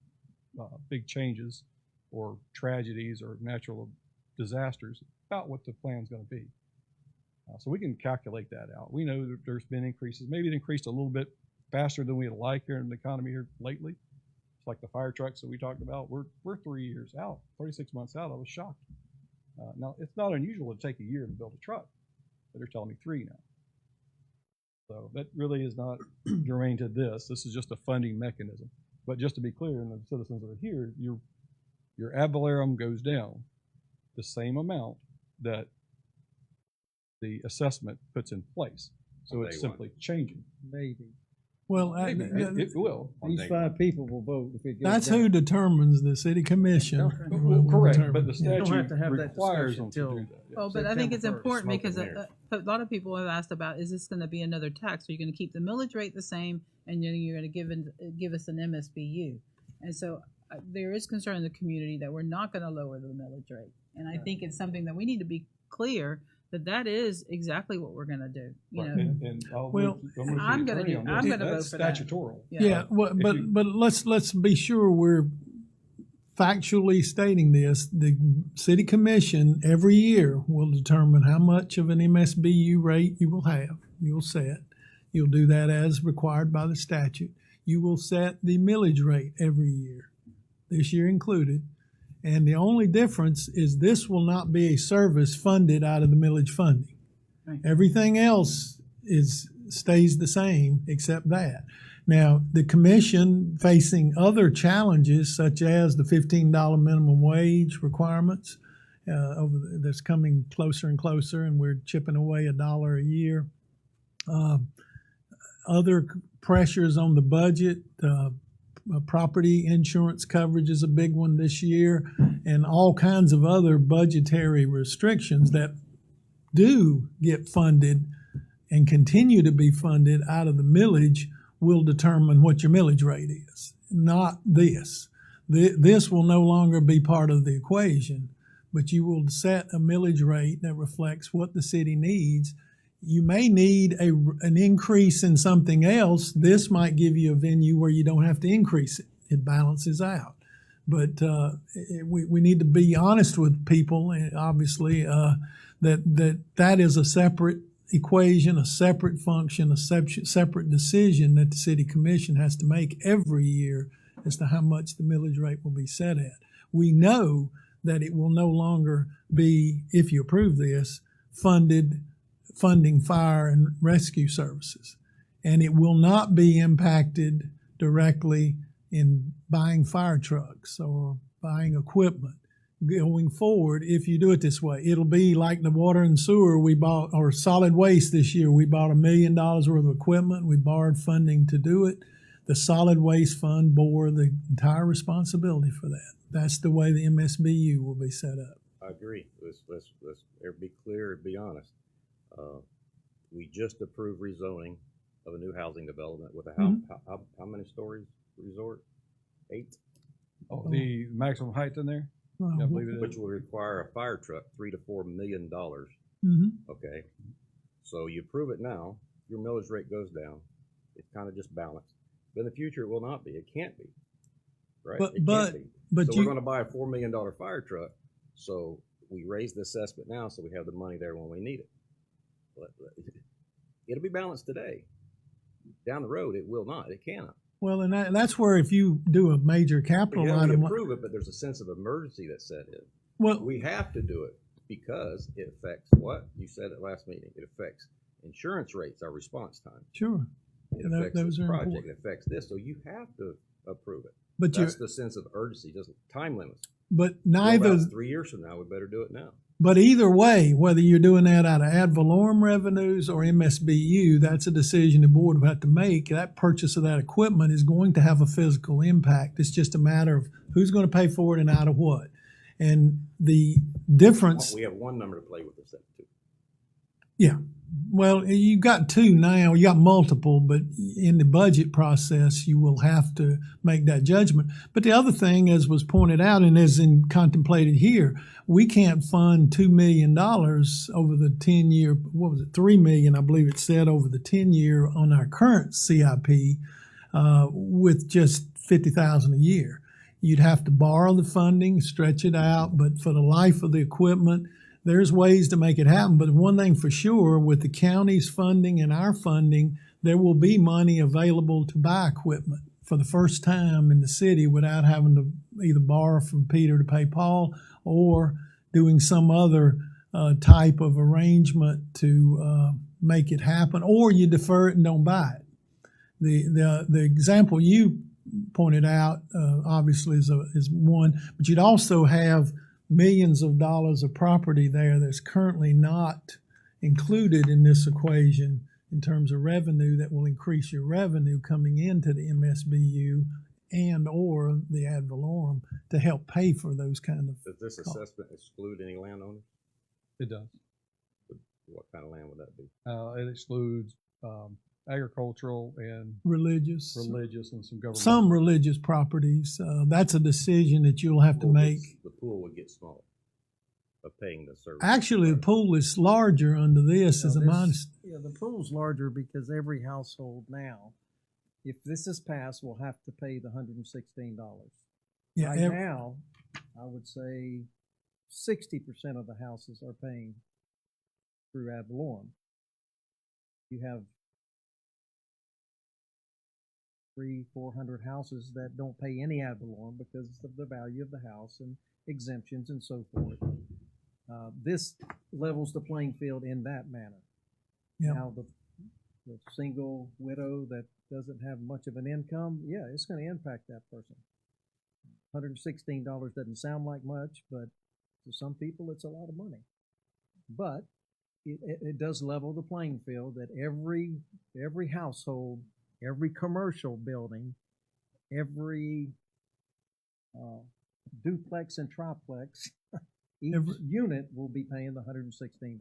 big changes or tragedies or natural disasters about what the plan's going to be. So we can calculate that out. We know that there's been increases. Maybe it increased a little bit faster than we'd like here in the economy here lately. It's like the fire trucks that we talked about. We're 3 years out, 36 months out. I was shocked. Now, it's not unusual to take a year to build a truck, but they're telling me 3 now. So that really is not germane to this. This is just a funding mechanism. But just to be clear, and the citizens that are here, your ad valorem goes down the same amount that the assessment puts in place. So it's simply changing. Maybe. Well, Maybe. It will. These 5 people will vote if it goes that's down. who determines the city commission. Well, correct, but the You don't statute have to have that requires discussion them to till do that. Yeah. Oh, but I think it's September 1st. important because Smoke and a lot of people have asked about, is this going to be another tax? Are you going to keep the millage rate the same, and then you're going to give us an MSBU? And so there is concern in the community that we're not going to lower the millage rate. And I think it's something that we need to be clear that is exactly what we're going to do. You know, And I'll Well, I'm going to vote for that. That's statutory. Yeah, well, but let's be sure we're factually stating this. The city commission every year will determine how much of an MSBU rate you will have. You'll set. You'll do that as required by the statute. You will set the millage rate every year, this year included. And the only difference is this will not be a service funded out of the millage funding. Right. Everything else stays the same except that. Now, the commission facing other challenges such as the $15 minimum wage requirements that's coming closer and closer, and we're chipping away $1 a year. Other pressures on the budget, property insurance coverage is a big one this year, and all kinds of other budgetary restrictions that do get funded and continue to be funded out of the millage will determine what your millage rate is, not this. This will no longer be part of the equation, but you will set a millage rate that reflects what the city needs. You may need an increase in something else. This might give you a venue where you don't have to increase it. It balances out. But we need to be honest with people, obviously, that is a separate equation, a separate function, a separate decision that the city commission has to make every year as to how much the millage rate will be set at. We know that it will no longer be, if you approve this, funded funding fire and rescue services. And it will not be impacted directly in buying fire trucks or buying equipment going forward. If you do it this way, it'll be like the water and sewer we bought, or solid waste this year. We bought $1 million worth of equipment. We borrowed funding to do it. The solid waste fund bore the entire responsibility for that. That's the way the MSBU will be set up. I agree. Let's be clear and be honest. We just approved rezoning of a new housing development with a house. How many stories resort? 8? Oh, the maximum height in there? Yeah, I believe it is. Which will require a fire truck, $3 to $4 million. Okay, so you approve it now, your millage rate goes down. It's kind of just balanced. But in the future, it will not be. It can't be. Right? It can't be. So we're going to buy a $4 million fire truck. So we raise the assessment now, so we have the money there when we need it. It'll be balanced today. Down the road, it will not. It cannot. Well, and that's where if you do a major capital item, we approve it, but there's a sense of emergency that's set in. Well, we have to do it because it affects what you said at last meeting. It affects insurance rates, our response time. Sure, it affects those this are project. important. It affects this, so you have to approve it. But that's the sense of urgency, doesn't time limits. But neither 3 years from now, we better do it now. But either way, whether you're doing that out of ad valorem revenues or MSBU, that's a decision the board will have to make. That purchase of that equipment is going to have a physical impact. It's just a matter of who's going to pay for it and out of what. And the difference. We have one number to play with this at too. Yeah. Well, you've got 2 now. You got multiple, but in the budget process, you will have to make that judgment. But the other thing, as was pointed out and is contemplated here, we can't fund $2 million over the 10-year, what was it, $3 million, I believe it said, over the 10-year on our current CIP with just $50,000 a year. You'd have to borrow the funding, stretch it out, but for the life of the equipment, there's ways to make it happen. But one thing for sure, with the county's funding and our funding, there will be money available to buy equipment for the first time in the city without having to either borrow from Peter to pay Paul or doing some other type of arrangement to make it happen, or you defer it and don't buy it. The example you pointed out obviously is one, but you'd also have millions of dollars of property there that's currently not included in this equation in terms of revenue that will increase your revenue coming into the MSBU and or the ad valorem to help pay for those kind of Does this assessment exclude any landowners? It does. What kind of land would that be? It excludes agricultural and religious and some government. Some religious properties. That's a decision that you'll have to make. The pool would get smaller of paying the service. Actually, the pool is larger under this, as a minus. Yeah, the pool's larger because every household now, if this is passed, will have to pay the $116. Yeah, right now, I would say 60% of the houses are paying through ad valorem. You have 300-400 houses that don't pay any ad valorem because of the value of the house and exemptions and so forth. This levels the playing field in that manner. Yep. Now, the single widow that doesn't have much of an income, yeah, it's going to impact that person. $116 doesn't sound like much, but to some people, it's a lot of money. But it does level the playing field that every household, every commercial building, every duplex and triplex, each unit will be paying the $116.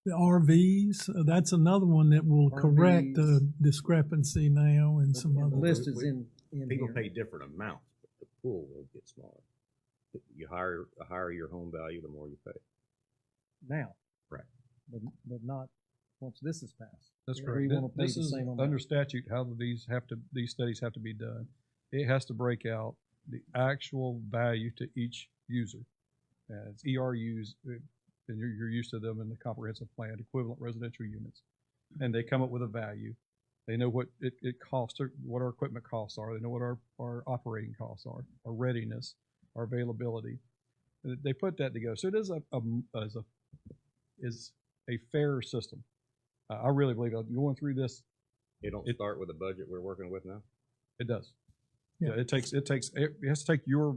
The RVs, that's another one that will correct the discrepancy now and some other. The list is in People here. pay different amounts, but the pool will get smaller. The higher your home value, the more you pay. Now. Right. But not once this is passed. That's Everyone correct. will pay This the is same amount. under statute how these studies have to be done. It has to break out the actual value to each user. It's ERUs, and you're used to them in the comprehensive plan, equivalent residential units. And they come up with a value. They know what it costs, what our equipment costs are. They know what our operating costs are, our readiness, our availability. They put that together. So it is a fair system. I really believe going through this, It don't start with the budget we're working with now? it does. Yeah. Yeah, it has to take your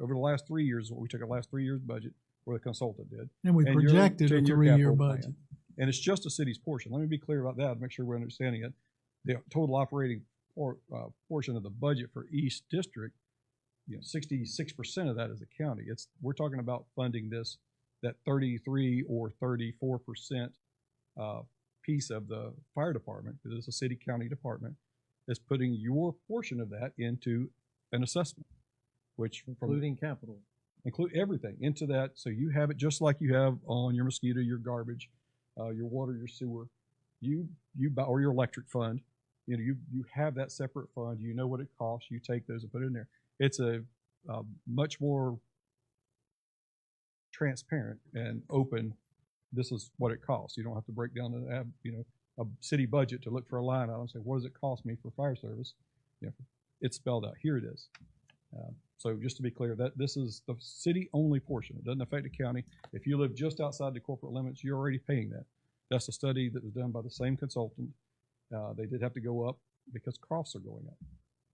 over the last 3 years, what we took the last 3 years budget, where the consultant did. And we your projected a 10-year 3-year capital plan. budget. And it's just the city's portion. Let me be clear about that, make sure we're understanding it. The total operating portion of the budget for East District, 66% of that is the county. We're talking about funding that 33 or 34% piece of the fire department, because it's a city-county department, is putting your portion of that into an assessment, which Including capital. include everything into that, so you have it just like you have on your mosquito, your garbage, your water, your sewer, you buy, or your electric fund. You have that separate fund. You know what it costs. You take those and put it in there. It's a much more transparent and open. This is what it costs. You don't have to break down a city budget to look for a line item and say, what does it cost me for fire service? It's spelled out. Here it is. So just to be clear, that this is the city-only portion. It doesn't affect the county. If you live just outside the corporate limits, you're already paying that. That's a study that was done by the same consultant. They did have to go up because costs are going up.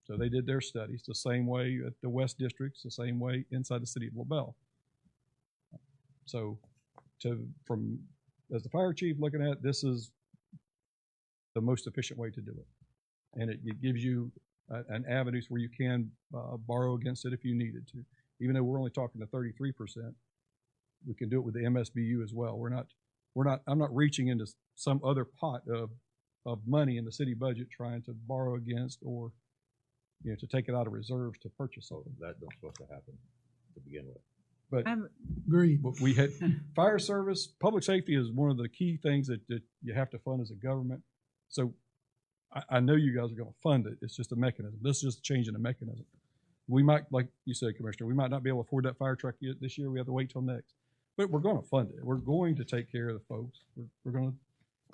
So they did their studies the same way at the West Districts, the same way inside the city of LaBelle. So as the fire chief looking at it, this is the most efficient way to do it. And it gives you an avenues where you can borrow against it if you needed to. Even though we're only talking to 33%, we can do it with the MSBU as well. I'm not reaching into some other pot of money in the city budget trying to borrow against or to take it out of reserves to purchase something. That don't supposed to happen to begin with. But Agreed. we had fire service, public safety is one of the key things that you have to fund as a government. So I know you guys are going to fund it. It's just a mechanism. This is just changing the mechanism. We might, like you said, Commissioner, we might not be able to afford that fire truck yet this year. We have to wait till next. But we're going to fund it. We're going to take care of the folks. We're going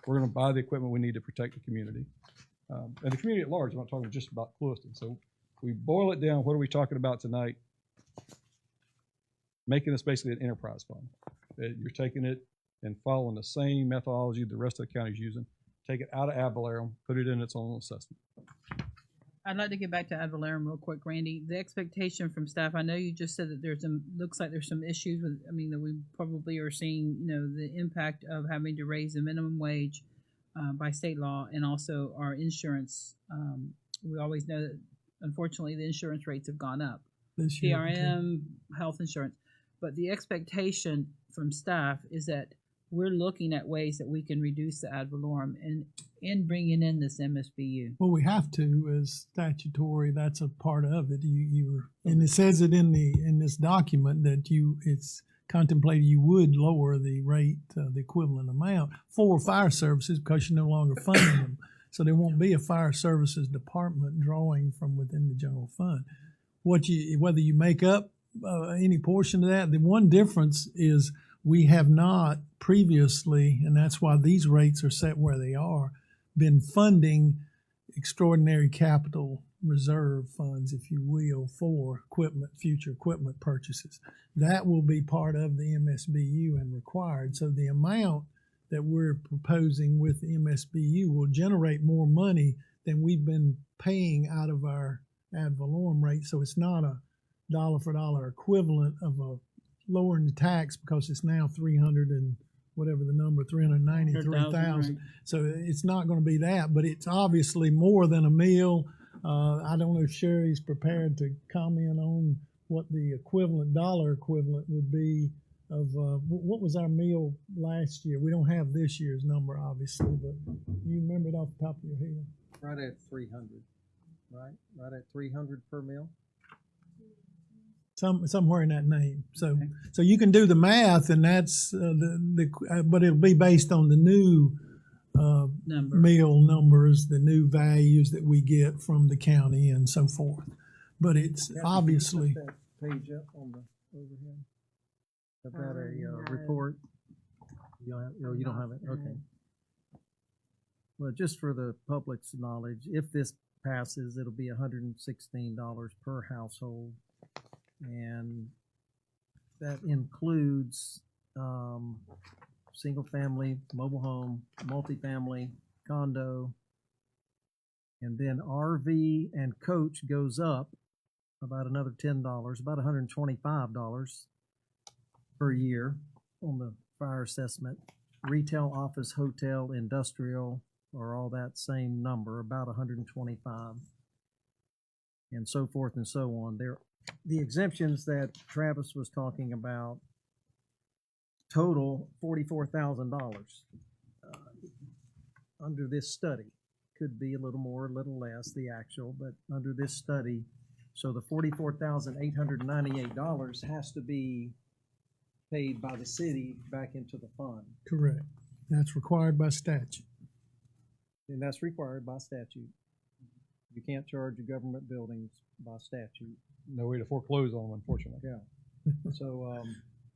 to buy the equipment we need to protect the community. And the community at large, I'm not talking just about Clewiston. So we boil it down. What are we talking about tonight? Making this basically an enterprise fund. You're taking it and following the same methodology the rest of the county's using. Take it out of ad valorem, put it in its own assessment. I'd like to get back to ad valorem real quick, Randy. The expectation from staff, I know you just said that looks like there's some issues with, that we probably are seeing, the impact of having to raise the minimum wage by state law, and also our insurance. We always know that, unfortunately, the insurance rates have gone up. This year, PRM, health insurance. But the expectation from staff is that we're looking at ways that we can reduce the ad valorem and bringing in this MSBU. Well, we have to, as statutory. That's a part of it. And it says it in this document that it's contemplated you would lower the rate, the equivalent amount for fire services because you're no longer funding them. So there won't be a fire services department drawing from within the general fund. Whether you make up any portion of that, the one difference is we have not previously, and that's why these rates are set where they are, been funding extraordinary capital reserve funds, if you will, for future equipment purchases. That will be part of the MSBU and required. So the amount that we're proposing with the MSBU will generate more money than we've been paying out of our ad valorem rate. So it's not a dollar for dollar equivalent of lowering the tax because it's now 300 and whatever the number, 393,000. Right. So it's not going to be that, but it's obviously more than a meal. I don't know if Sherry's prepared to comment on what the dollar equivalent would be of what was our meal last year. We don't have this year's number, obviously, but you remember it off the top of your head. Right at 300, right? Right at 300 per meal. Somewhere in that name. So you can do the math, and that's but it'll be based on the new meal numbers, the new values that we get from the county, and so forth. But it's obviously that page up on the overhead. About a report. You don't have it. Okay. Well, just for the public's knowledge, if this passes, it'll be $116 per household. And that includes single family, mobile home, multifamily, condo. And then RV and coach goes up about another $10, about $125 per year on the fire assessment. Retail, office, hotel, industrial are all that same number, about 125, and so forth and so on. The exemptions that Travis was talking about total $44,000 under this study. Could be a little more, a little less, the actual, but under this study, so the $44,898 has to be paid by the city back into the fund. Correct. That's required by statute. And that's required by statute. You can't charge your government buildings by statute. No way to foreclose on them, unfortunately. Yeah. So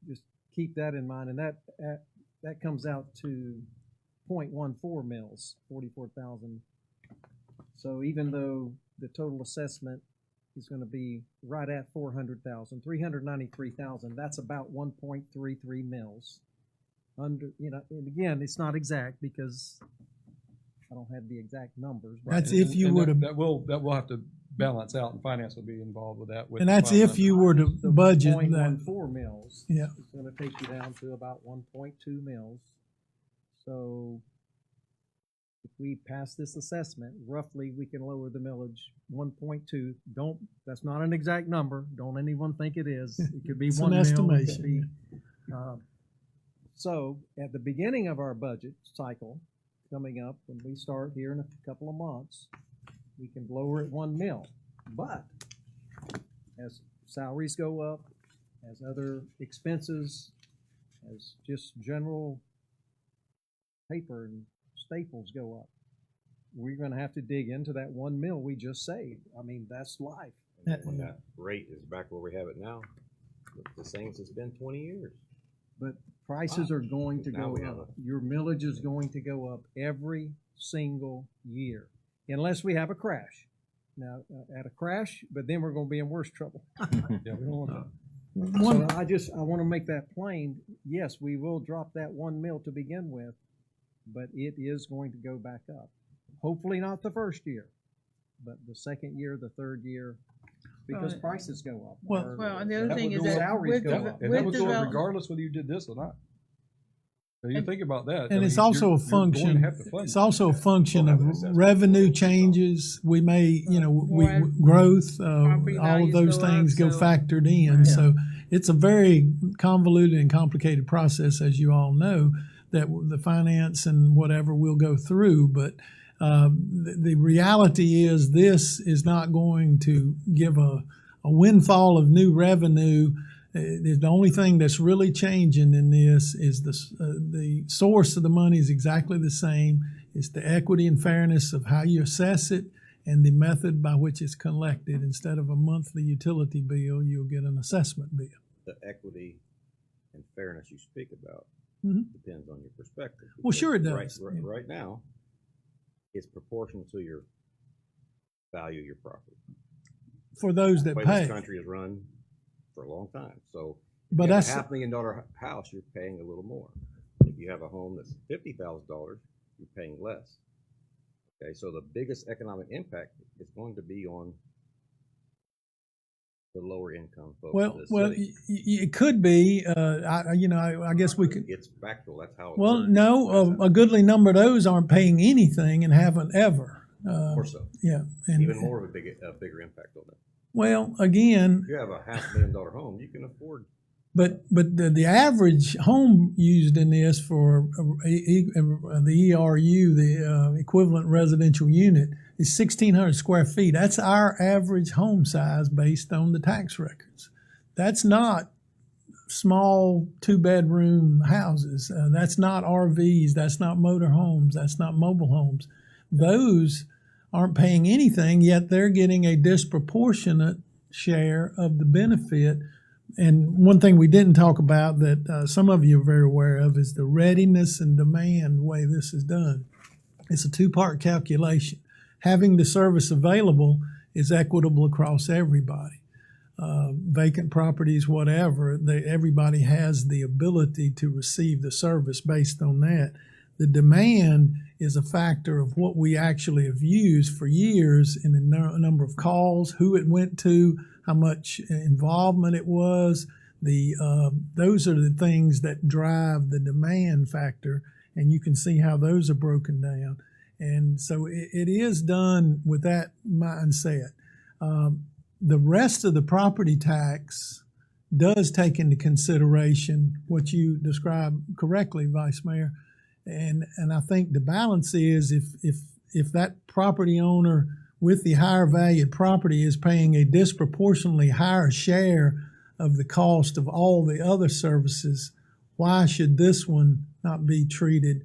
just keep that in mind, and that comes out to 0.14 mils, 44,000. So even though the total assessment is going to be right at 400,000, 393,000, that's about 1.33 mils. Under, and again, it's not exact because I don't have the exact numbers. That's if you were to. That will have to balance out, and finance will be involved with that. And that's if you were to budget that. 0.14 mils. Yeah. It's going to take you down to about 1.2 mils. So if we pass this assessment, roughly we can lower the millage 1.2. That's not an exact number. Don't anyone think it is. It could be It's 1 an mil. estimation. It could be, so at the beginning of our budget cycle coming up, when we start here in a couple of months, we can lower it 1 mil. But as salaries go up, as other expenses, as just general paper and staples go up, we're going to have to dig into that 1 mil we just saved. I mean, that's life. And when that rate is back where we have it now, the same as it's been 20 years. But prices are going to Now go we have up. Your millage is going to go up every single year, unless we have a crash. Now, at a crash, but then we're going to be in worse trouble. Yeah, we don't want that. So I want to make that plain. Yes, we will drop that 1 mil to begin with, but it is going to go back up. Hopefully not the first year, but the second year, the third year, because prices go up. Well, and the other thing is that salaries go And up. that would go up regardless whether you did this or not. So you think about that. And I it's mean, also a you're going to function. have to fund It's it. also a function of revenue changes. We may, growth, all of those things go factored in. So it's a very convoluted and complicated process, as you all know, that the finance and whatever will go through. But the reality is, this is not going to give a windfall of new revenue. The only thing that's really changing in this is the source of the money is exactly the same. It's the equity and fairness of how you assess it and the method by which it's collected. Instead of a monthly utility bill, you'll get an assessment bill. The equity and fairness you speak about depends on your perspective. Well, sure it does. Right now, it's proportional to your value of your property. For those that the way pay. This country has run for a long time. So if But you have that's a $500,000 house, you're paying a little more. If you have a home that's $50,000, you're paying less. Okay, so the biggest economic impact is going to be on the lower income folks. Well, in the city. it could be. I guess we could. It's factual. That's how it Well, works. no, a goodly number of those aren't paying anything and haven't ever. Or so. Yeah, and Even more of a bigger impact on that. well, again, If you have a $500,000 home, you can afford. but the average home used in this for the ERU, the equivalent residential unit, is 1,600 square feet. That's our average home size based on the tax records. That's not small 2-bedroom houses. That's not RVs. That's not motor homes. That's not mobile homes. Those aren't paying anything, yet they're getting a disproportionate share of the benefit. And one thing we didn't talk about that some of you are very aware of is the readiness and demand way this is done. It's a 2-part calculation. Having the service available is equitable across everybody. vacant properties, whatever, everybody has the ability to receive the service based on that. The demand is a factor of what we actually have used for years in the number of calls, who it went to, how much involvement it was. Those are the things that drive the demand factor, and you can see how those are broken down. And so it is done with that mindset. The rest of the property tax does take into consideration what you described correctly, Vice Mayor. And I think the balance is if that property owner with the higher valued property is paying a disproportionately higher share of the cost of all the other services, why should this one not be treated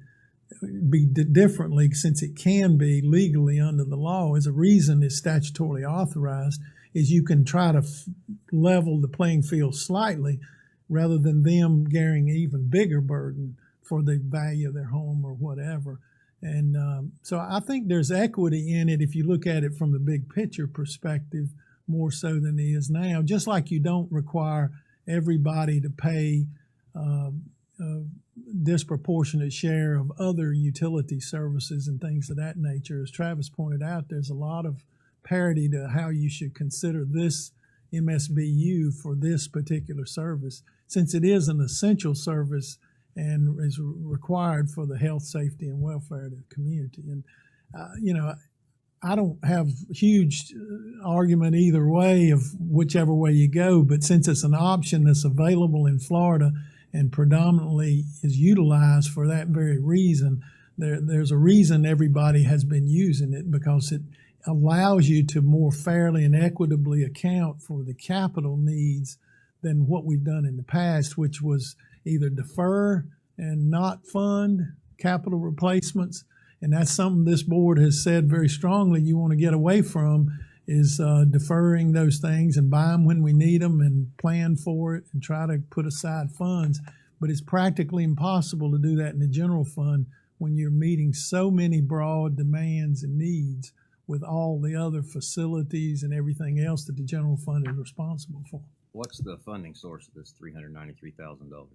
differently, since it can be legally under the law? As a reason it's statutorily authorized, is you can try to level the playing field slightly rather than them carrying an even bigger burden for the value of their home or whatever. And so I think there's equity in it if you look at it from the big picture perspective more so than it is now. Just like you don't require everybody to pay a disproportionate share of other utility services and things of that nature. As Travis pointed out, there's a lot of parity to how you should consider this MSBU for this particular service, since it is an essential service and is required for the health, safety, and welfare of the community. And, I don't have huge argument either way of whichever way you go, but since it's an option that's available in Florida and predominantly is utilized for that very reason, there's a reason everybody has been using it, because it allows you to more fairly and equitably account for the capital needs than what we've done in the past, which was either defer and not fund capital replacements. And that's something this board has said very strongly you want to get away from, is deferring those things and buy them when we need them and plan for it and try to put aside funds. But it's practically impossible to do that in the general fund when you're meeting so many broad demands and needs with all the other facilities and everything else that the general fund is responsible for. What's the funding source of this $393,000?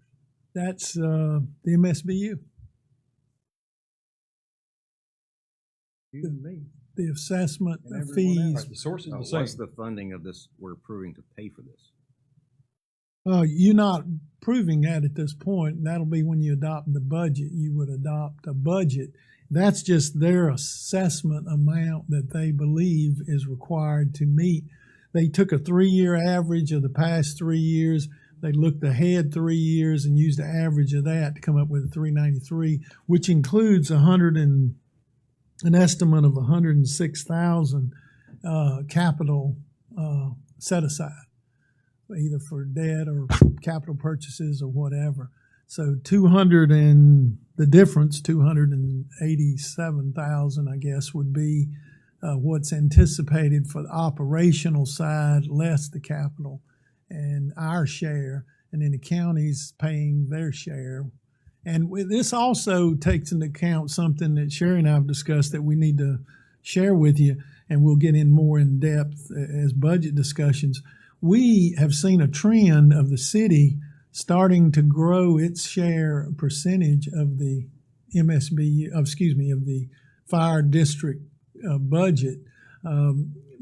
That's the MSBU. The assessment of fees. The source is the What's same. the funding of this we're approving to pay for this? You're not proving that at this point. That'll be when you adopt the budget. You would adopt a budget. That's just their assessment amount that they believe is required to meet. They took a 3-year average of the past 3 years. They looked ahead 3 years and used the average of that to come up with a 393, which includes an estimate of 106,000 capital set aside, either for debt or capital purchases or whatever. So 287,000, I guess, would be what's anticipated for the operational side, less the capital and our share, and then the county's paying their share. And this also takes into account something that Sherry and I have discussed that we need to share with you, and we'll get in more in depth as budget discussions. We have seen a trend of the city starting to grow its share percentage of the of the fire district budget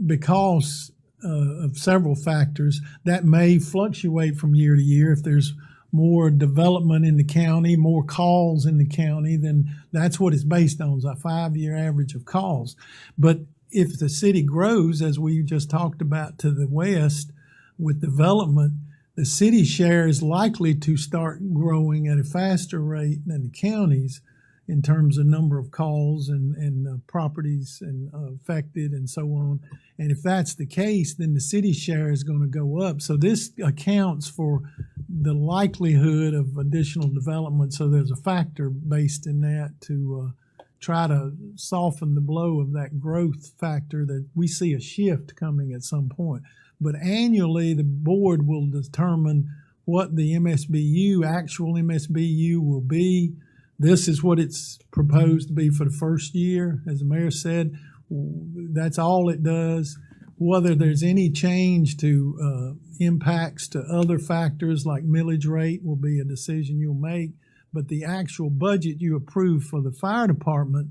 because of several factors that may fluctuate from year to year. If there's more development in the county, more calls in the county, then that's what it's based on, is a 5-year average of calls. But if the city grows, as we just talked about to the west with development, the city share is likely to start growing at a faster rate than the counties in terms of number of calls and properties and affected and so on. And if that's the case, then the city share is going to go up. So this accounts for the likelihood of additional development. So there's a factor based in that to try to soften the blow of that growth factor that we see a shift coming at some point. But annually, the board will determine what the actual MSBU will be. This is what it's proposed to be for the first year. As the mayor said, that's all it does. Whether there's any change to impacts to other factors like millage rate will be a decision you'll make. But the actual budget you approve for the fire department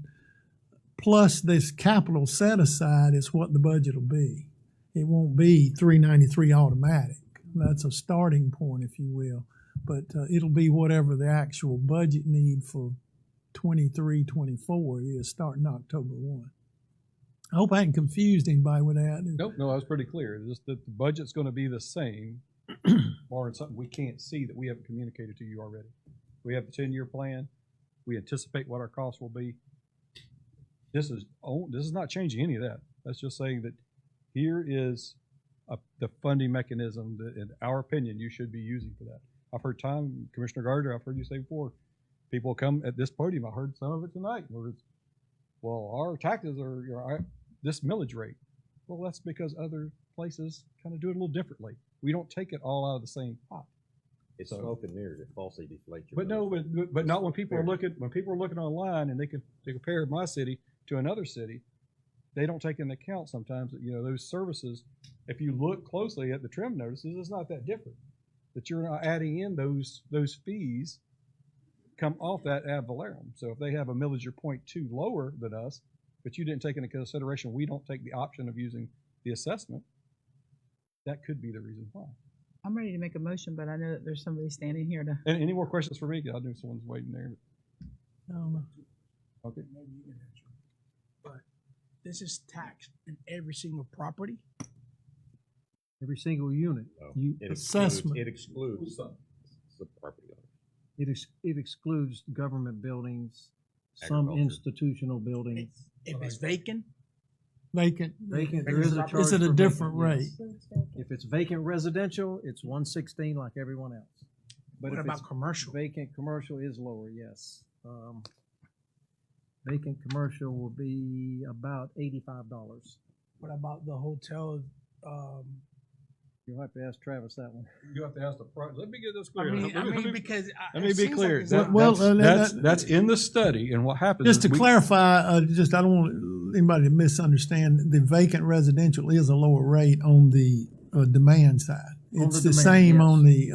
plus this capital set aside is what the budget will be. It won't be 393 automatic. That's a starting point, if you will. But it'll be whatever the actual budget need for 23, 24 is starting October 1. I hope I hadn't confused anybody with that. Nope, no, that was pretty clear. Just that the budget's going to be the same, barring something we can't see that we haven't communicated to you already. We have the 10-year plan. We anticipate what our costs will be. This is not changing any of that. That's just saying that here is the funding mechanism that, in our opinion, you should be using for that. I've heard Commissioner Gardner, I've heard you say before, people come at this podium. I heard some of it tonight where it's, well, our taxes are this millage rate. Well, that's because other places kind of do it a little differently. We don't take it all out of the same pot. It's smoke and mirrors. It falsely deflates your. But no, but not when people are looking online and they compare my city to another city, they don't take into account sometimes that those services. If you look closely at the trim notices, it's not that different. That you're not adding in those fees come off that ad valorem. So if they have a millage or 0.2 lower than us, but you didn't take into consideration, we don't take the option of using the assessment. That could be the reason why. I'm ready to make a motion, but I know that there's somebody standing here to. And any more questions for me? I know someone's waiting there. Okay. Maybe you can answer. But this is taxed in every single property. Every single unit. Assessment. It excludes the property owner. It excludes government buildings, some institutional buildings. If it's vacant. Vacant. There is a charge. Is it a for different vacant, rate? yes. If it's vacant residential, it's 116 like everyone else. But What if about it's commercial? Vacant commercial is lower, yes. Vacant commercial will be about $85. What about the hotel? You'll have to ask Travis that one. You have to ask the price. Let me get this clear. Because let me be clear. Well, that's in the study, and what happens Just is to clarify, I don't want anybody to misunderstand. The vacant residential is a lower rate on the demand side. It's the same on the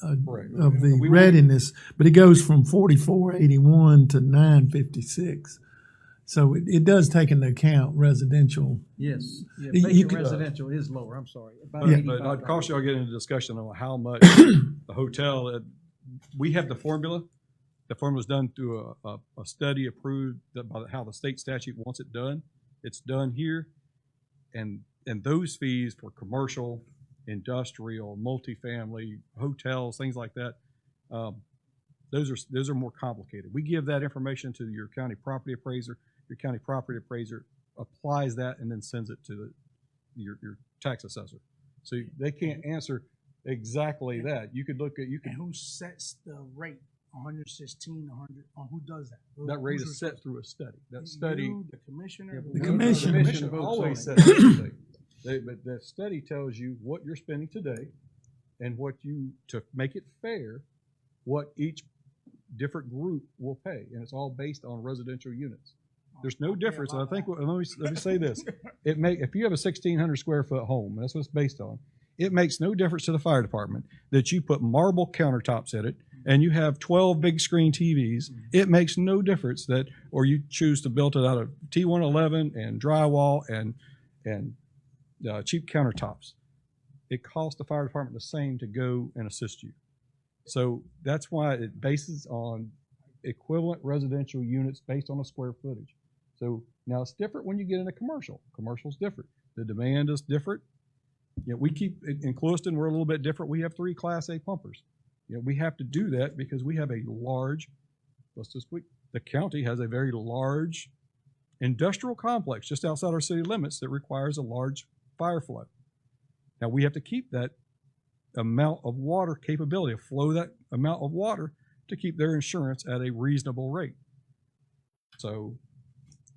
of the readiness, but it goes from 4481 to 956. So it does take into account residential. Yes. Yeah, You vacant could- residential is lower, I'm sorry. About But I'd caution you, I'll get into discussion on how much the hotel, we have the formula. The formula is done through a study approved by how the state statute wants it done. It's done here. And those fees for commercial, industrial, multifamily, hotels, things like that, those are more complicated. We give that information to your county property appraiser. Your county property appraiser applies that and then sends it to your tax assessor. So they can't answer exactly that. You could look at And who sets the rate? 116, 100. Who does that? that rate is set through a study. That study, You, the commissioner. The commission always votes sets everything. But that study tells you what you're spending today, and to make it fair, what each different group will pay, and it's all based on residential units. There's no difference. And I think let me say this: if you have a 1,600 square foot home, and that's what it's based on, it makes no difference to the fire department that you put marble countertops in it and you have 12 big screen TVs. It makes no difference or you choose to build it out of T111 and drywall and cheap countertops. It costs the fire department the same to go and assist you. So that's why it bases on equivalent residential units based on a square footage. So now it's different when you get into commercial. Commercial's different. The demand is different. We keep in Clewiston, we're a little bit different. We have 3 Class A pumpers. We have to do that because we have a large, the county has a very large industrial complex just outside our city limits that requires a large fire flow. Now we have to keep that amount of water capability, flow that amount of water to keep their insurance at a reasonable rate. So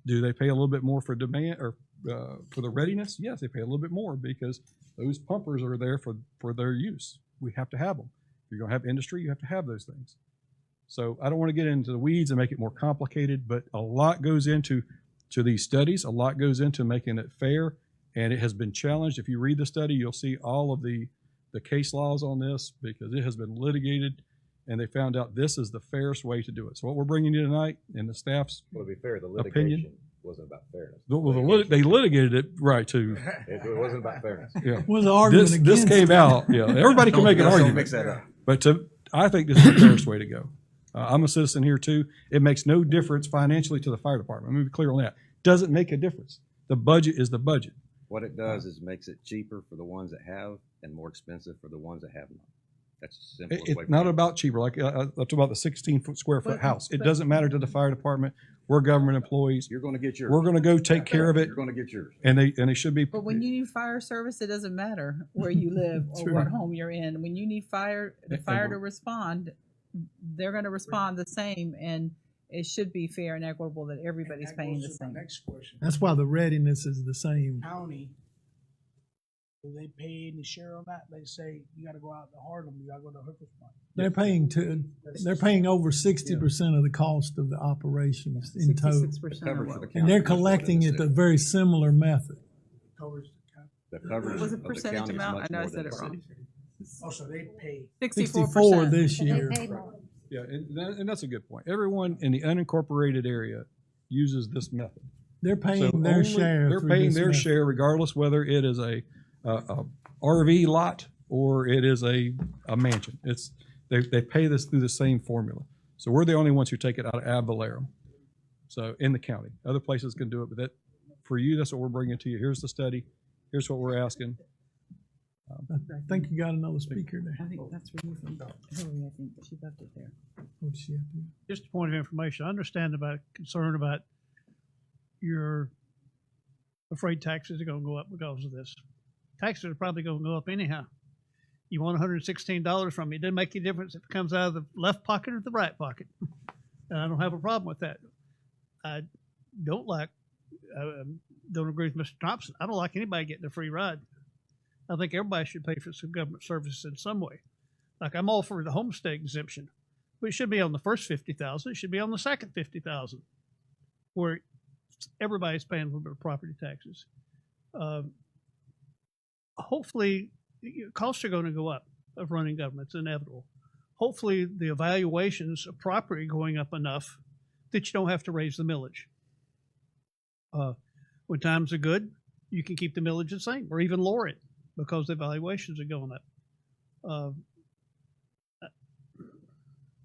do they pay a little bit more for demand or for the readiness? Yes, they pay a little bit more because those pumpers are there for their use. We have to have them. If you're going to have industry, you have to have those things. So I don't want to get into the weeds and make it more complicated, but a lot goes into these studies. A lot goes into making it fair and it has been challenged. If you read the study, you'll see all of the case laws on this because it has been litigated, and they found out this is the fairest way to do it. So what we're bringing you tonight, and the staff's Well, to be fair, the opinion, litigation wasn't about fairness. they litigated it right too. It wasn't about fairness. Yeah. Was the argument This came out. Yeah, everybody can make an Don't argument. mix that up. But I think this is the fairest way to go. I'm a citizen here too. It makes no difference financially to the fire department. Let me be clear on that. Doesn't make a difference. The budget is the budget. What it does is makes it cheaper for the ones that have and more expensive for the ones that have not. That's the simplest way. It's not about cheaper. Like I talked about the 16 square foot house. It doesn't matter to the fire department. We're government employees. You're going to get yours. We're going to go take care of it. You're going to get yours. And they should be. But when you need fire service, it doesn't matter where you live or True. what home you're in. When you need the fire to respond, they're going to respond the same, and it should be fair and equitable that everybody's paying the same. Next question. That's why the readiness is the same. County, do they pay any share on that? They say you got to go out to Harlem, you got to go to Hooker's Point. They're paying over 60% of the cost of the operations in total. 66% And they're collecting it a very similar method. Covers The coverage What was the of the percentage county is amount? much I know I more said than it the wrong. city. Also, they pay 64 this They year. pay more. Yeah, and that's a good point. Everyone in the unincorporated area uses this method. They're paying So their only- share. They're through paying this their method. share regardless whether it is a RV lot or it is a mansion. They pay this through the same formula. So we're the only ones who take it out of ad valorem. So in the county, other places can do it, but that for you, that's what we're bringing to you. Here's the study. Here's what we're asking. I think you got another speaker there. I think that's for you from Hillary. I think she left it there. What does she have to do? Just a point of information. I understand about concern about you're afraid taxes are going to go up because of this. Taxes are probably going to go up anyhow. You want $116 from me. It doesn't make any difference if it comes out of the left pocket or the right pocket. And I don't have a problem with that. I don't don't agree with Mr. Thompson. I don't like anybody getting a free ride. I think everybody should pay for some government services in some way. Like I'm all for the homestead exemption, but it should be on the first 50,000. It should be on the second 50,000, where everybody's paying a little bit of property taxes. Hopefully, costs are going to go up of running government. It's inevitable. Hopefully, the evaluations of property going up enough that you don't have to raise the millage. When times are good, you can keep the millage the same or even lower it because the evaluations are going up.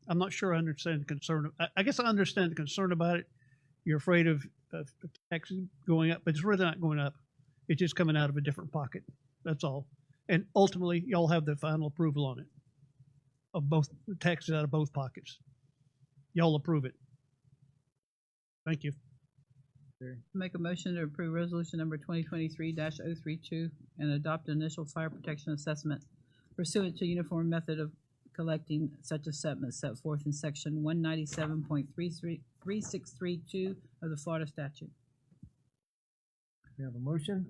I'm not sure I understand the concern. I guess I understand the concern about it. You're afraid of taxes going up, but it's really not going up. It's just coming out of a different pocket. That's all. And ultimately, y'all have the final approval on it of both the taxes out of both pockets. Y'all approve it. Thank you. Make a motion to approve resolution number 2023-032 and adopt an initial fire protection assessment pursuant to uniform method of collecting such assessment set forth in section 197.3632 of the Florida statute. We have a motion.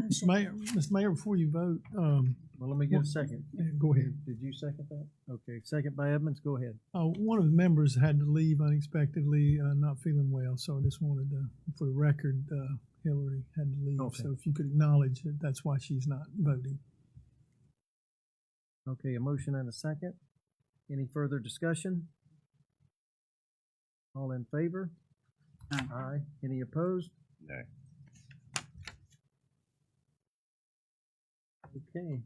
Mr. Mayor, before you vote, Well, let me get a second. Go ahead. Did you second that? Okay, second by Edmonds, go ahead. One of the members had to leave unexpectedly, not feeling well, so I just wanted to, for the record, Hillary had to leave. Okay. So if you could acknowledge that that's why she's not voting. Okay, a motion and a second. Any further discussion? All in favor? Aye. Any opposed? No. Okay.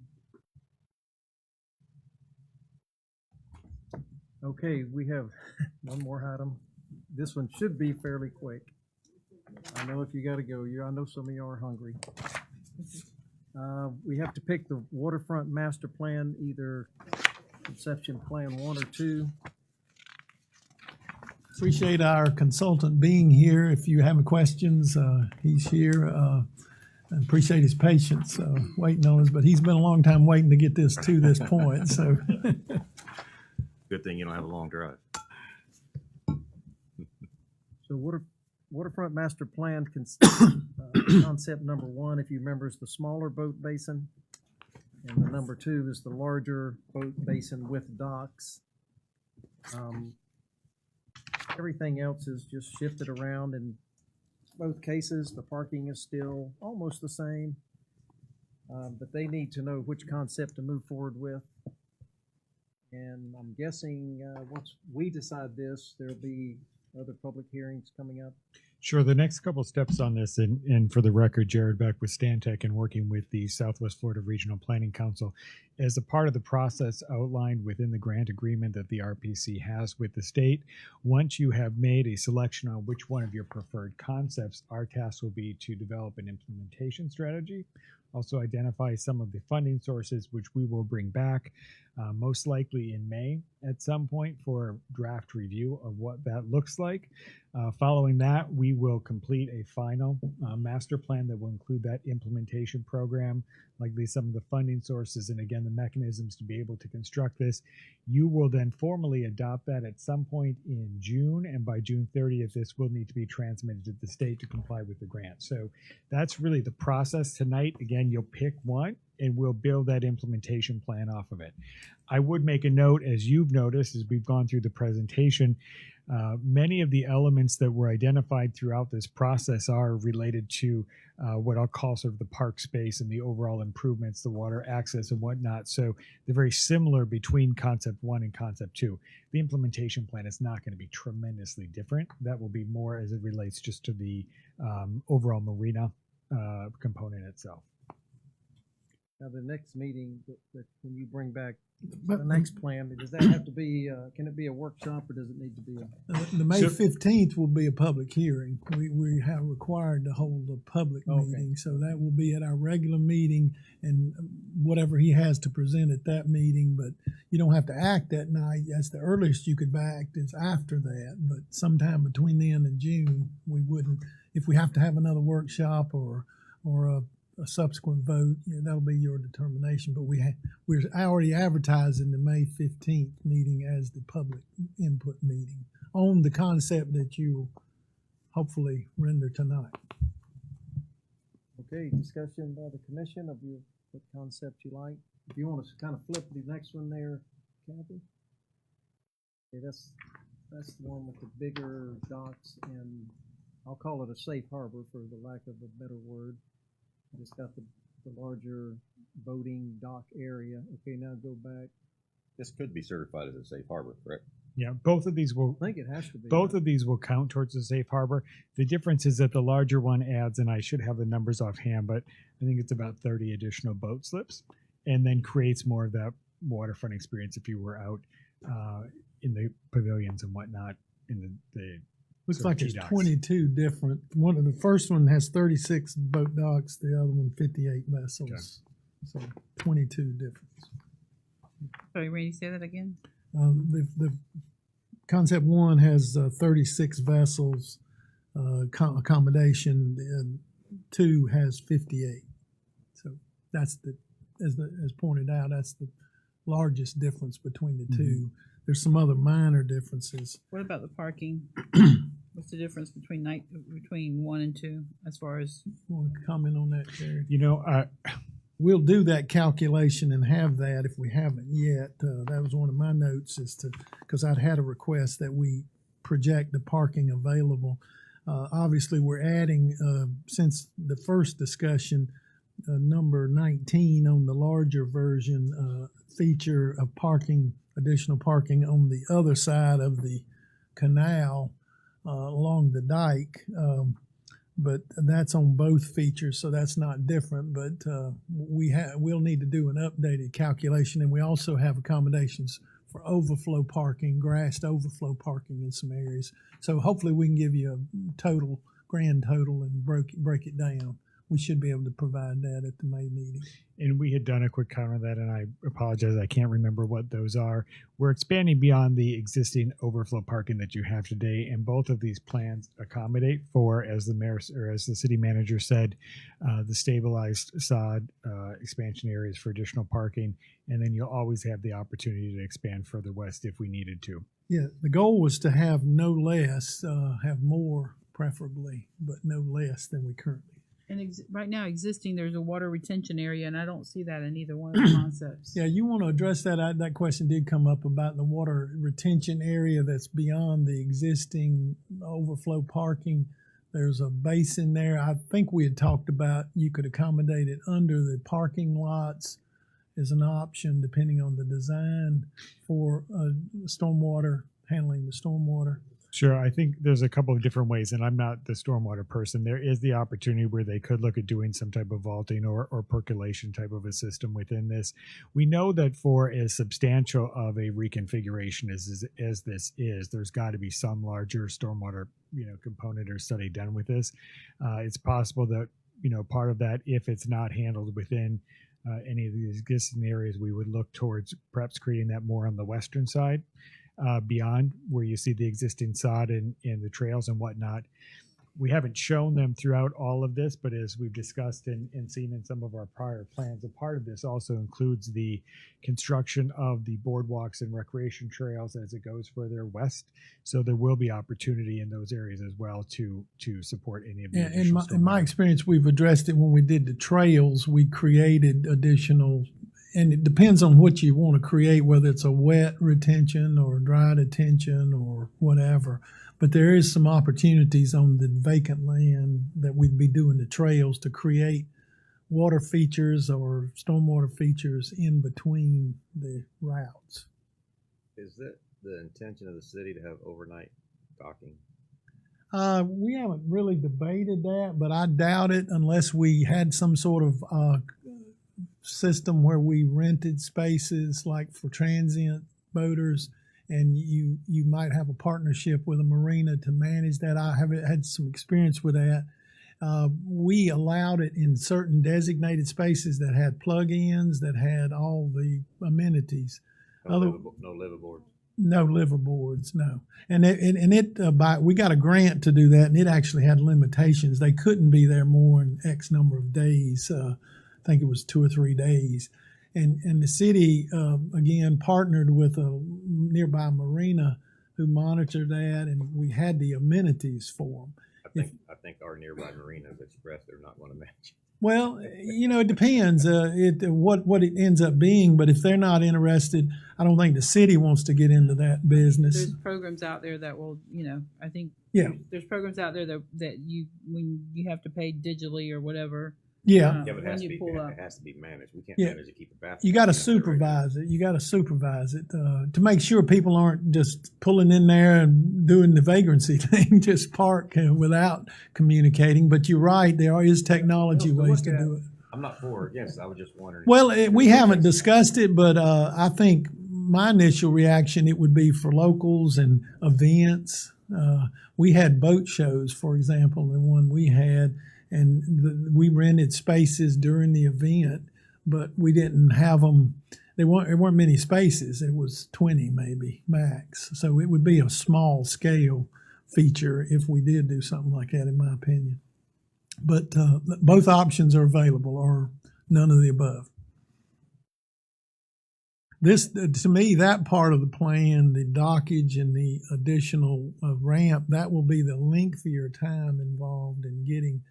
Okay, we have one more item. This one should be fairly quick. I know if you gotta go, I know some of you are hungry. We have to pick the waterfront master plan, either conception plan 1 or 2. Appreciate our consultant being here. If you have any questions, he's here. I appreciate his patience waiting on us, but he's been a long time waiting to get this to this point. So, Good thing you don't have a long drive. So waterfront master plan concept number 1, if you remember, is the smaller boat basin. And the number 2 is the larger boat basin with docks. Everything else is just shifted around and both cases, the parking is still almost the same. But they need to know which concept to move forward with. And I'm guessing, once we decide this, there'll be other public hearings coming up. Sure. The next couple steps on this, and for the record, Jared Beck with Stantec and working with the Southwest Florida Regional Planning Council, as a part of the process outlined within the grant agreement that the RPC has with the state. Once you have made a selection on which one of your preferred concepts, our task will be to develop an implementation strategy. Also identify some of the funding sources, which we will bring back most likely in May at some point for a draft review of what that looks like. Following that, we will complete a final master plan that will include that implementation program, likely some of the funding sources, and again, the mechanisms to be able to construct this. You will then formally adopt that at some point in June, and by June 30th, this will need to be transmitted to the state to comply with the grant. So that's really the process tonight. Again, you'll pick one, and we'll build that implementation plan off of it. I would make a note, as you've noticed, as we've gone through the presentation, many of the elements that were identified throughout this process are related to what I'll call sort of the park space and the overall improvements, the water access and whatnot. So they're very similar between concept one and concept two. The implementation plan is not going to be tremendously different. That will be more as it relates just to the overall marina component itself. Now, the next meeting, when you bring back the next plan, does that have to be, can it be a workshop or does it need to be a? The May 15th will be a public hearing. We have required to hold a public meeting, so that will be at our regular meeting and whatever he has to present at that meeting, but you don't have to act that night. That's the earliest you could act is after that, but sometime between then and June, we wouldn't, if we have to have another workshop or a subsequent vote, that'll be your determination. But we're already advertising the May 15th meeting as the public input meeting on the concept that you hopefully render tonight. Okay, discussion by the commission of what concept you like. If you want to kind of flip the next one there, Kathy. Okay, that's the one with the bigger docks, and I'll call it a safe harbor for the lack of a better word. It's got the larger boating dock area. Okay, now go back. This could be certified as a safe harbor, correct? Yeah, both of these will. I think it has to be. Both of these will count towards the safe harbor. The difference is that the larger one adds, and I should have the numbers offhand, but I think it's about 30 additional boat slips, and then creates more of that waterfront experience if you were out in the pavilions and whatnot in the looks like it's 22 different. One of the first one has 36 boat docks, the other one 58 vessels. Okay. So 22 difference. Sorry, Randy, say that again. The concept one has 36 vessels accommodation, and two has 58. So that's as pointed out, that's the largest difference between the two. There's some other minor differences. What about the parking? What's the difference between one and two as far as? You want to comment on that, Terry? We'll do that calculation and have that if we haven't yet. That was one of my notes, because I'd had a request that we project the parking available. Obviously, we're adding, since the first discussion, number 19 on the larger version, feature of additional parking on the other side of the canal along the dike. But that's on both features, so that's not different. But we'll need to do an updated calculation, and we also have accommodations for overflow parking, grassed overflow parking in some areas. So hopefully we can give you a grand total, and break it down. We should be able to provide that at the May meeting. And we had done a quick count on that, and I apologize, I can't remember what those are. We're expanding beyond the existing overflow parking that you have today, and both of these plans accommodate for, as the mayor or as the city manager said, the stabilized sod expansion areas for additional parking, and then you'll always have the opportunity to expand further west if we needed to. Yeah, the goal was to have no less, have more preferably, but no less than we currently. And right now, existing, there's a water retention area, and I don't see that in either one of the concepts. Yeah, you want to address that? That question did come up about the water retention area that's beyond the existing overflow parking. There's a basin there. I think we had talked about you could accommodate it under the parking lots as an option, depending on the design for stormwater, handling the stormwater. Sure. I think there's a couple of different ways, and I'm not the stormwater person. There is the opportunity where they could look at doing some type of vaulting or percolation type of a system within this. We know that for as substantial of a reconfiguration as this is, there's got to be some larger stormwater, component or study done with this. It's possible that, part of that, if it's not handled within any of these existing areas, we would look towards perhaps creating that more on the western side. Beyond where you see the existing sod and the trails and whatnot. We haven't shown them throughout all of this, but as we've discussed and seen in some of our prior plans, a part of this also includes the construction of the boardwalks and recreation trails as it goes further west. So there will be opportunity in those areas as well to support any of the additional in my experience, we've addressed it when we did the trails. We created additional, and it depends on what you want to create, whether it's a wet retention or dry detention or whatever. But there is some opportunities on the vacant land that we'd be doing the trails to create water features or stormwater features in between the routes. Is that the intention of the city to have overnight docking? We haven't really debated that, but I doubt it unless we had some sort of system where we rented spaces like for transient boaters, and you might have a partnership with a marina to manage that. I have had some experience with that. We allowed it in certain designated spaces that had plug-ins, that had all the amenities. No liveaboard. No liveaboards, no. We got a grant to do that, and it actually had limitations. They couldn't be there more than X number of days. I think it was 2 or 3 days. And the city, again, partnered with a nearby marina who monitored that, and we had the amenities for them. I think our nearby marinas expressed they're not going to match. Well, it depends what it ends up being, but if they're not interested, I don't think the city wants to get into that business. There's programs out there that will, I think there's programs out there that when you have to pay digitally or whatever. Yeah. But it has to be managed. We can't manage to keep it back. You got to supervise it. You got to supervise it to make sure people aren't just pulling in there and doing the vagrancy thing, just park without communicating. But you're right, there is technology ways to do it. I'm not for or against. I was just wondering. Well, we haven't discussed it, but I think my initial reaction, it would be for locals and events. We had boat shows, for example, the one we had. And we rented spaces during the event, but we didn't have them. There weren't many spaces. It was 20 maybe max. So it would be a small scale feature if we did do something like that, in my opinion. But both options are available, or none of the above. This, to me, that part of the plan, the dockage and the additional ramp, that will be the lengthier time involved in getting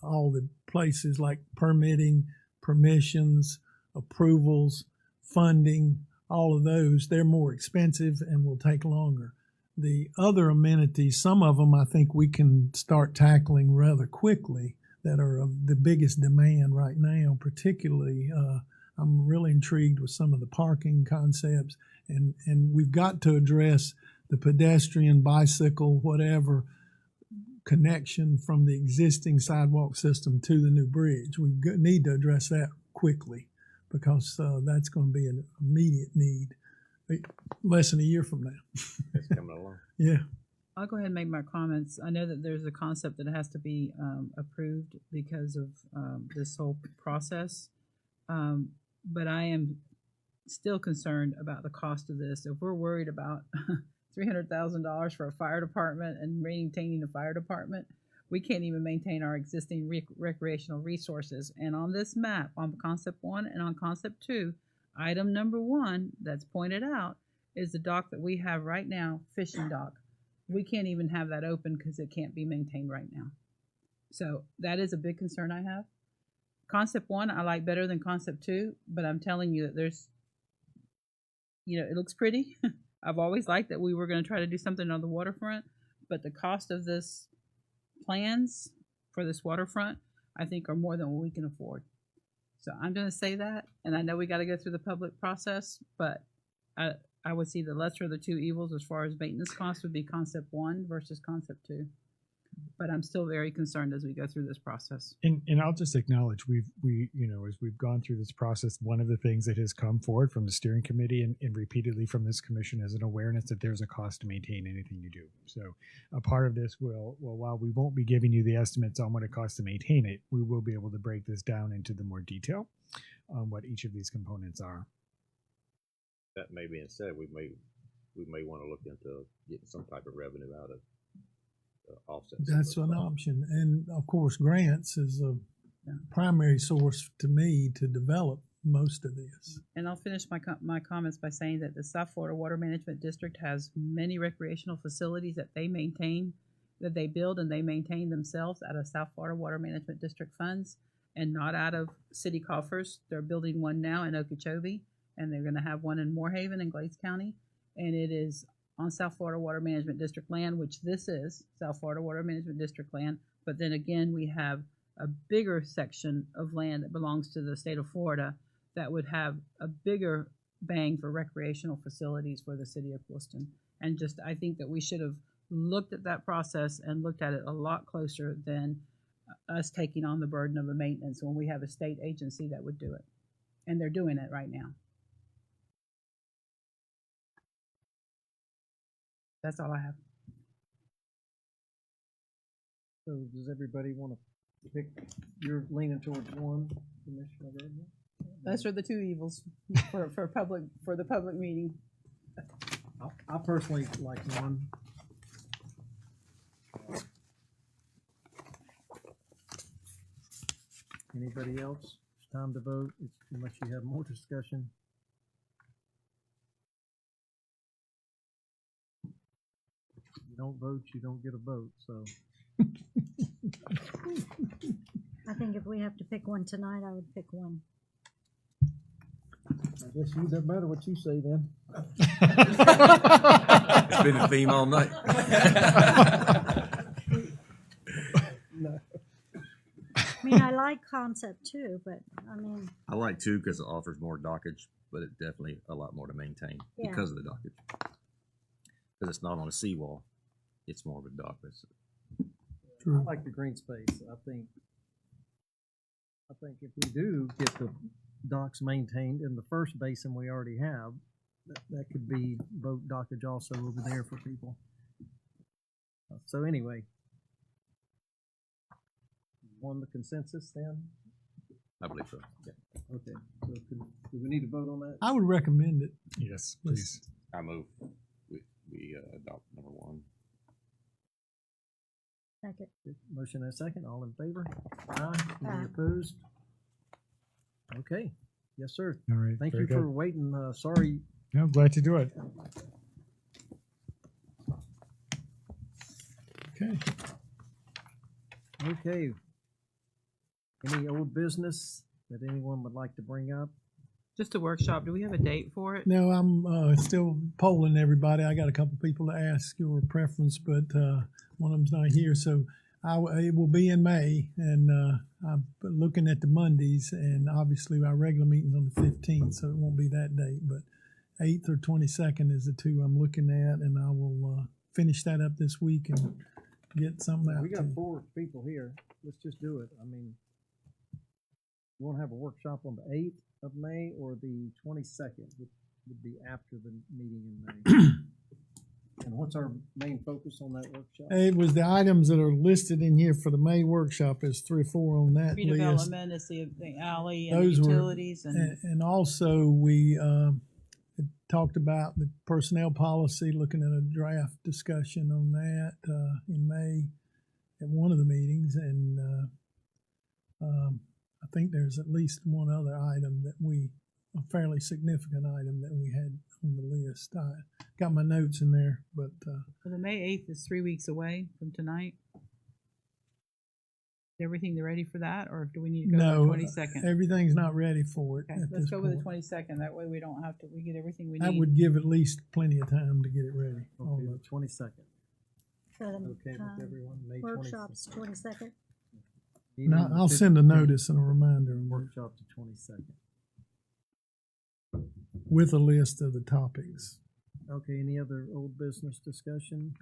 all the places like permitting, permissions, approvals, funding, all of those. They're more expensive and will take longer. The other amenities, some of them I think we can start tackling rather quickly, that are of the biggest demand right now. Particularly, I'm really intrigued with some of the parking concepts, and we've got to address the pedestrian, bicycle, whatever connection from the existing sidewalk system to the new bridge. We need to address that quickly, because that's going to be an immediate need less than a year from now. It's coming along. Yeah. I'll go ahead and make my comments. I know that there's a concept that has to be approved because of this whole process, but I am still concerned about the cost of this. If we're worried about $300,000 for a fire department and maintaining the fire department, we can't even maintain our existing recreational resources. And on this map, on concept 1 and on concept 2, item number 1 that's pointed out is the dock that we have right now, fishing dock. We can't even have that open because it can't be maintained right now. So that is a big concern I have. Concept 1 I like better than concept 2, but I'm telling you that there's, it looks pretty. I've always liked that we were going to try to do something on the waterfront, but the cost of this plans for this waterfront, I think, are more than what we can afford. So I'm going to say that, and I know we got to go through the public process, but I would see the lesser of the two evils as far as maintenance costs would be concept 1 versus concept 2. But I'm still very concerned as we go through this process. And I'll just acknowledge as we've gone through this process, one of the things that has come forward from the steering committee and repeatedly from this commission is an awareness that there's a cost to maintain anything you do. So a part of this while we won't be giving you the estimates on what it costs to maintain it, we will be able to break this down into the more detail on what each of these components are. That may being said, we may want to look into getting some type of revenue out of offsets. That's an option. And of course, grants is a primary source to me to develop most of this. And I'll finish my comments by saying that the South Florida Water Management District has many recreational facilities that they maintain, that they build and they maintain themselves out of South Florida Water Management District funds and not out of city coffers. They're building one now in Okeechobee, and they're going to have one in Moorhaven in Glades County, and it is on South Florida Water Management District land, which this is South Florida Water Management District land. But then again, we have a bigger section of land that belongs to the state of Florida that would have a bigger bang for recreational facilities for the city of Clewiston. And just, I think that we should have looked at that process and looked at it a lot closer than us taking on the burden of a maintenance when we have a state agency that would do it. And they're doing it right now. That's all I have. So does everybody want to pick? You're leaning towards one, Commissioner Gardner? Those are the two evils for the public meeting. I personally like one. Anybody else? It's time to vote. Unless you have more discussion. You don't vote, you don't get a vote. So I think if we have to pick one tonight, I would pick one. I guess you doesn't matter what you say then. It's been a theme all night. No. I mean, I like concept 2, but I mean. I like 2 because it offers more dockage, but it definitely a lot more to maintain because of the dockage. Because it's not on a seawall, it's more of a dock. I like the green space. I think if we do get the docks maintained in the first basin we already have, that could be boat dockage also over there for people. So anyway, won the consensus then? I believe so. Yeah. Okay. So do we need to vote on that? I would recommend it. Yes, please. I move we adopt number 1. Second. Motion and a second. All in favor? Aye. Any opposed? Okay. Yes, sir. All right. Thank very you for good. waiting. Sorry. No, glad to do it. Okay. Okay. Any old business that anyone would like to bring up? Just a workshop. Do we have a date for it? No, I'm still polling everybody. I got a couple people to ask your preference, but one of them's not here. So it will be in May, and I'm looking at the Mondays, and obviously our regular meeting's on the 15th, so it won't be that date. But 8th or 22nd is the two I'm looking at, and I will finish that up this week and get something out. We got 4 people here. Let's just do it. I mean, you want to have a workshop on the 8th of May or the 22nd would be after the meeting in May. And what's our main focus on that workshop? It was the items that are listed in here for the May workshop. There's 3 or 4 on that list. Redevelopment is the alley and Those the were- utilities And also we had talked about the personnel policy, looking at a draft discussion on that in May at one of the meetings, and I think there's at least one other item a fairly significant item that we had on the list. I got my notes in there, but So the May 8th is 3 weeks away from tonight. Is everything ready for that, or do we need to go no, to the 22nd? everything's not ready for it. Okay, at let's this go with the point. 22nd. That way we don't have to, we get everything we That need. would give at least plenty of time to get it ready. all Okay, of the it. 22nd. for the Okay with everyone, May 20th. workshops, 22nd. No, I'll send a notice and a reminder Workshop the 22nd. with a list of the topics. Okay, any other old business discussion?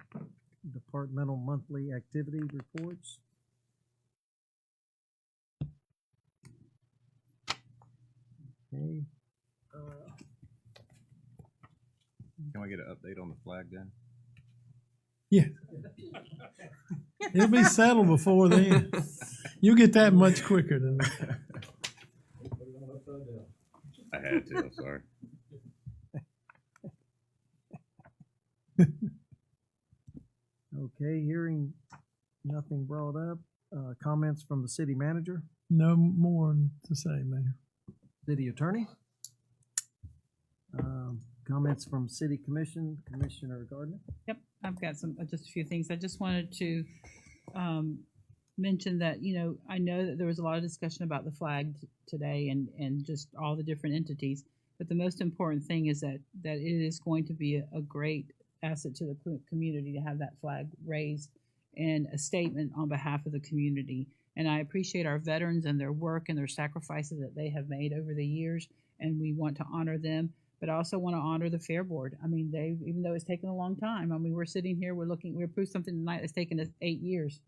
Departmental monthly activity reports? Okay. Can we get an update on the flag then? Yeah. It'll be settled before then. You'll get that much quicker than that. I had to, I'm sorry. Okay, hearing nothing brought up, comments from the city manager, No more to say, Mayor. city attorney? Comments from city commission, Commissioner Gardner? Yep, I've got some, just a few things. I just wanted to mention that, I know that there was a lot of discussion about the flag today and just all the different entities. But the most important thing is that it is going to be a great asset to the community to have that flag raised and a statement on behalf of the community. And I appreciate our veterans and their work and their sacrifices that they have made over the years, and we want to honor them. But I also want to honor the Fair Board. I mean, even though it's taken a long time, I mean, we're sitting here, we approved something tonight that's taken us 8 years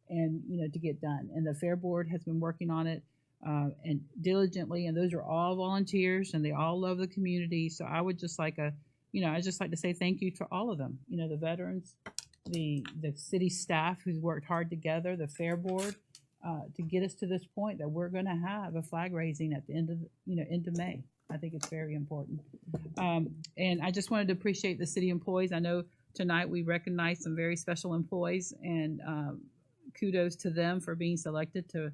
and, to get done. And the Fair Board has been working on it and diligently, and those are all volunteers and they all love the community. So I would just like I'd just like to say thank you to all of them, the veterans, the city staff who's worked hard together, the Fair Board, to get us to this point that we're going to have a flag raising at the end of May. I think it's very important. And I just wanted to appreciate the city employees. I know tonight we recognized some very special employees, and kudos to them for being selected to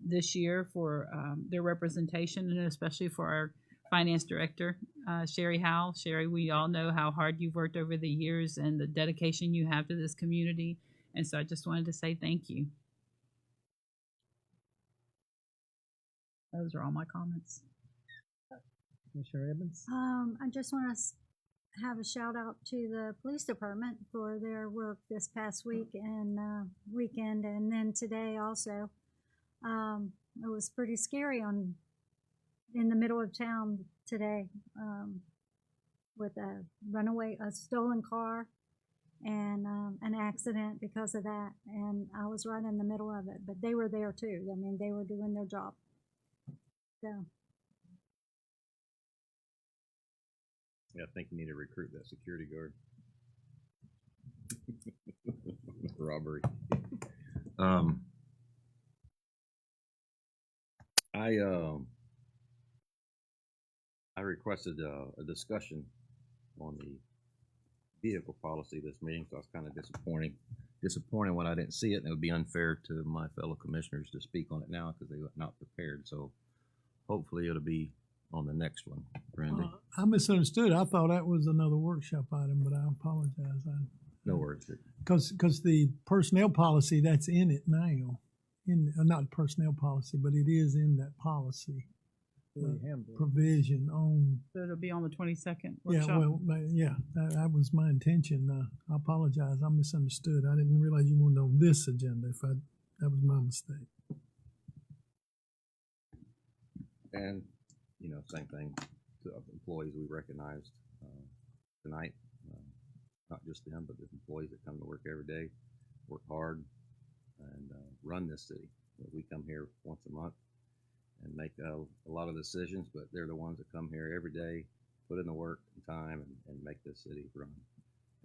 this year for their representation, and especially for our finance director, Sherry Howell. Sherry, we all know how hard you've worked over the years and the dedication you have to this community. And so I just wanted to say thank you. Those are all my comments. Commissioner Evans? I just want to have a shout out to the police department for their work this past week and weekend, and then today also. It was pretty scary in the middle of town today with a stolen car and an accident because of that. And I was right in the middle of it, but they were there too. I mean, they were doing their job. So. Yeah, I think you need to recruit that security guard. Robbery. I requested a discussion on the vehicle policy this meeting, so I was kind of disappointed when I didn't see it, and it would be unfair to my fellow commissioners to speak on it now because they were not prepared. So hopefully it'll be on the next one, Brandy. I misunderstood. I thought that was another workshop item, but I apologize. No worries. Because the personnel policy, that's in it now. Not personnel policy, but it is in that policy. Provision on. So it'll be on the 22nd Yeah, workshop. well, that was my intention. I apologize. I misunderstood. I didn't realize you wanted on this agenda. That was my mistake. And, same thing to employees we recognized tonight. Not just them, but the employees that come to work every day, work hard, and run this city. We come here once a month and make a lot of decisions, but they're the ones that come here every day, put in the work and time, and make this city run.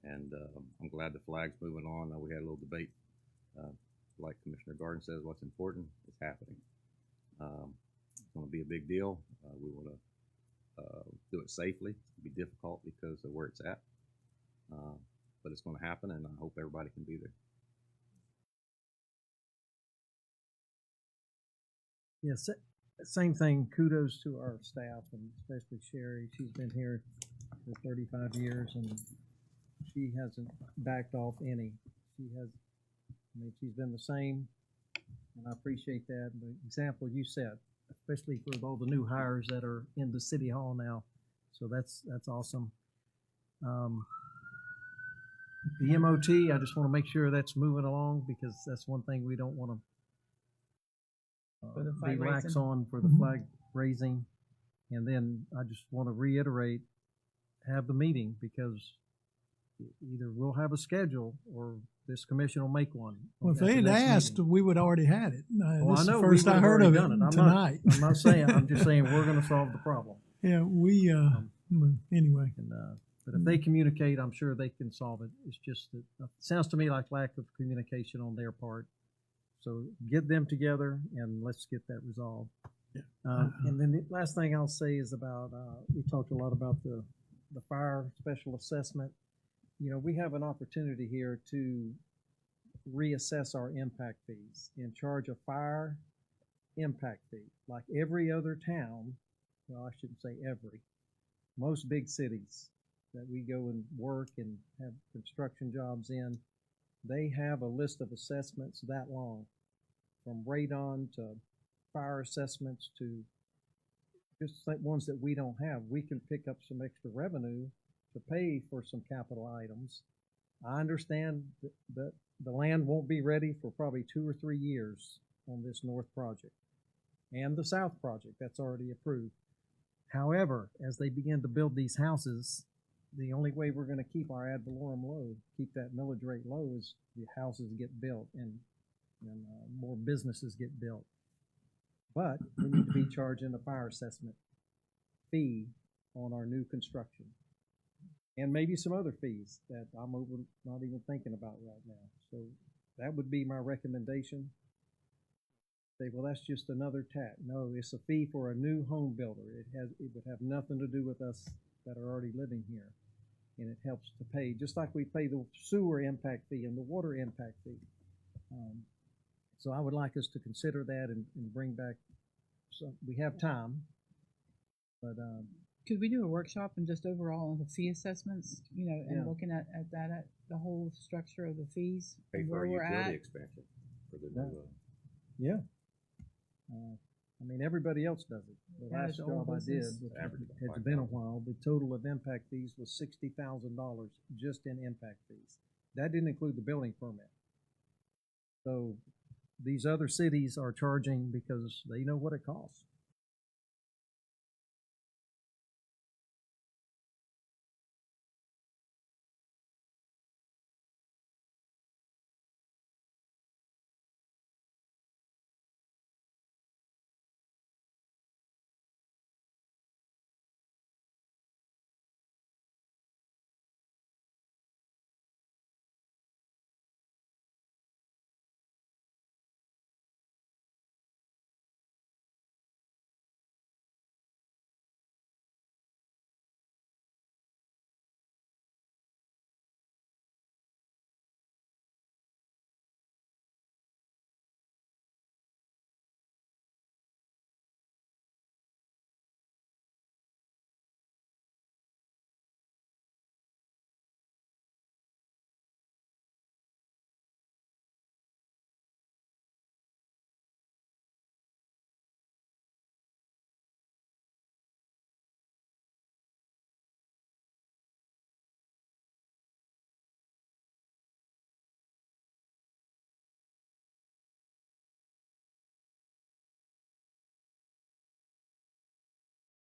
And I'm glad the flag's moving on. We had a little debate. Like Commissioner Garden says, what's important is happening. It's going to be a big deal. We want to do it safely. It'll be difficult because of where it's at, but it's going to happen, and I hope everybody can be there. Yes, same thing. Kudos to our staff, and especially Sherry. She's been here for 35 years, and she hasn't backed off any. She's been the same, and I appreciate that. The example you set, especially for all the new hires that are in the city hall now. So that's awesome. The MOT, I just want to make sure that's moving along because that's one thing we don't want For the to flag be lax raising. on for the Mhm. flag raising. And then I just want to reiterate, have the meeting because either we'll have a schedule or this commission will make one. Well, if at the they had next asked, meeting. we would already had it. Well, This I is know the we first I would've heard already of it done it. tonight. I'm not saying, I'm just saying we're going to solve the problem. Yeah, we, anyway. And, but if they communicate, I'm sure they can solve it. It's just that it sounds to me like lack of communication on their part. So get them together and let's get that resolved. And then the last thing I'll say is about, we talked a lot about the fire special assessment. You know, we have an opportunity here to reassess our impact fees and charge a fire impact fee like every other town. Well, I shouldn't say every. Most big cities that we go and work and have construction jobs in, they have a list of assessments that long, from radon to fire assessments to just like ones that we don't have. We can pick up some extra revenue to pay for some capital items. I understand that the land won't be ready for probably 2 or 3 years on this north project and the south project that's already approved. However, as they begin to build these houses, the only way we're going to keep our ad valorem low, keep that millage rate low, is the houses get built and more businesses get built. But we need to be charging a fire assessment fee on our new construction. And maybe some other fees that I'm not even thinking about right now. So that would be my recommendation. Say, well, that's just another tax. No, it's a fee for a new home builder. It would have nothing to do with us that are already living here. And it helps to pay, just like we pay the sewer impact fee and the water impact fee. So I would like us to consider that and bring back some, we have time, but Could we do a workshop and just overall on the fee assessments, you know, and Yeah. looking at that, at the whole structure of the fees, Pay and for our where we're utility at? expansion for the Yeah. new, yeah. I mean, everybody else does it. The Yeah, last it's all job I did, business. which Average about has been a while, the total of impact fees was $60,000 just in impact fees. That didn't include the building permit. So these other cities are charging because they know what it costs.